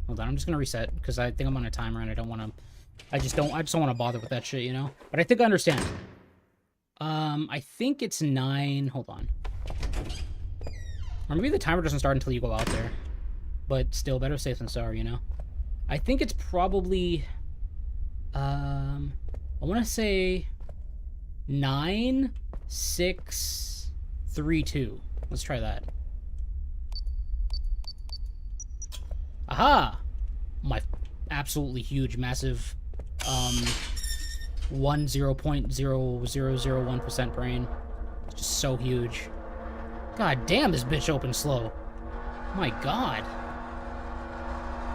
Hold on, I'm just gonna reset, because I think I'm on a timer and I don't wanna... I just don't wanna bother with that shit, you know? But I think I understand. I think it's 9... Hold on. Or maybe the timer doesn't start until you go out there. But still, better safe than sorry, you know? I think it's probably... I want to say 9, 6, 3, 2. Let's try that. Aha! absolutely huge, massive 0.0001% brain. It's just so huge. God damn, this bitch opens slow. My god.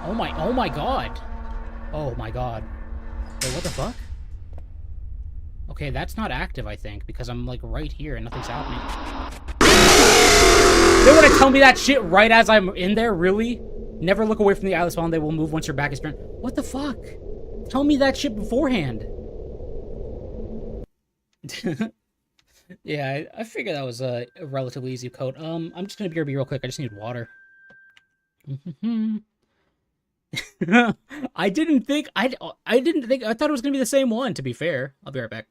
Oh my god. Oh my god. Wait, what the fuck? Okay, that's not active, I think, because I'm like right here and nothing's happening. They want to tell me that shit right as I'm in there? Really? Never look away from the eyeless spawn. They will move once your back is turned. What the fuck? Tell me that shit beforehand. Yeah, I figured that was a relatively easy code. I'm just gonna BRB real quick. I just need water. I didn't think I thought it was gonna be the same one. To be fair, I'll be right back.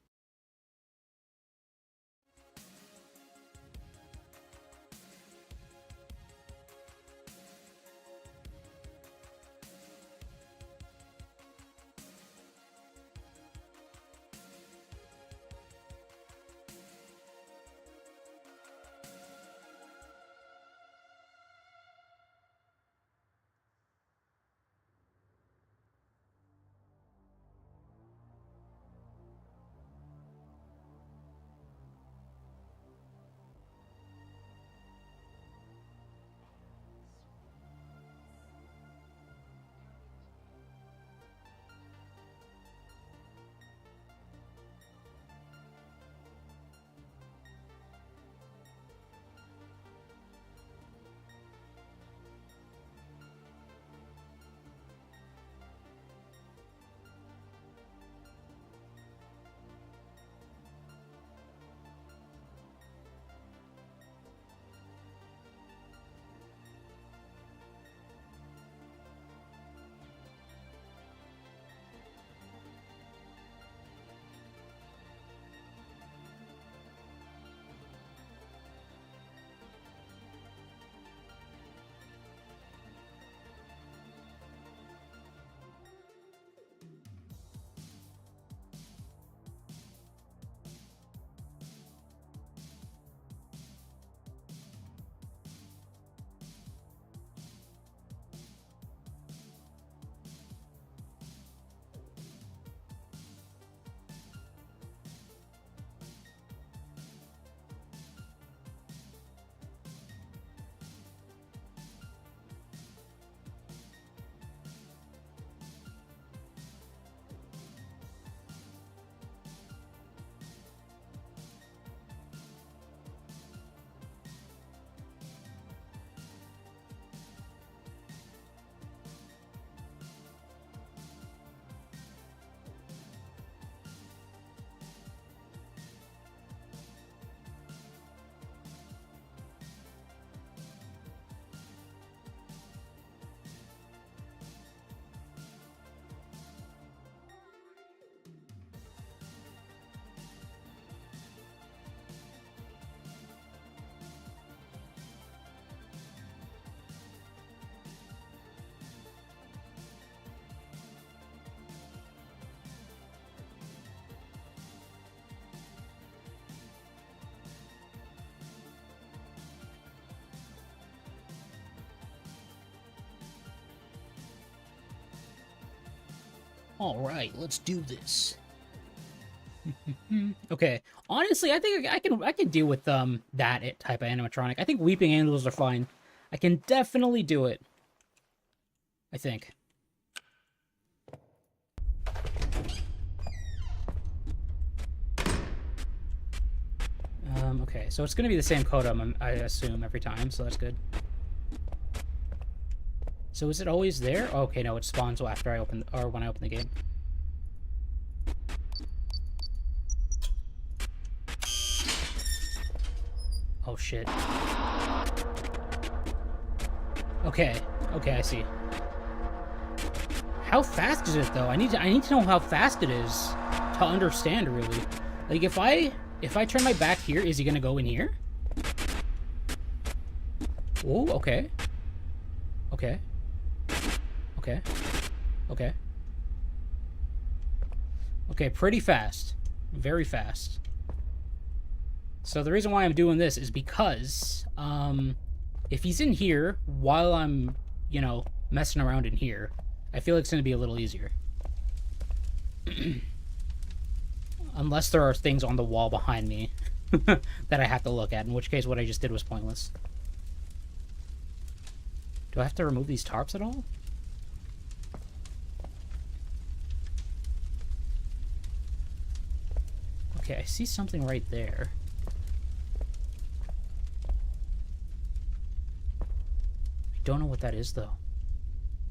All right, let's do this. Okay, honestly, I think I can deal with that type of animatronic. I think weeping angels are fine. I can definitely do it. I think. Okay, so it's gonna be the same code, I assume, every time, so that's good. So is it always there? Okay, no, it spawns after I open, or when I open the game. Oh shit. Okay, okay, I see. How fast is it though? I need to know how fast it is to understand really. Like if I turn my back here, is he gonna go in here? Oh, okay. Okay. Okay. Okay. Okay, pretty fast. Very fast. So the reason why I'm doing this is because, if he's in here while I'm, you know, messing around in here, I feel like it's going to be a little easier. Unless there are things on the wall behind me that I have to look at, in which case what I just did was pointless. Do I have to remove these tarps at all? Okay, I see something right there. I don't know what that is, though.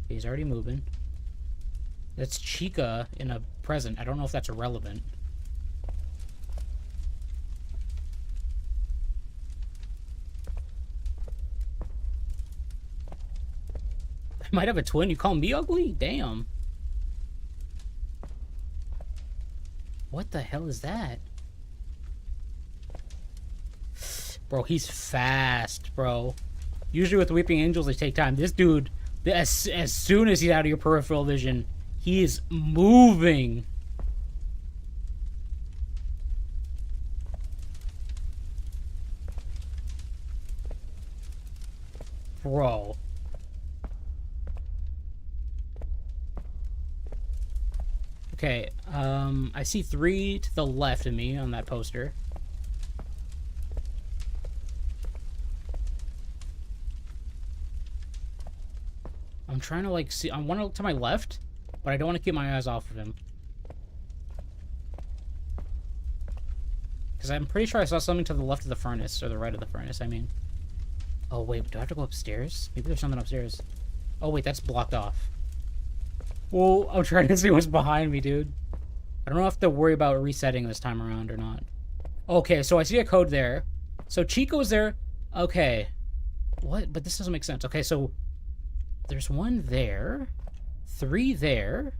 Okay, he's already moving. That's Chica in a present. I don't know if that's irrelevant. might have a twin. You call me ugly? Damn. What the hell is that? Bro, he's fast, bro. Usually with Weeping Angels, they take time. This dude, as soon as he's out of your peripheral vision, he is moving. Bro. Okay, I see 3 to the left of me on that poster. I'm trying to, like, see. I want to look to my left, but I don't want to keep my eyes off of him. Because I'm pretty sure I saw something to the left of the furnace, or the right of the furnace, I mean. Oh, wait, do I have to go upstairs? Maybe there's something upstairs. Oh, wait, that's blocked off. Well, I'm trying to see what's behind me, dude. I don't know if I have to worry about resetting this time around or not. Okay, so I see a code there. So Chico's there. Okay. What? But this doesn't make sense. Okay, so there's 1 there. 3 there.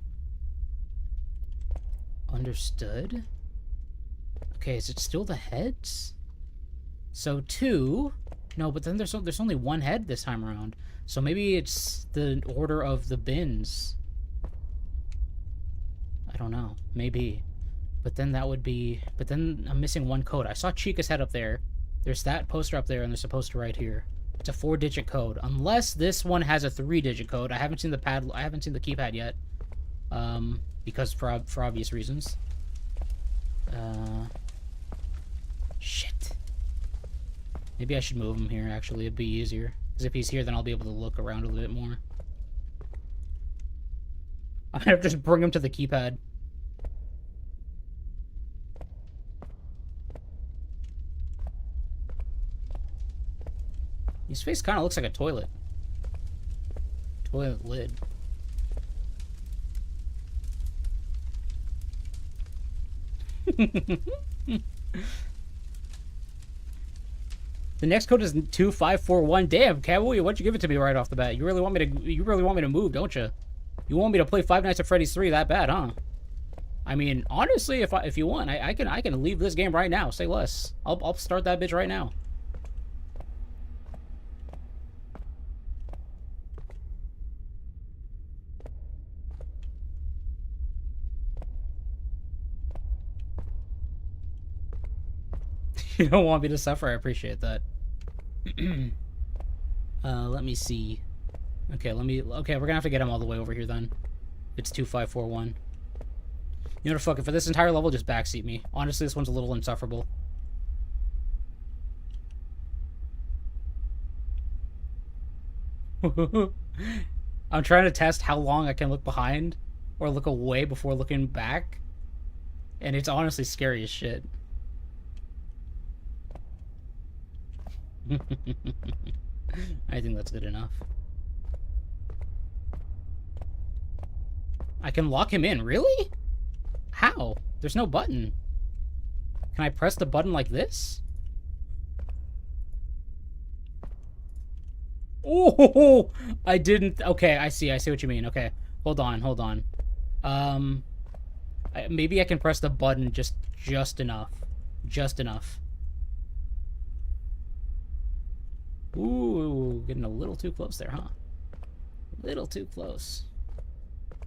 Understood. Okay, is it still the heads? So 2. No, but then there's only 1 head this time around. So maybe it's the order of the bins. I don't know. Maybe. But then that would be... But then I'm missing 1 code. I saw Chica's head up there. There's that poster up there, and there's a poster right here. It's a 4-digit code. Unless this one has a 3-digit code. I haven't seen the pad... I haven't seen the keypad yet. Because for obvious reasons. Shit. Maybe I should move him here, actually. It'd be easier. Because if he's here, then I'll be able to look around a little bit more. I'm gonna have to just bring him to the keypad. His face kind of looks like a toilet. Toilet lid. The next code is 2541. Damn, Cowboy, why'd you give it to me right off the bat? You really want me to move, don't you? You want me to play Five Nights at Freddy's 3 that bad, huh? I mean, honestly, if you want, I can leave this game right now. Say less. I'll start that bitch right now. You don't want me to suffer. I appreciate that. Let me see. Okay, we're gonna have to get him all the way over here then. It's 2541. You know what, fuck it. For this entire level, just backseat me. Honestly, this one's a little insufferable. I'm trying to test how long I can look behind or look away before looking back. And it's honestly scary as shit. I think that's good enough. I can lock him in, really? How? There's no button. Can I press the button like this? Oh, I didn't. Okay, I see what you mean. Okay, hold on. Maybe I can press the button just enough. Just enough. Ooh, getting a little too close there, huh? A little too close.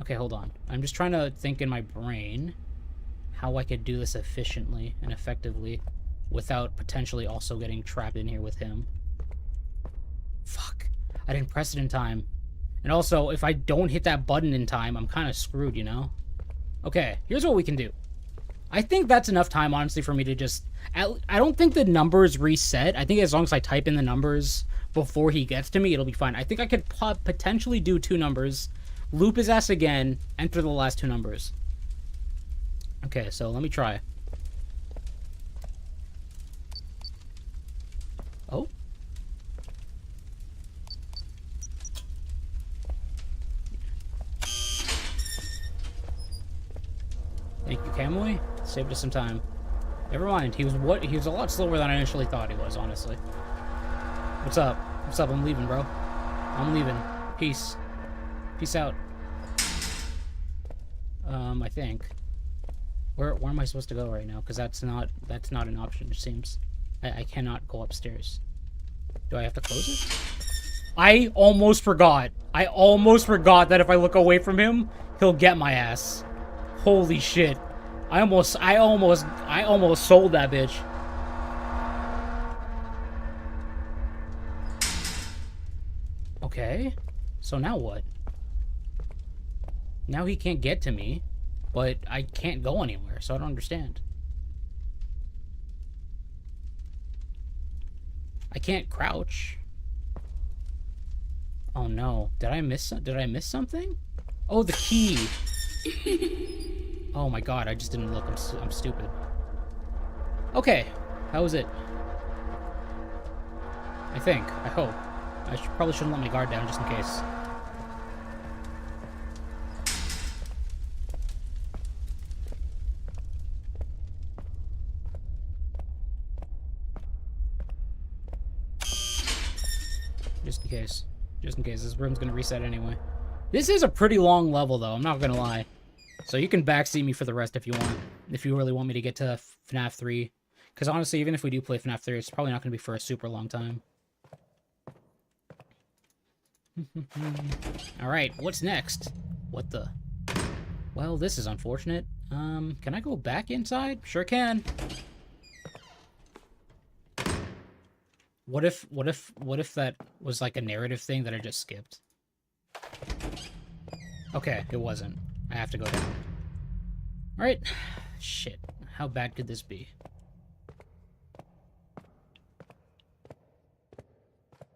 Okay, hold on. I'm just trying to think in my brain how I could do this efficiently and effectively without potentially also getting trapped in here with him. Fuck. I didn't press it in time. And also, if I don't hit that button in time, I'm kind of screwed, you know? Okay, here's what we can do. I think that's enough time, honestly, for me to just... I don't think the numbers reset. I think as long as I type in the numbers before he gets to me, it'll be fine. I think I could potentially do 2 numbers, loop his ass again, enter the last 2 numbers. Okay, so let me try. Oh. Thank you, Camui. Saved us some time. Never mind. He was a lot slower than I initially thought he was, honestly. What's up? What's up? I'm leaving, bro. I'm leaving. Peace. Peace out. I think. Where am I supposed to go right now? Because that's not an option, it seems. I cannot go upstairs. Do I have to close it? I almost forgot. I almost forgot that if I look away from him, he'll get my ass. Holy shit. I almost sold that bitch. Okay. So now what? Now he can't get to me, but I can't go anywhere, so I don't understand. I can't crouch. Oh no. Did I miss something? Oh, the key. Oh my god, I just didn't look. I'm stupid. Okay. How was it? I think. I hope. I probably shouldn't let my guard down just in case. Just in case. Just in case. This room's gonna reset anyway. This is a pretty long level, though. I'm not gonna lie. So you can backseat me for the rest if you want. If you really want me to get to FNAF 3. Because honestly, even if we do play FNAF 3, it's probably not gonna be for a super long time. Alright, what's next? What the... Well, this is unfortunate. Can I go back inside? Sure can. What if that was like a narrative thing that I just skipped? Okay, it wasn't. I have to go down. Alright. Shit. How bad could this be?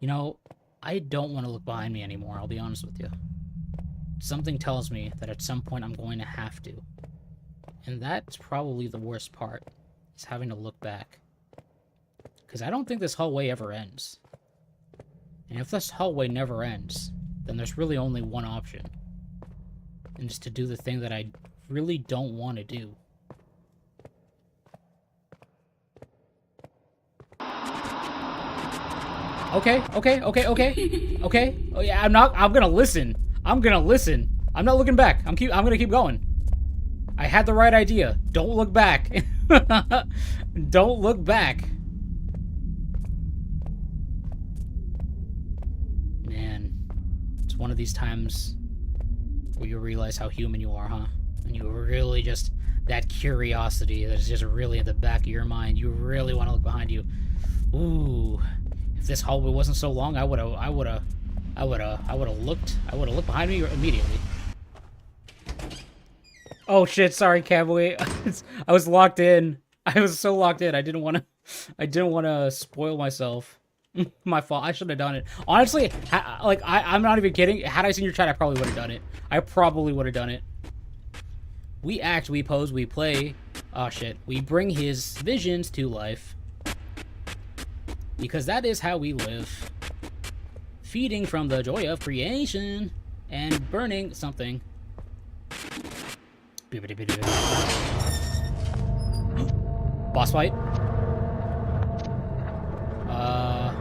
You know, I don't want to look behind me anymore, I'll be honest with you. Something tells me that at some point I'm going to have to. And that's probably the worst part, is having to look back. Because I don't think this hallway ever ends. And if this hallway never ends, then there's really only one option. And it's to do the thing that I really don't want to do. Okay. Okay. Oh yeah, I'm gonna listen. I'm not looking back. I'm gonna keep going. I had the right idea. Don't look back. Don't look back. Man, it's one of these times where you realize how human you are, huh? And you really just, that curiosity that's just really in the back of your mind. You really want to look behind you. Ooh, if this hallway wasn't so long, I would have looked behind me immediately. Oh shit, sorry, Cowboy. I was locked in. I was so locked in. I didn't want to spoil myself. My fault. I should have done it. Honestly, I'm not even kidding. Had I seen your chat, I probably would have done it. I probably would have done it. We act, we pose, we play. Oh shit. We bring his visions to life. Because that is how we live. Feeding from the joy of creation. And burning something. Boss fight?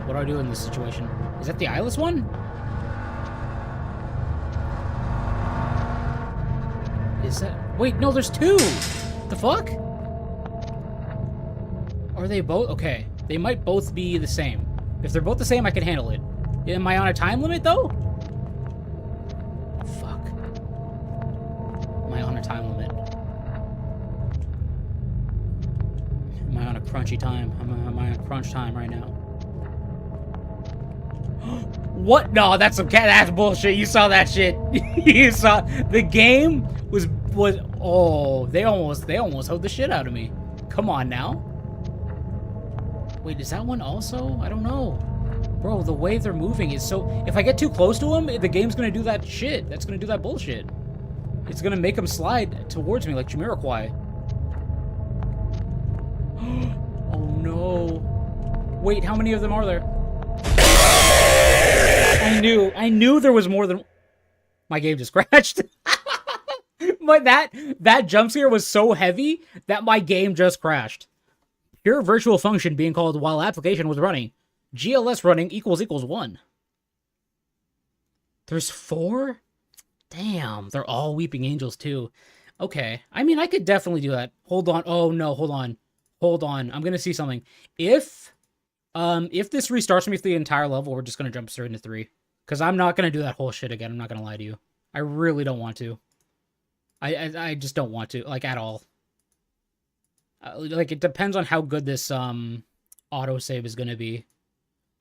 What do I do in this situation? Is that the eyeless one? Is that... Wait, no, there's two! The fuck? Are they both... Okay, they might both be the same. If they're both the same, I can handle it. Am I on a time limit, though? Fuck. Am I on a time limit? Am I on a crunchy time? Am I on crunch time right now? What? No, that's some cat ass bullshit. You saw that shit. You saw the game was oh, they almost hoed the shit out of me. Come on now. Wait, is that one also? I don't know. Bro, the way they're moving is so... If I get too close to him, the game's gonna do that shit. That's gonna do that bullshit. It's gonna make him slide towards me like Jamiroquai. Oh no. Wait, how many of them are there? I knew there was more than... My game just crashed. But that jump scare was so heavy that my game just crashed. Pure virtual function being called while application was running. GLS running equals 1. There's 4? Damn, they're all Weeping Angels too. Okay, I mean, I could definitely do that. Hold on. Oh no, hold on. Hold on. I'm gonna see something. If this restarts me for the entire level, we're just gonna jump straight into 3. Because I'm not gonna do that whole shit again. I'm not gonna lie to you. I really don't want to. I just don't want to, like, at all. Like, it depends on how good this autosave is gonna be.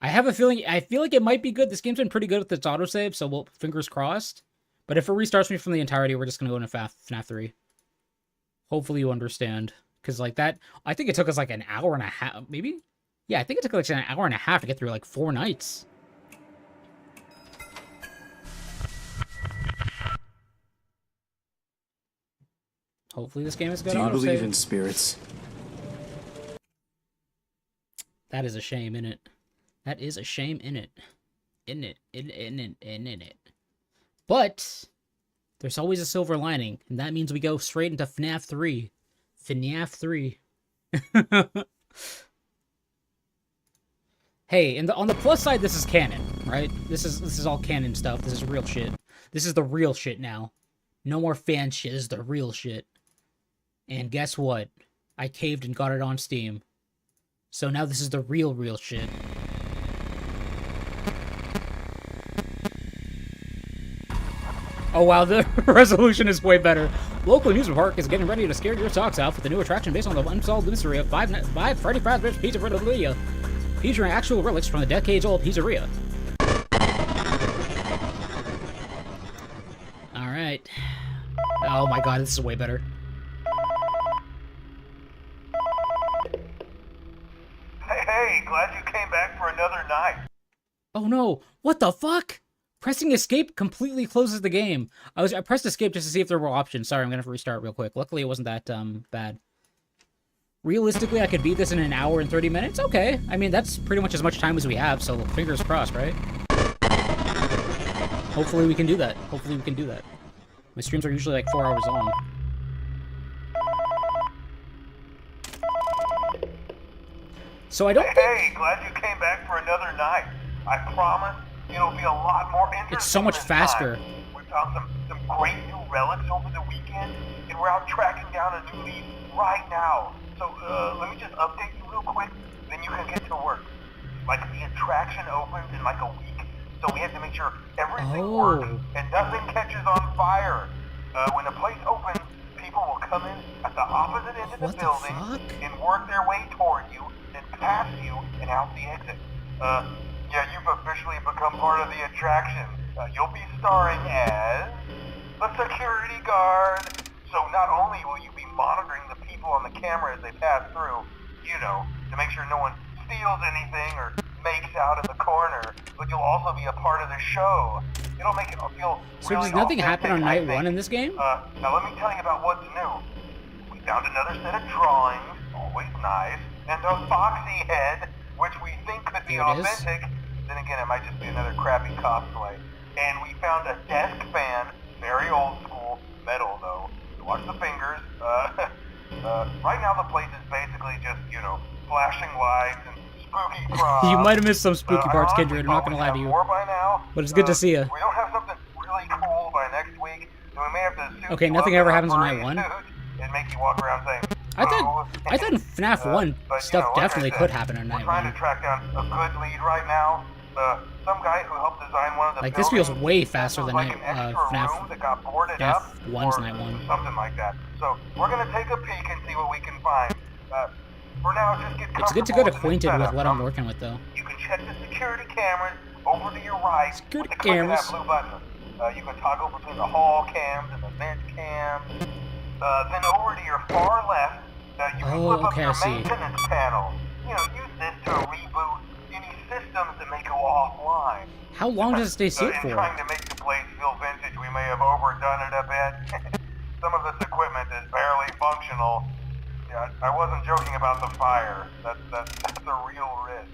I have a feeling, I feel like it might be good. This game's been pretty good with its autosave, so we'll, fingers crossed. But if it restarts me from the entirety, we're just gonna go into FNAF 3. Hopefully you understand. Because, like, that, I think it took us, like, an hour and a half, maybe? Yeah, I think it took, like, an hour and a half to get through, like, 4 nights. Hopefully this game is good. Do you believe in spirits? That is a shame, innit? That is a shame, innit? Innit? But there's always a silver lining, and that means we go straight into FNAF 3. FNAF 3. Hey, and on the plus side, this is canon, right? This is all canon stuff. This is real shit. This is the real shit now. No more fan shit. This is the real shit. And guess what? I caved and got it on Steam. So now this is the real shit. Oh wow, the resolution is way better. Local amusement park is getting ready to scare your socks off with a new attraction based on the unsolved mystery of five Freddy Fazbear's Pizzeria, featuring actual relics from the decades-old pizzeria. All right. Oh my god, this is way better. Hey, glad you came back for another night. Oh no, what the fuck? Pressing escape completely closes the game. I pressed escape just to see if there were options. Sorry, I'm gonna have to restart real quick. Luckily, it wasn't that bad. Realistically, I could beat this in an hour and 30 minutes. Okay, I mean that's pretty much as much time as we have. So fingers crossed, right? Hopefully we can do that. Hopefully we can do that. My streams are usually like 4 hours long. So I don't. Hey, glad you came back for another night. I promise it'll be a lot more interesting. It's so much faster. We found some great new relics over the weekend, and we're out tracking down a new lead right now. So let me just update you real quick, then you can get to work. Like the attraction opens in like a week, so we have to make sure everything works and nothing catches on fire. When the place opens, people will come in at the opposite end of the building and work their way toward you, then past you and out the exit. Yeah, you've officially become part of the attraction. You'll be starring as the security guard. So not only will you be monitoring the people on the camera as they pass through, you know, to make sure no one steals anything or makes out in the corner, but you'll also be a part of the show. It'll make it feel So really does nothing authentic, happen on night 1 in this game? Now let me tell you about what's new. We found another set of drawings, always nice, and a foxy head, which we think could be authentic. Then again, it might just be another crappy cosplay. And we found a desk fan, very old school, metal though. So watch the fingers. Right now the place is basically just, you know, flashing lights and spooky props. You might have missed some spooky parts, Kindred. I'm not gonna lie to you. But it's good to see you. We don't have something really cool by next week, so we may have to Okay, nothing ever happens on night 1. And make you walk around saying, I thought in FNAF 1 stuff definitely could happen on night 1. we're trying to track down a good lead right now. Some guy who helped design one of the Like this feels buildings. way faster than Like night an extra room that got boarded up, 1's or night 1. something like that. So we're gonna take a peek and see what we can find. For now, just get It's good to get acquainted with what I'm working with, though. You can check the security cameras over to your right. Security with the click of cameras. that blue button. You can toggle between the hall cams and the vent cams. Then over to your far left, you can flip up your maintenance panel. You know, use this to reboot any systems that may go offline. How long does it stay sealed In for? trying to make the place feel vintage, we may have overdone it a bit. Some of this equipment is barely functional. Yeah, I wasn't joking about the fire. That's a real risk.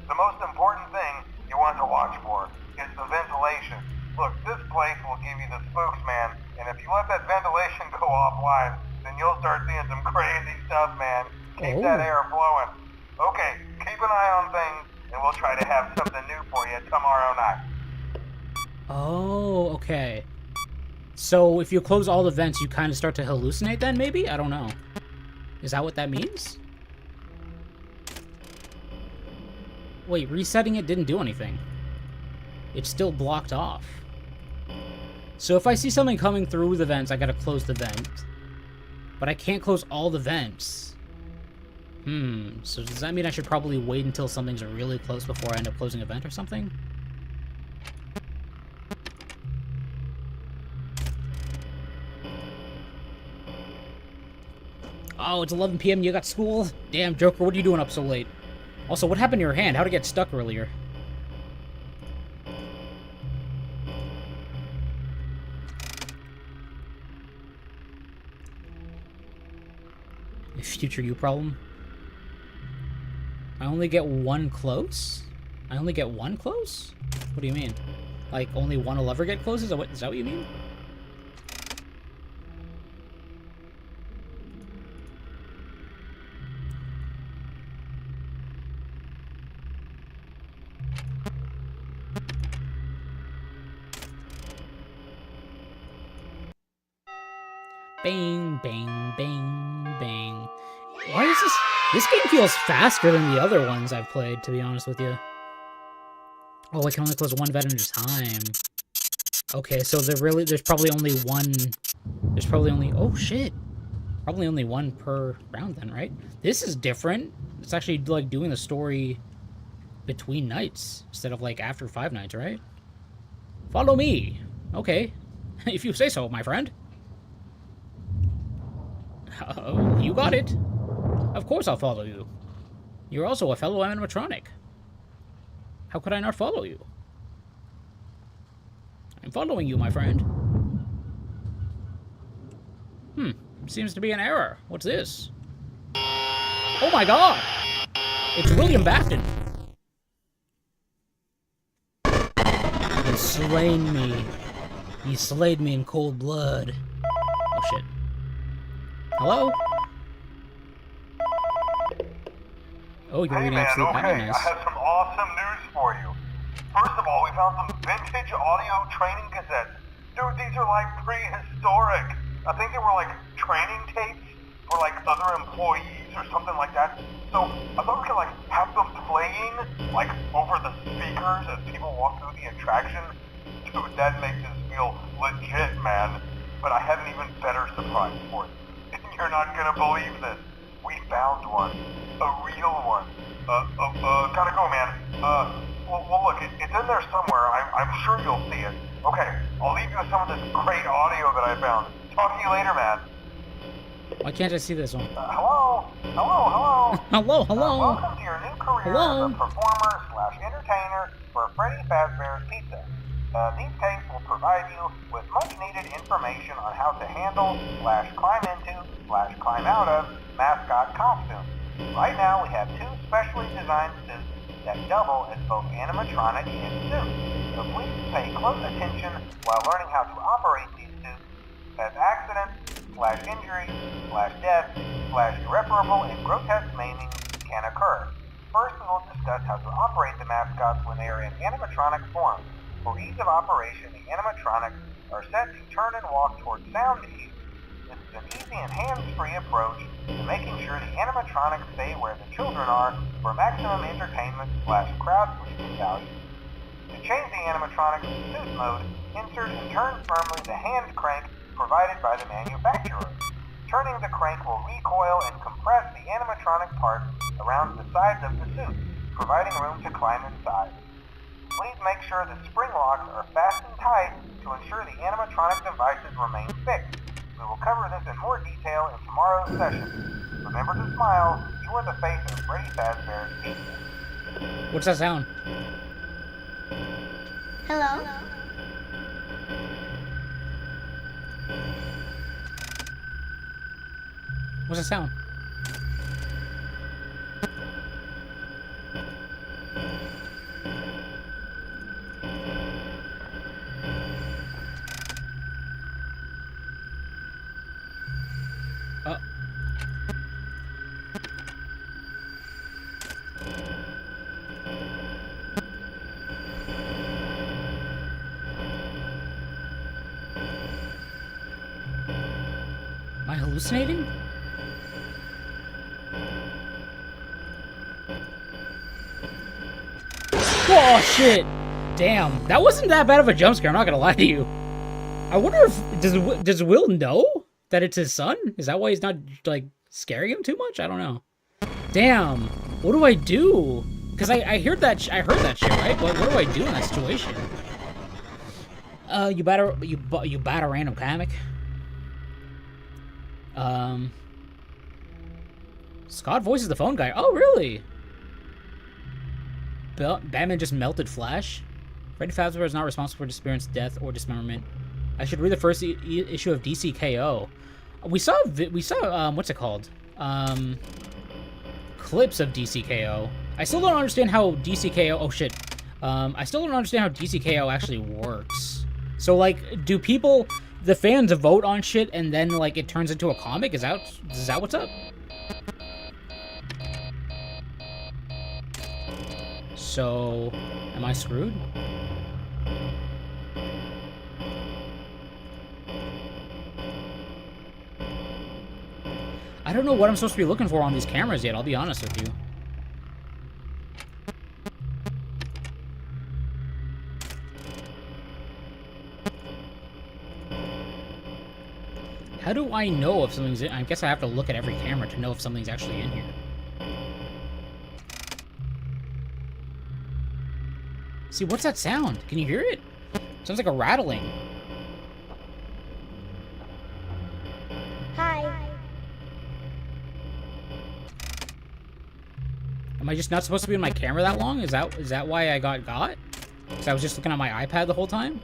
The most important thing you want to watch for is the ventilation. Look, this place will give you the spooks, man, and if you let that ventilation go offline, then you'll start seeing some crazy stuff, man. Keep that air flowing. Okay, keep an eye on things, and we'll try to have something new for you tomorrow night. Oh, okay. So if you close all the vents, you kind of start to hallucinate then, maybe? I don't know. Is that what that means? Wait, resetting it didn't do anything. It's still blocked off. So if I see something coming through the vents, I gotta close the vent. But I can't close all the vents. So does that mean I should probably wait until something's really close before I end up closing a vent or something? Oh, it's 11 p.m. You got school? Damn, Joker, what are you doing up so late? Also, what happened to your hand? How'd it get stuck earlier? A future you problem? I only get one close? I only get one close? What do you mean? Like, only one will ever get close? Is that what you mean? Bang, bang, bang, bang. Why is this? This game feels faster than the other ones I've played, to be honest with you. Oh, I can only close one vent at a time. Okay, so there's probably only one. There's probably only. Oh shit! Probably only one per round then, right? This is different. It's actually like doing the story between nights instead of like after 5 nights, right? Follow me. Okay, if you say so, my friend. Oh, you got it. Of course I'll follow you. You're also a fellow animatronic. How could I not follow you? I'm following you, my friend. Seems to be an error. What's this? Oh my god! It's William Bafton. He slain me. He slayed me in cold blood. Oh shit. Hello? Oh, you're reading absolute I have some awesome news for you. First of all, we found some vintage audio training cassettes. Dude, these are like prehistoric. I think they were like training tapes for like other employees or something like that. So I thought we could like have them playing like over the speakers as people walk through the attraction. Dude, that makes us feel legit, man. But I have an even better surprise for you. You're not gonna believe this. We found one. A real one. Gotta go, man. Well look, it's in there somewhere. I'm sure you'll see it. Okay, I'll leave you with some of this great audio that I found. Talk to you later, man. Why can't I see this one? Hello? Hello? Hello? Welcome to your new career as a performer/entertainer for Freddy Fazbear's Pizza. These tapes will provide you with much-needed information on how to handle /climb into/climb out of mascot costumes. Right now, we have 2 specially designed suits that double as both animatronic and suit. So please pay close attention while learning how to operate these suits, as accidents/injury/death/irreparable and grotesque maiming can occur. First, we will discuss how to operate the mascots when they are in animatronic form. For ease of operation, the animatronics are set to turn and walk towards sound cues. This is an easy and hands-free approach to making sure the animatronics stay where the children are for maximum entertainment/crowd-pleasing value. To change the animatronics to suit mode, insert and turn firmly the hand crank provided by the manufacturer. Turning the crank will recoil and compress the animatronic parts around the sides of the suit, providing room to climb inside. Please make sure the spring locks are fastened tight to ensure the animatronic devices remain fixed. We will cover this in more detail in tomorrow's session. Remember to smile. You are the face of Freddy Fazbear's Pizza. What's that sound? Hello? What's that sound? hallucinating? Oh shit! Damn, that wasn't that bad of a jump scare, I'm not gonna lie to you. I wonder if, does Will know that it's his son? Is that why he's not, like, scaring him too much? I don't know. Damn, what do I do? Because I heard that shit, right? What do I do in that situation? You bat a random comic. Scott voices the phone guy. Oh, really? Batman just melted Flash. Freddy Fazbear is not responsible for disappearance, death, or dismemberment. I should read the first issue of DCKO. We saw what's it called? Clips of DCKO. I still don't understand how DCKO. Oh shit. I still don't understand how DCKO actually works. So like, do people, the fans vote on shit and then like it turns into a comic? Is that what's up? So, am I screwed? I don't know what I'm supposed to be looking for on these cameras yet, I'll be honest with you. How do I know if something's in? I guess I have to look at every camera to know if something's actually in here. See, what's that sound? Can you hear it? Sounds like a rattling. Hi. Am I just not supposed to be in my camera that long? Is that why I got got? Because I was just looking at my iPad the whole time?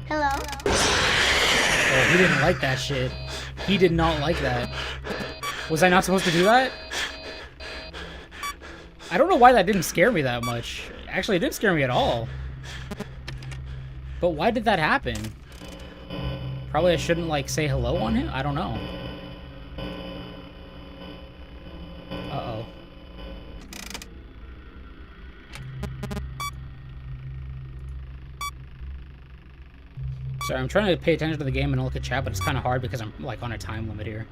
Hello? Oh, he didn't like that shit. He did not like that. Was I not supposed to do that? I don't know why that didn't scare me that much. Actually, it didn't scare me at all. But why did that happen? Probably I shouldn't, like, say hello on him? I don't know. Uh-oh. Sorry, I'm trying to pay attention to the game and look at chat, but it's kind of hard because I'm, like, on a time limit here.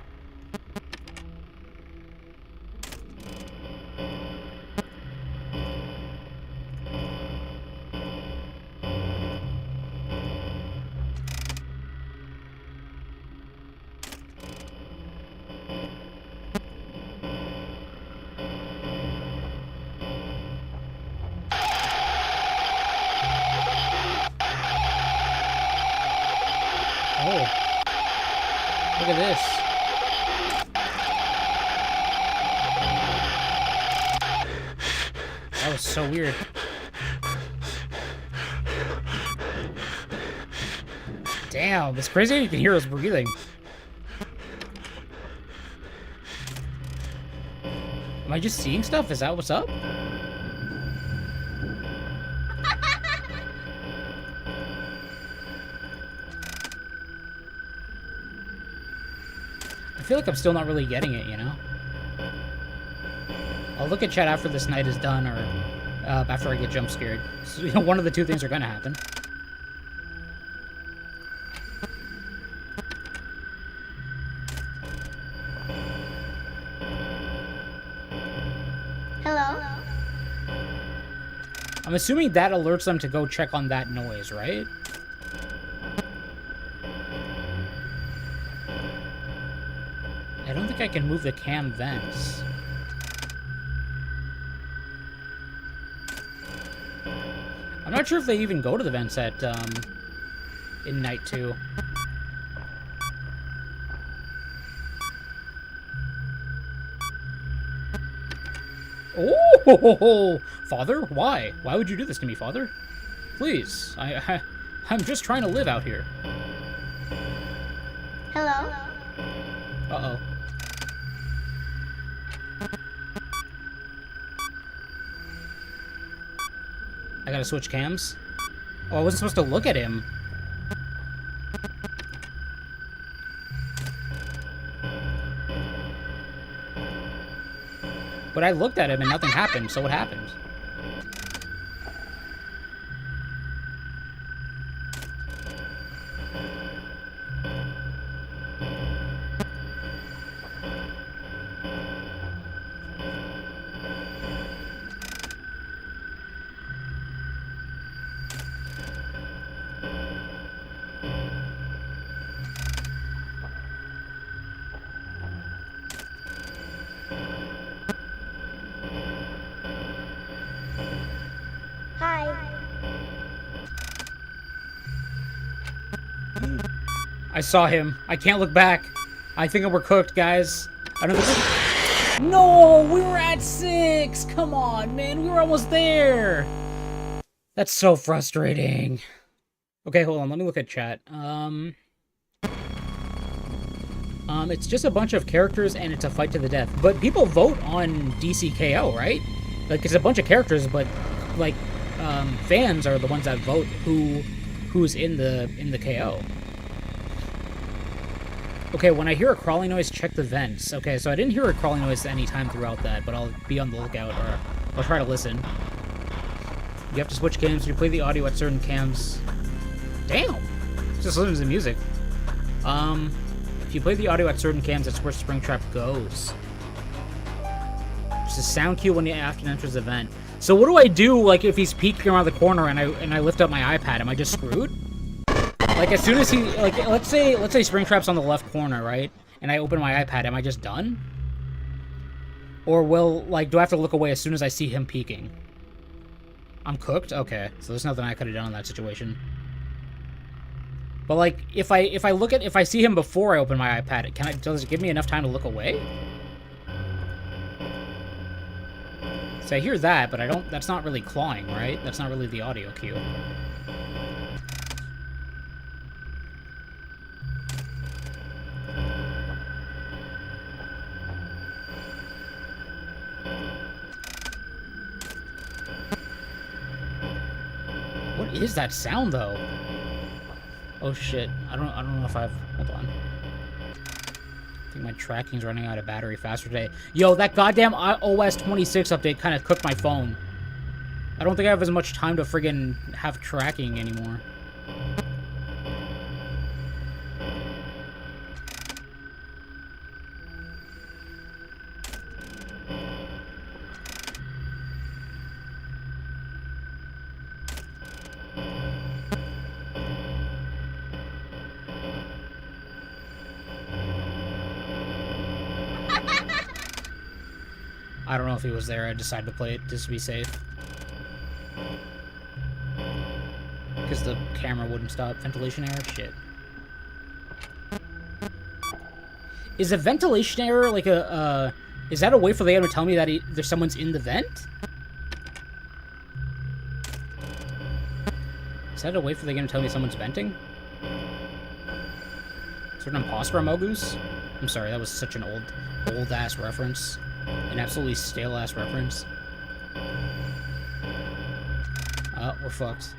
Look at this. That was so weird. Damn, it's crazy you can hear us breathing. Am I just seeing stuff? Is that what's up? I feel like I'm still not really getting it, you know? I'll look at chat after this night is done, or after I get jump scared. So, you know, one of the two things are gonna happen. Hello? I'm assuming that alerts them to go check on that noise, right? I don't think I can move the cam vents. I'm not sure if they even go to the vents at, in Night 2. Oh, Father, why? Why would you do this to me, Father? Please, I'm just trying to live out here. Hello? Uh-oh. I gotta switch cams? Oh, I wasn't supposed to look at him. I looked at him and nothing happened, so what happened? Hi. I saw him. I can't look back. I think we're cooked, guys. Another. No, we were at 6. Come on, man. We were almost there. That's so frustrating. Okay, hold on. Let me look at chat. It's just a bunch of characters and it's a fight to the death. But people vote on DCKO, right? Like, it's a bunch of characters, but like fans are the ones that vote who's in the KO. Okay, when I hear a crawling noise, check the vents. Okay, so I didn't hear a crawling noise any time throughout that, but I'll be on the lookout, or I'll try to listen. You have to switch cams. You play the audio at certain cams. Damn! Just listen to the music. If you play the audio at certain cams, that's where Springtrap goes. It's a sound cue when he after enters the vent. So what do I do, like, if he's peeking around the corner and I lift up my iPad? Am I just screwed? Like, as soon as he, like, let's say Springtrap's on the left corner, right? And I open my iPad, am I just done? Or do I have to look away as soon as I see him peeking? I'm cooked? Okay, so there's nothing I could have done in that situation. But, like, if I see him before I open my iPad, does it give me enough time to look away? So I hear that, but that's not really clawing, right? That's not really the audio cue. What is that sound, though? Oh shit! I don't know if I've. Hold on. I think my tracking's running out of battery faster today. Yo, that goddamn OS 26 update kind of cooked my phone. I don't think I have as much time to friggin' have tracking anymore. I don't know if he was there. I decided to play it just to be safe. Because the camera wouldn't stop. Ventilation error? Shit. Is a ventilation error like a, is that a way for the game to tell me that there's someone's in the vent? Is that a way for the game to tell me someone's venting? Is there an imposter Amogus? I'm sorry, that was such an old-ass reference. An absolutely stale-ass reference. Oh, we're fucked.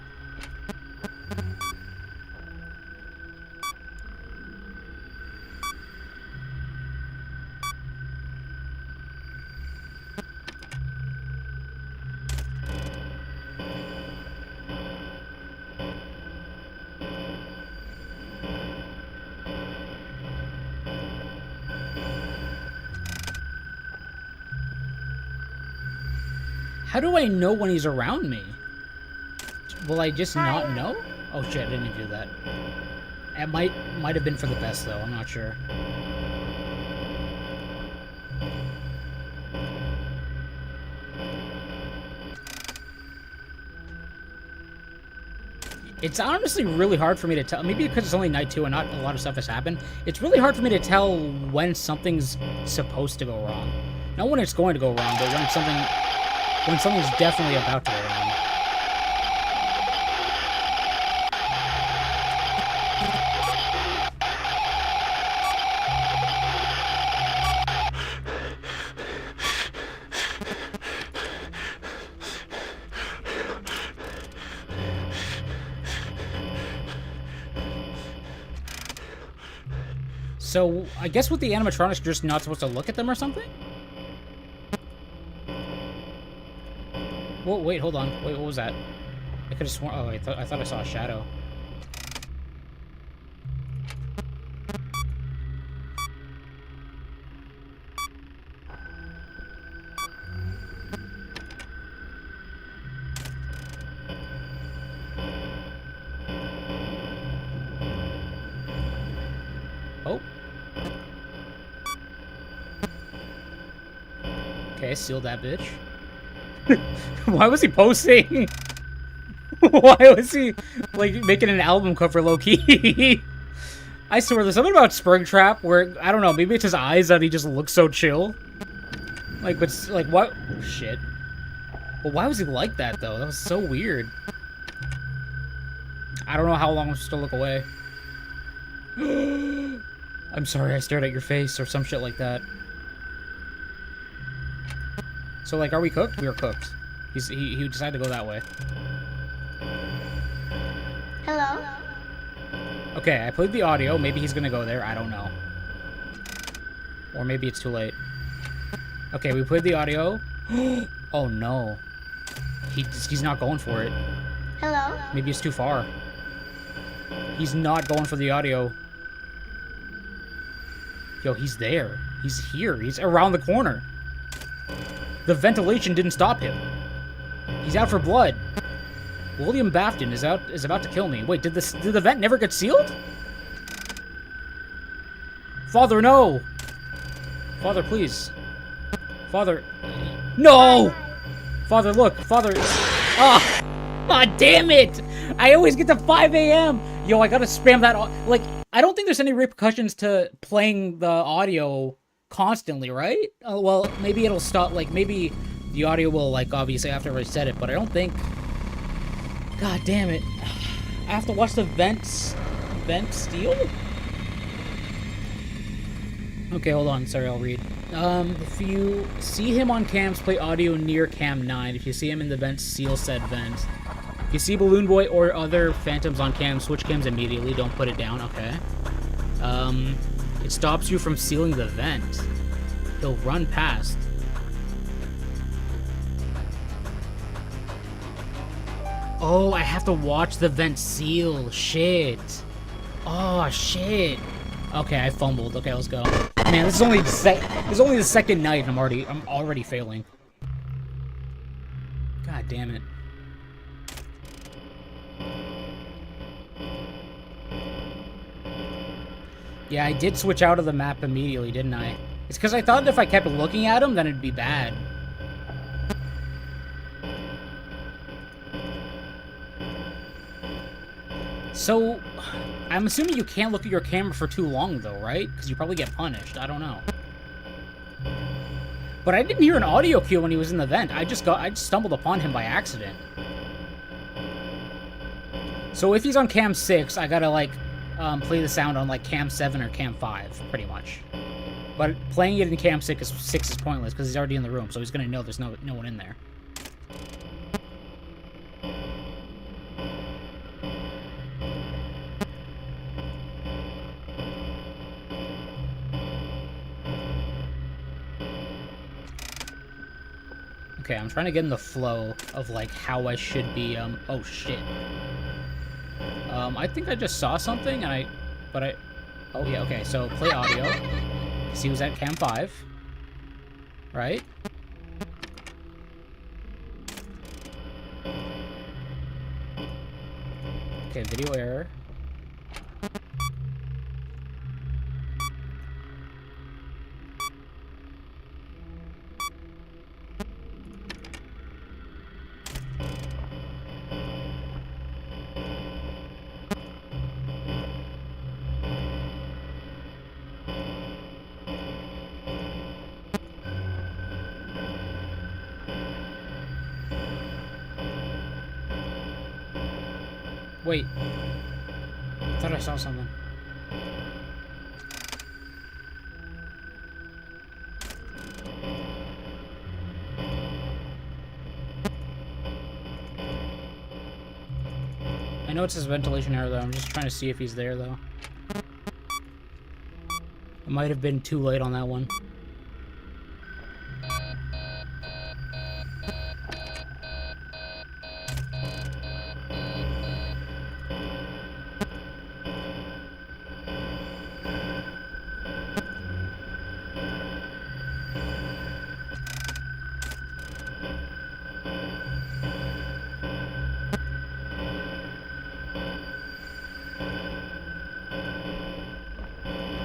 How do I know when he's around me? Will I just not know? Oh shit, I didn't do that. It might have been for the best though, I'm not sure. It's honestly really hard for me to tell, maybe because it's only night 2 and not a lot of stuff has happened, it's really hard for me to tell when something's supposed to go wrong. Not when it's going to go wrong, but when something's definitely about to go wrong. So, I guess with the animatronics, you're just not supposed to look at them or something? whoa, wait, hold on. Wait, what was that? I could have sworn. Oh, I thought I saw a shadow. Oh. Okay, seal that bitch. Why was he posting? Why was he, like, making an album cover low-key? I swear, there's something about Springtrap where, I don't know, maybe it's his eyes that he just looks so chill. Like, but, like, what? Oh, shit. Well, why was he like that, though? That was so weird. I don't know how long I'm supposed to look away. I'm sorry I stared at your face, or some shit like that. So, like, are we cooked? We are cooked. He decided to go that way. Hello? Okay, I played the audio. Maybe he's gonna go there. I don't know. Or maybe it's too late. Okay, we played the audio. Oh, no. He's not going for it. Hello? Maybe it's too far. He's not going for the audio. Yo, he's there. He's here. He's around the corner. The ventilation didn't stop him. He's out for blood. William Bafton is about to kill me. Wait, did the vent never get sealed? Father, no! Father, please. Father. No! Father, look. Father. Ah! Ah, damn it! I always get to 5 a.m. Yo, I gotta spam that. Like, I don't think there's any repercussions to playing the audio constantly, right? Well, maybe it'll stop. Like, maybe the audio will, like, obviously after I reset it, but I don't think. God damn it. I have to watch the vent steal? Okay, hold on. Sorry, I'll read. If you see him on cams, play audio near cam 9. If you see him in the vent, seal said vent. If you see Balloon Boy or other phantoms on cams, switch cams immediately. Don't put it down. Okay. It stops you from sealing the vent. He'll run past. Oh, I have to watch the vent seal. Shit. Oh, shit. Okay, I fumbled. Okay, let's go. Man, this is only the second night and I'm already failing. God damn it. Yeah, I did switch out of the map immediately, didn't I? It's because I thought if I kept looking at him, then it'd be bad. So, I'm assuming you can't look at your camera for too long, though, right? Because you probably get punished. I don't know. But I didn't hear an audio cue when he was in the vent. I just stumbled upon him by accident. So if he's on cam 6, I gotta, like, play the sound on, like, cam 7 or cam 5, pretty much. But playing it in cam 6 is pointless, because he's already in the room, so he's gonna know there's no one in there. Okay, I'm trying to get in the flow of, like, how I should be, oh, shit. I think I just saw something, and oh, yeah, okay, so play audio. Because he was at cam 5. Right? Okay, video error. Wait. I thought I saw something. I know it's his ventilation error, though. I'm just trying to see if he's there, though. I might have been too late on that one.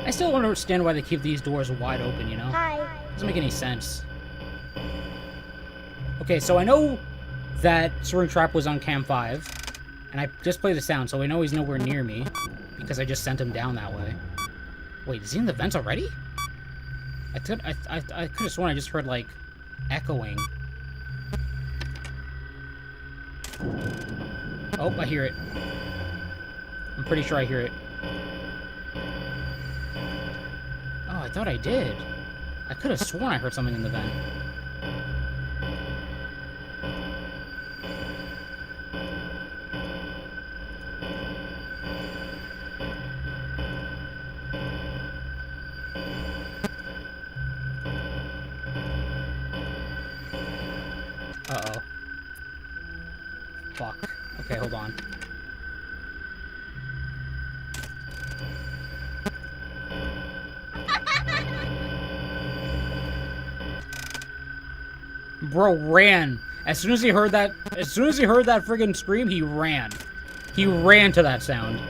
I still don't understand why they keep these doors wide open, you know? Hi. Doesn't make any sense. Okay, so I know that Springtrap was on Cam 5, and I just played the sound, so I know he's nowhere near me, because I just sent him down that way. Wait, is he in the vents already? I could have sworn I just heard, like, echoing. Oh, I hear it. I'm pretty sure I hear it. Oh, I thought I did. I could have sworn I heard something in the vent. Uh-oh. Fuck. Okay, hold on. Bro ran. As soon as he heard that friggin' scream, he ran. He ran to that sound.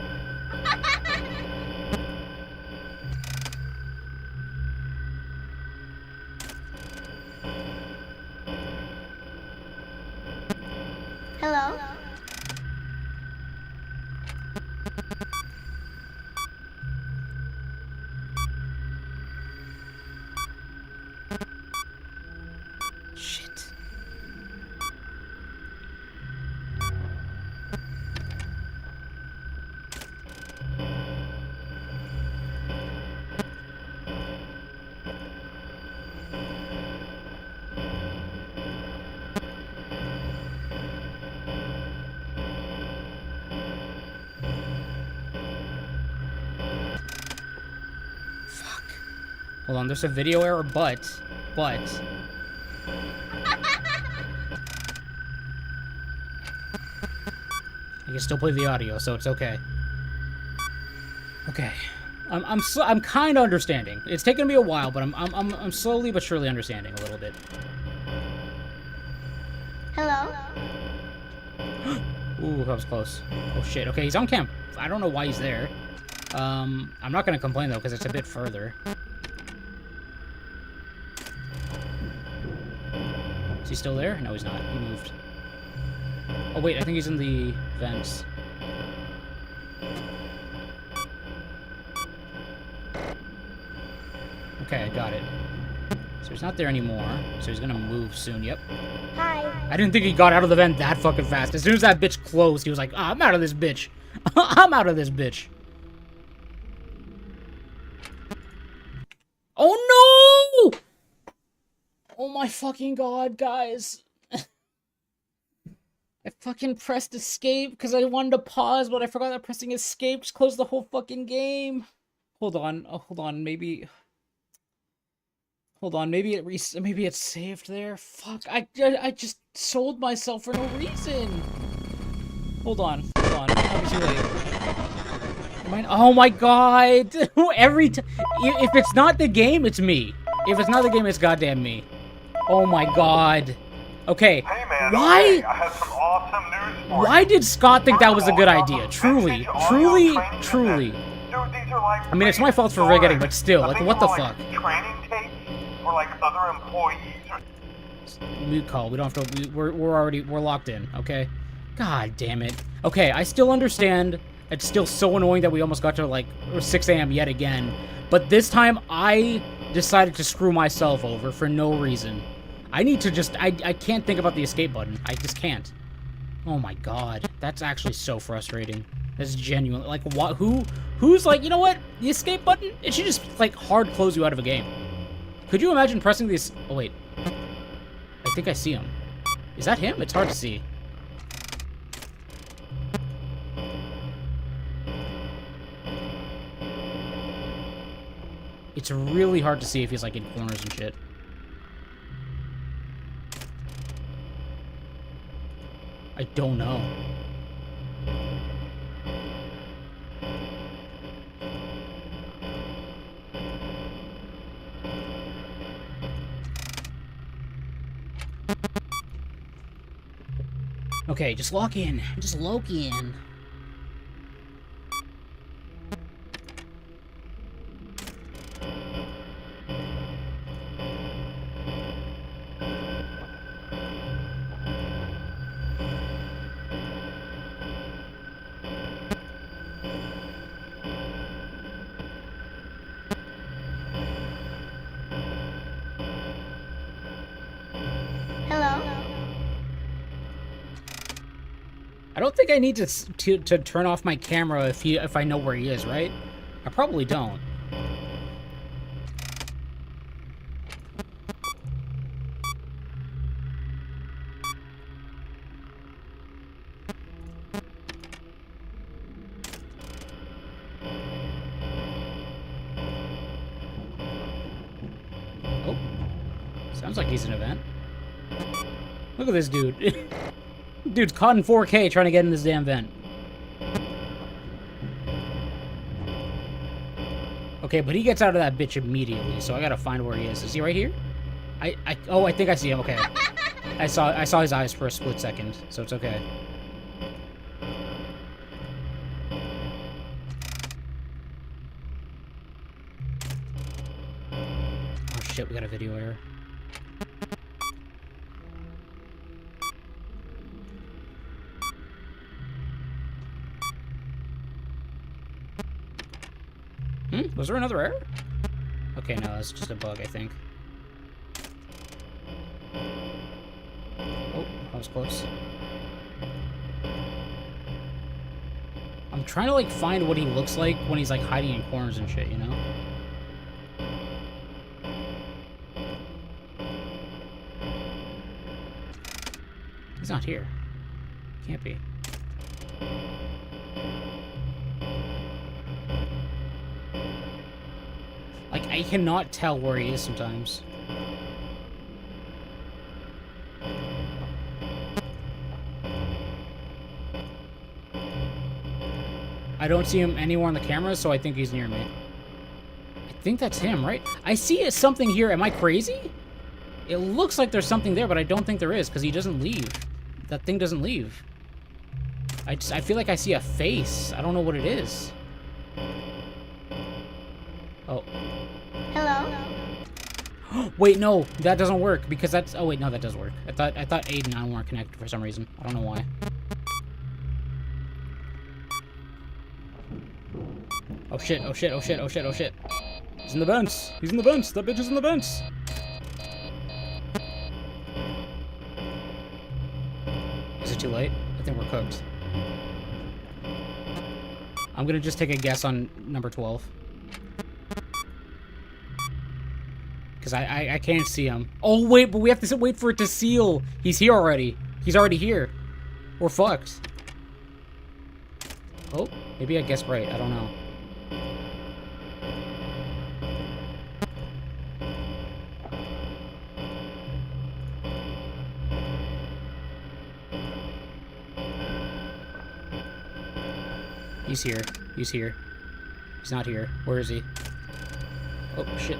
Hello? Shit. Fuck. Hold on, there's a video error, but... I can still play the audio, so it's okay. Okay. I'm kind of understanding. It's taken me a while, but I'm slowly but surely understanding a little bit. Hello? Ooh, that was close. Oh shit. Okay, he's on camp. I don't know why he's there. I'm not gonna complain though, because it's a bit further. Is he still there? No, he's not. He moved. Oh wait, I think he's in the vents. Okay, I got it. So he's not there anymore. So he's gonna move soon. Yep. Hi. I didn't think he got out of the vent that fucking fast. As soon as that bitch closed, he was like, I'm out of this bitch. I'm out of this bitch. Oh no! Oh my fucking god, guys. I fucking pressed escape because I wanted to pause, but I forgot that pressing escape just closed the whole fucking game. Hold on. Oh, hold on. Maybe... Hold on. Maybe it's saved there. Fuck. I just sold myself for no reason. Hold on. Hold on. I'll be too late. Oh my god. Every time... If it's not the game, it's me. If it's not the game, it's goddamn me. Oh my god. Okay. Hey man, why? okay, I have some awesome news for Why you. did Scott think that was a good First of all, idea? it's Truly. vintage Truly. audio training Truly. Dude, these are like I mean, it's my fault for forgetting, but still. Like, what the fuck? Training tapes for like other employees or Mute call. We don't have to... We're locked in, okay? God damn it. Okay, I still understand. It's still so annoying that we almost got to, like, 6 a.m. yet again. But this time, I decided to screw myself over for no reason. I need to just... I can't think about the escape button. I just can't. Oh my god. That's actually so frustrating. That's genuine. Like, what? Who's like, you know what? The escape button? It should just, like, hard close you out of a game. Could you imagine pressing this... Oh, wait. I think I see him. Is that him? It's hard to see. It's really hard to see if he's, like, in corners and shit. I don't know. Okay, just lock in. Just lock in. I don't think I need to turn off my camera if I know where he is, right? I probably don't. Oh, sounds like he's an event. Look at this dude. Dude's caught in 4K trying to get in this damn vent. Okay, but he gets out of that bitch immediately, so I gotta find where he is. Is he right here? Oh, I think I see him. Okay. I saw his eyes for a split second, so it's okay. Oh shit, we got a video error. Was there another error? Okay, no, that's just a bug, I think. Oh, that was close. I'm trying to, like, find what he looks like when he's, like, hiding in corners and shit, you know? He's not here. Can't be. Like, I cannot tell where he is sometimes. I don't see him anywhere on the camera, so I think he's near me. I think that's him, right? I see something here. Am I crazy? It looks like there's something there, but I don't think there is, because he doesn't leave. That thing doesn't leave. I feel like I see a face. I don't know what it is. Oh. Hello? Wait, no, that doesn't work because that's. Oh wait, no, that does work. I thought Aiden and I weren't connected for some reason. I don't know why. Oh shit! Oh shit! Oh shit! Oh shit! Oh shit! He's in the vents. He's in the vents. That bitch is in the vents. Is it too late? I think we're cooked. I'm gonna just take a guess on number 12. Because I can't see him. Oh, wait, but we have to wait for it to seal. He's here already. He's already here. We're fucked. Oh, maybe I guessed right. I don't know. He's here. He's here. He's not here. Where is he? Oh, shit.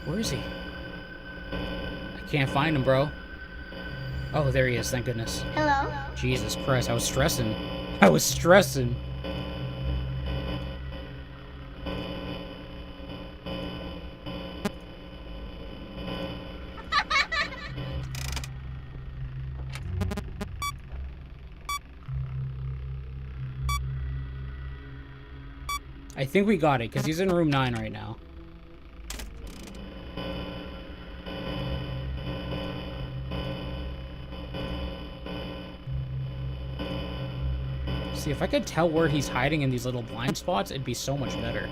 Where is he? I can't find him, bro. Oh, there he is. Thank goodness. Hello? Jesus Christ, I was stressing. I was stressing. I think we got it, because he's in room 9 right now. See, if I could tell where he's hiding in these little blind spots, it'd be so much better.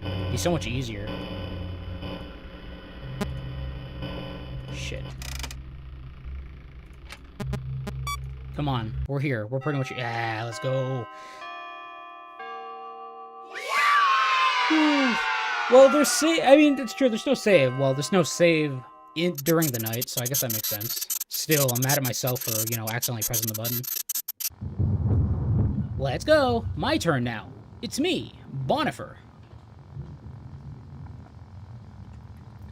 It'd be so much easier. Shit. Come on, we're here. We're pretty much... Yeah, let's go. Well, there's I mean, it's true. There's no save. Well, there's no save during the night, so I guess that makes sense. Still, I'm mad at myself for, you know, accidentally pressing the button. Let's go. My turn now. It's me, Bonifer.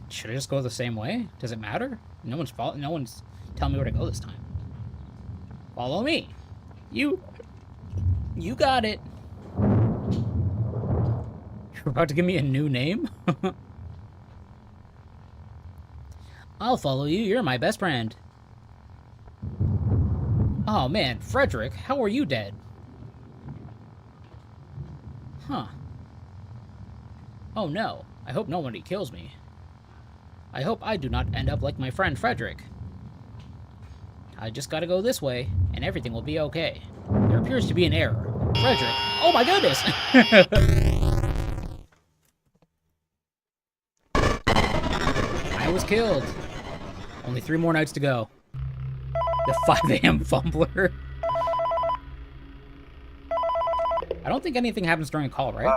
Should I just go the same way? Does it matter? No one's telling me where to go this time. Follow me. You got it. You're about to give me a new name? I'll follow you. You're my best friend. Oh man, Frederick, how are you dead? Huh. Oh no. I hope nobody kills me. I hope I do not end up like my friend Frederick. I just gotta go this way, and everything will be okay. There appears to be an error. Frederick. Oh my goodness! I was killed. Only 3 more nights to go. The 5 a.m. fumbler. I don't think anything happens during a call, right?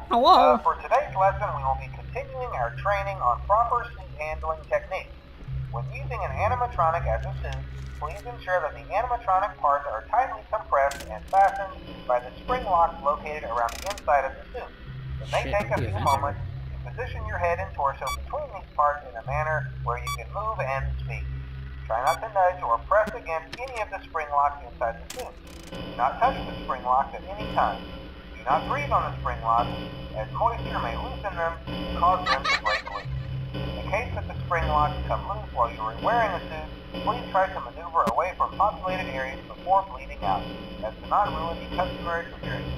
Hello. For today's lesson, we will be continuing our training on proper suit handling techniques. When using an animatronic as a suit, please ensure that the animatronic parts are tightly compressed and fastened by the spring locks located around the inside of the suit. It may take a few moments to position your head and torso between these parts in a manner where you can move and speak. Try not to nudge or press against any of the spring locks inside the suit. Do not touch the spring locks at any time. Do not breathe on the spring locks, as moisture may loosen them and cause them to break loose. In case that the spring locks come loose while you are wearing a suit, please try to maneuver away from populated areas before bleeding out, as to not ruin the customary security.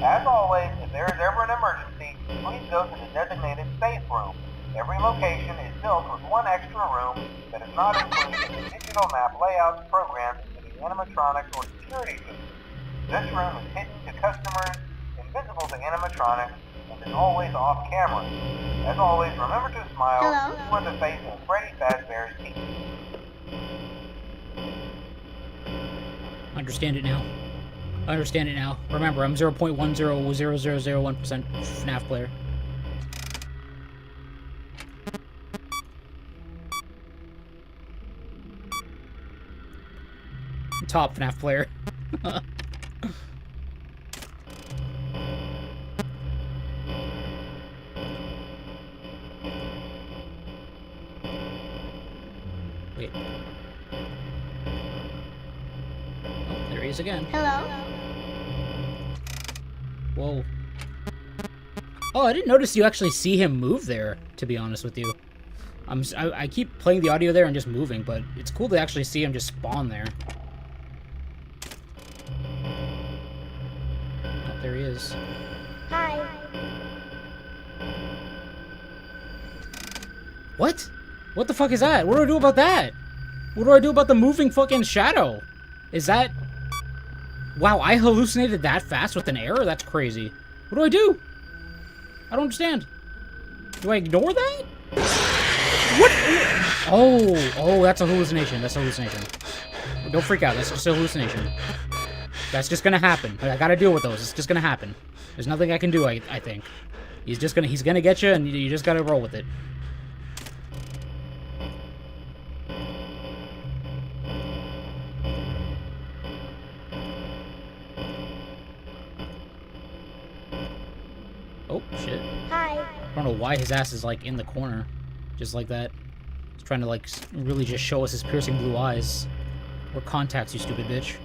As always, if there is ever an emergency, please go to the designated safe room. Every location is built with one extra room that is not included in the digital map layouts programmed into the animatronics or security suits. This room is hidden to customers, invisible to animatronics, and is always off camera. As always, remember to smile for the face of Freddy Fazbear's teeth. Understand it now. Understand it now. Remember, I'm 0.100001% FNAF player. Top FNAF player. Wait. Oh, there he is again. Hello? Whoa. Oh, I didn't notice you actually see him move there, to be honest with you. I keep playing the audio there and just moving, but it's cool to actually see him just spawn there. Oh, there he is. Hi. What? What the fuck is that? What do I do about that? What do I do about the moving fucking shadow? Is that... Wow, I hallucinated that fast with an error? That's crazy. What do I do? I don't understand. Do I ignore that? What? Oh, that's a hallucination. That's a hallucination. Don't freak out. That's just a hallucination. That's just gonna happen. I gotta deal with those. It's just gonna happen. There's nothing I can do, I think. He's gonna get you, and you just gotta roll with it. Oh, shit. Hi. I don't know why his ass is, like, in the corner. Just like that. He's trying to, like, really just show us his piercing blue eyes. Or contacts, you stupid bitch.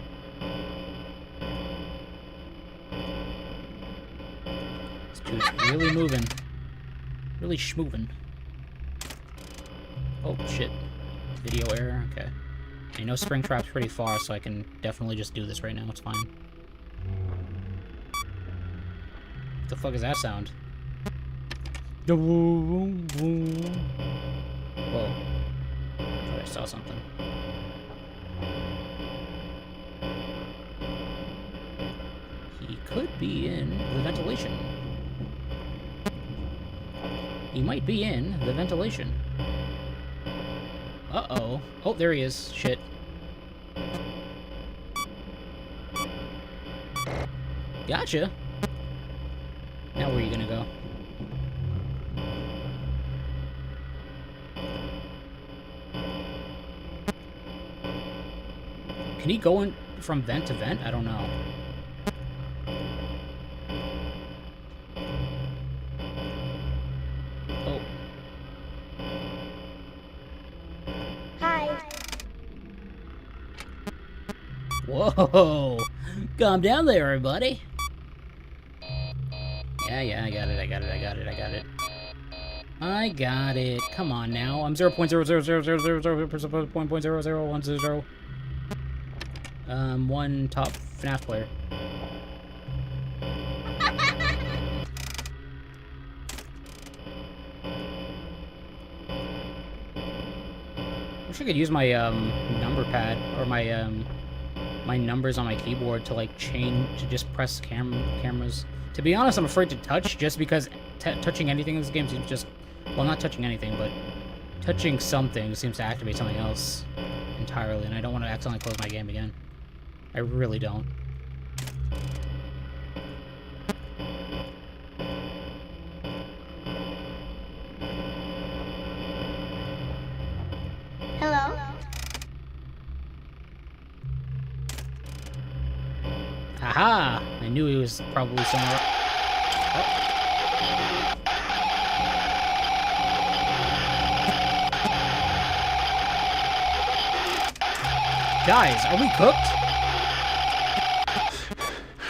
This dude's really moving. Really schmoving. Oh, shit. Video error, okay. I know Springtrap's pretty far, so I can definitely just do this right now. It's fine. What the fuck is that sound? Whoa. I thought I saw something. He could be in the ventilation. He might be in the ventilation. Uh-oh. Oh, there he is. Shit. Gotcha. Now where are you gonna go? Can he go in from vent to vent? I don't know. Oh. Hi. Whoa! Calm down there, everybody. Yeah, I got it. I got it. Come on now. I'm 0.0000000.0010. One top FNAF player. Wish I could use my number pad or my my numbers on my keyboard to like change to just press cameras. To be honest, I'm afraid to touch just because touching anything in this game seems just, well, not touching anything, but touching something seems to activate something else entirely, and I don't want to accidentally close my game again. I really don't. Hello? Aha! I knew he was probably somewhere. Oh. Guys, are we cooked?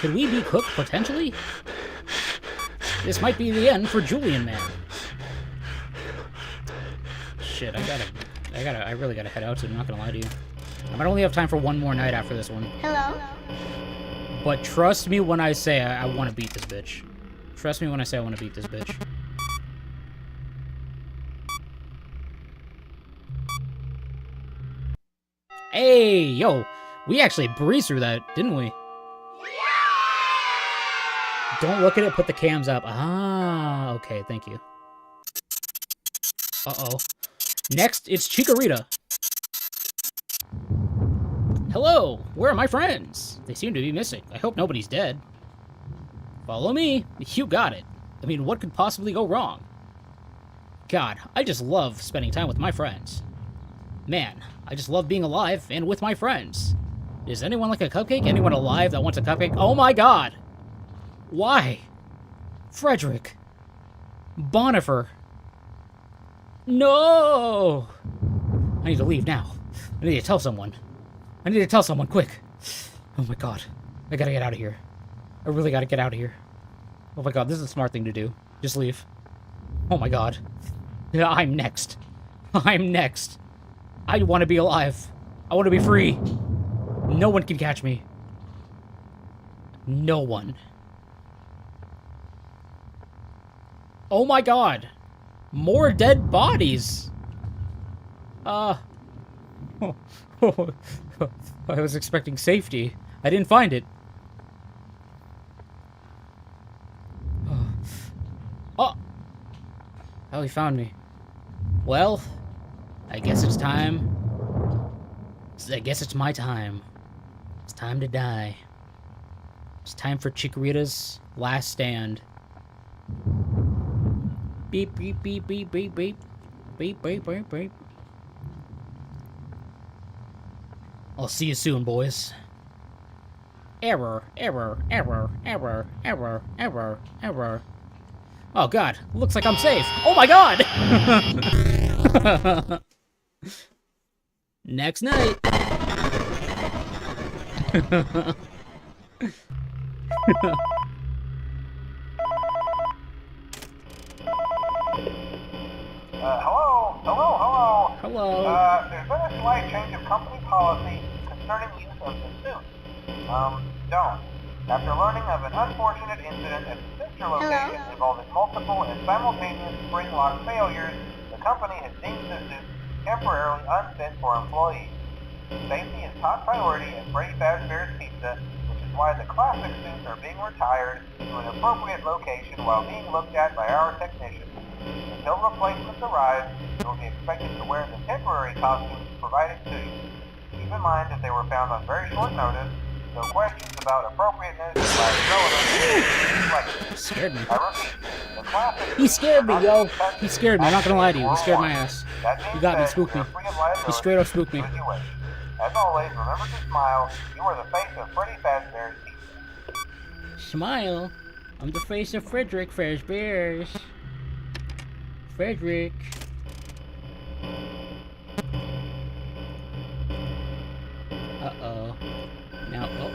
Could we be cooked, potentially? This might be the end for Julian Man. Shit, I really gotta head out soon, I'm not gonna lie to you. I might only have time for one more night after this one. Hello? But trust me when I say I want to beat this bitch. Trust me when I say I want to beat this bitch. Hey, yo, we actually breezed through that, didn't we? Don't look at it, put the cams up. Ah, okay, thank you. Uh-oh. Next, it's Chikorita. Hello, where are my friends? They seem to be missing. I hope nobody's dead. Follow me. You got it. I mean, what could possibly go wrong? God, I just love spending time with my friends. Man, I just love being alive and with my friends. Is anyone like a cupcake? Anyone alive that wants a cupcake? Oh my god! Why? Frederick. Bonifer. No! I need to leave now. I need to tell someone. I need to tell someone, quick. Oh my god. I gotta get out of here. I really gotta get out of here. Oh my god, this is a smart thing to do. Just leave. Oh my god. Yeah, I'm next. I'm next. I want to be alive. I want to be free. No one can catch me. No one. Oh my god. More dead bodies. I was expecting safety. I didn't find it. Oh! Oh, he found me. Well, I guess it's time. I guess it's my time. It's time to die. It's time for Chikorita's last stand. Beep, beep, beep, beep, beep, beep. Beep, beep, beep, beep. I'll see you soon, boys. Error, error, error, error, error, error, error. Oh god, looks like I'm safe. Oh my god! Next night. Hello. There's been a slight change of company policy concerning use of the suit. Don't. After learning of an unfortunate incident at the sister location involving multiple and simultaneous spring lock failures, the company has deemed the suit temporarily unfit for employees. Safety is top priority at Freddy Fazbear's Pizza, which is why the classic suits are being retired to an appropriate location while being looked at by our technicians. Until replacements arrive, you will be expected to wear the temporary costumes provided to you. Keep in mind that they were found on very short notice, so questions about appropriateness are relevant. Scared me. I repeat, the classic He scared me, yo. He scared me, I'm not gonna lie to you. He scared my ass. He got me, spooked me. He straight up spooked me. As always, remember to smile. You are the face of Freddy Fazbear's Pizza. Smile. I'm the face of Frederick Fazbear's. Frederick. Uh-oh. Now, oh.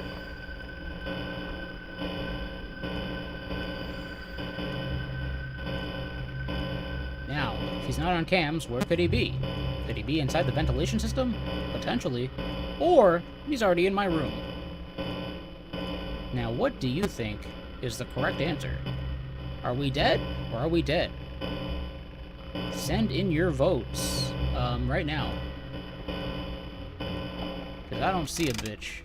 Now, if he's not on cams, where could he be? Could he be inside the ventilation system? Potentially. Or, he's already in my room. Now, what do you think is the correct answer? Are we dead, or are we dead? Send in your votes, right now. Because I don't see a bitch.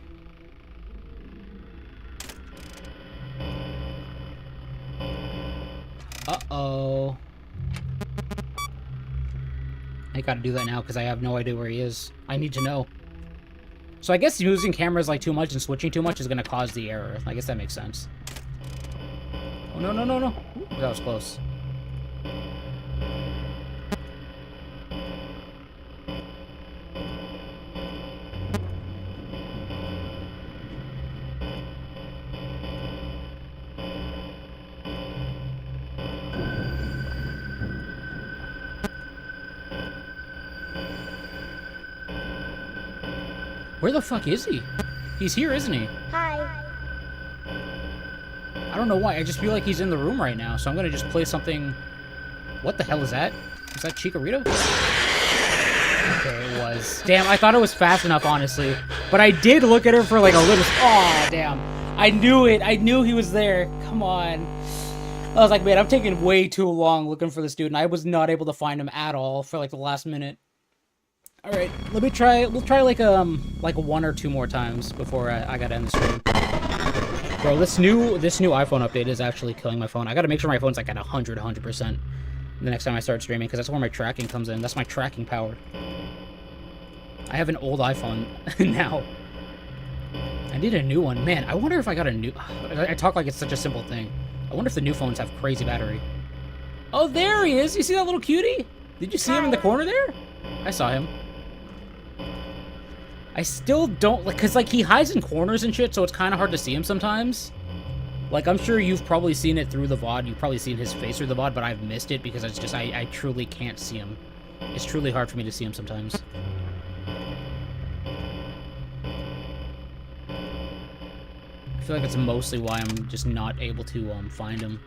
Uh-oh. I gotta do that now because I have no idea where he is. I need to know. So I guess using cameras like too much and switching too much is gonna cause the error. I guess that makes sense. Oh, no, no, no, no. Ooh, that was close. Where the fuck is he? He's here, isn't he? Hi. I don't know why. I just feel like he's in the room right now, so I'm gonna just play something... What the hell is that? Is that Chikorito? Okay, it was. Damn, I thought it was fast enough, honestly. But I did look at her for like a little... Oh, damn. I knew it. I knew he was there. Come on. I was like, man, I'm taking way too long looking for this dude, and I was not able to find him at all for like the last minute. All right, let me try. We'll try like one or two more times before I gotta end the stream. Bro, this new iPhone update is actually killing my phone. I gotta make sure my phone's like at 100% the next time I start streaming, because that's where my tracking comes in. That's my tracking power. I have an old iPhone now. I need a new one, man. I wonder if I got a new. I talk like it's such a simple thing. I wonder if the new phones have crazy battery. Oh, there he is. You see that little cutie? Did you see him in the corner there? I saw him. I still don't, like, because, like, he hides in corners and shit, so it's kind of hard to see him sometimes. Like, I'm sure you've probably seen it through the VOD. You've probably seen his face through the VOD, but I've missed it because it's just, I truly can't see him. It's truly hard for me to see him sometimes. I feel like it's mostly why I'm just not able to, find him.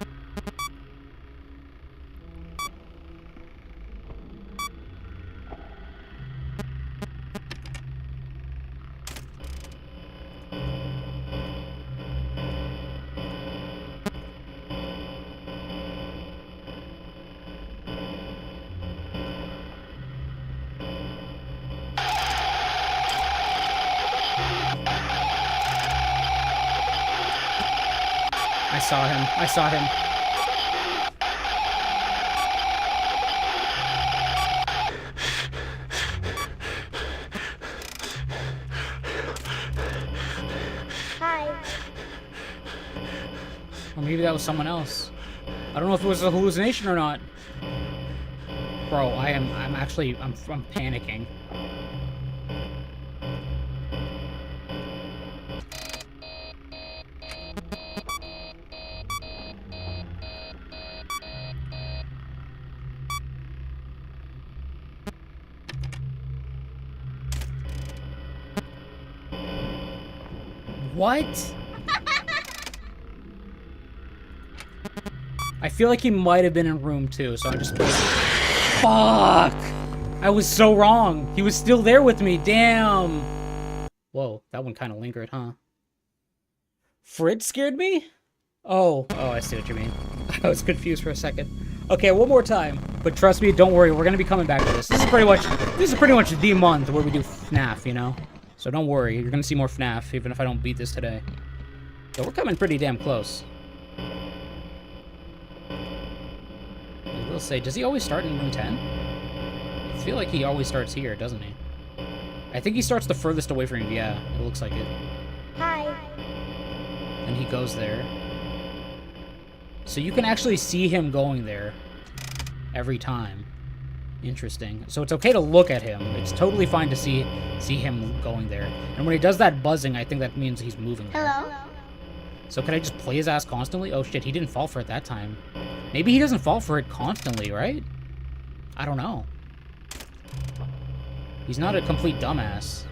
I saw him. Hi. Or maybe that was someone else. I don't know if it was a hallucination or not. Bro, I'm panicking. What? I feel like he might have been in room 2, so I just... Fuck! I was so wrong. He was still there with me. Damn. Whoa, that one kind of lingered, huh? Fritz scared me? Oh, I see what you mean. I was confused for a second. Okay, one more time. But trust me, don't worry. We're gonna be coming back to this. This is pretty much the month where we do FNAF, you know? So don't worry, you're gonna see more FNAF, even if I don't beat this today. So we're coming pretty damn close. I will say, does he always start in room 10? I feel like he always starts here, doesn't he? I think he starts the furthest away from you, yeah, it looks like it. Hi. And he goes there. So you can actually see him going there every time. Interesting. So it's okay to look at him. It's totally fine to see him going there. And when he does that buzzing, I think that means he's moving there. Hello? So can I just play his ass constantly? Oh shit, he didn't fall for it that time. Maybe he doesn't fall for it constantly, right? I don't know. He's not a complete dumbass.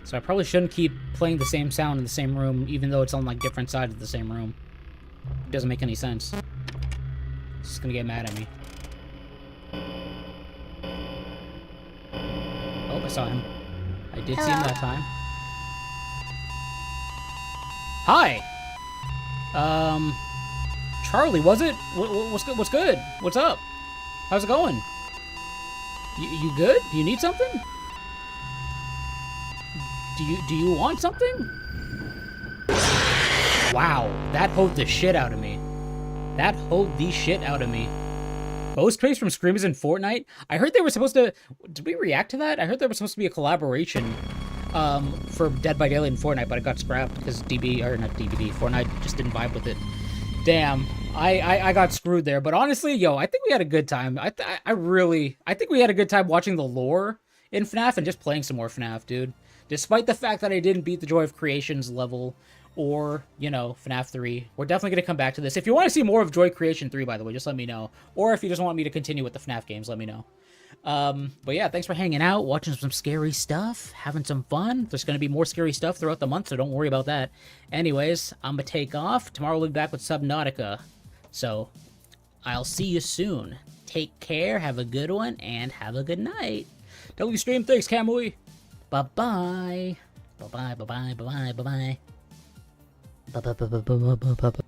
So I probably shouldn't keep playing the same sound in the same room, even though it's on like different sides of the same room. It doesn't make any sense. It's just gonna get mad at me. Oh, I saw him. I did see him that time. Hi! Charlie, was it? What's good? What's good? What's up? How's it going? You good? Do you need something? Do you want something? Wow, that hoed the shit out of me. That hoed the shit out of me. Ghost Craze from Screamers in Fortnite? I heard they were supposed to... Did we react to that? I heard there was supposed to be a collaboration for Dead by Daylight and Fortnite, but it got scrapped because Fortnite just didn't vibe with it. Damn, I got screwed there. But honestly, yo, I think we had a good time. I think we had a good time watching the lore in FNAF and just playing some more FNAF, dude. Despite the fact that I didn't beat the Joy of Creations level or, you know, FNAF 3. We're definitely going to come back to this. If you want to see more of Joy Creation 3, by the way, just let me know. Or if you just want me to continue with the FNAF games, let me know. But yeah, thanks for hanging out, watching some scary stuff, having some fun. There's going to be more scary stuff throughout the month, so don't worry about that. Anyways, I'm going to take off. Tomorrow we'll be back with Subnautica. So, I'll see you soon. Take care, have a good one, and have a good night. WStream, thanks, Kamui. Bye-bye. Bye-bye, bye-bye, bye-bye, bye-bye. Bye-bye, bye-bye, bye-bye, bye-bye.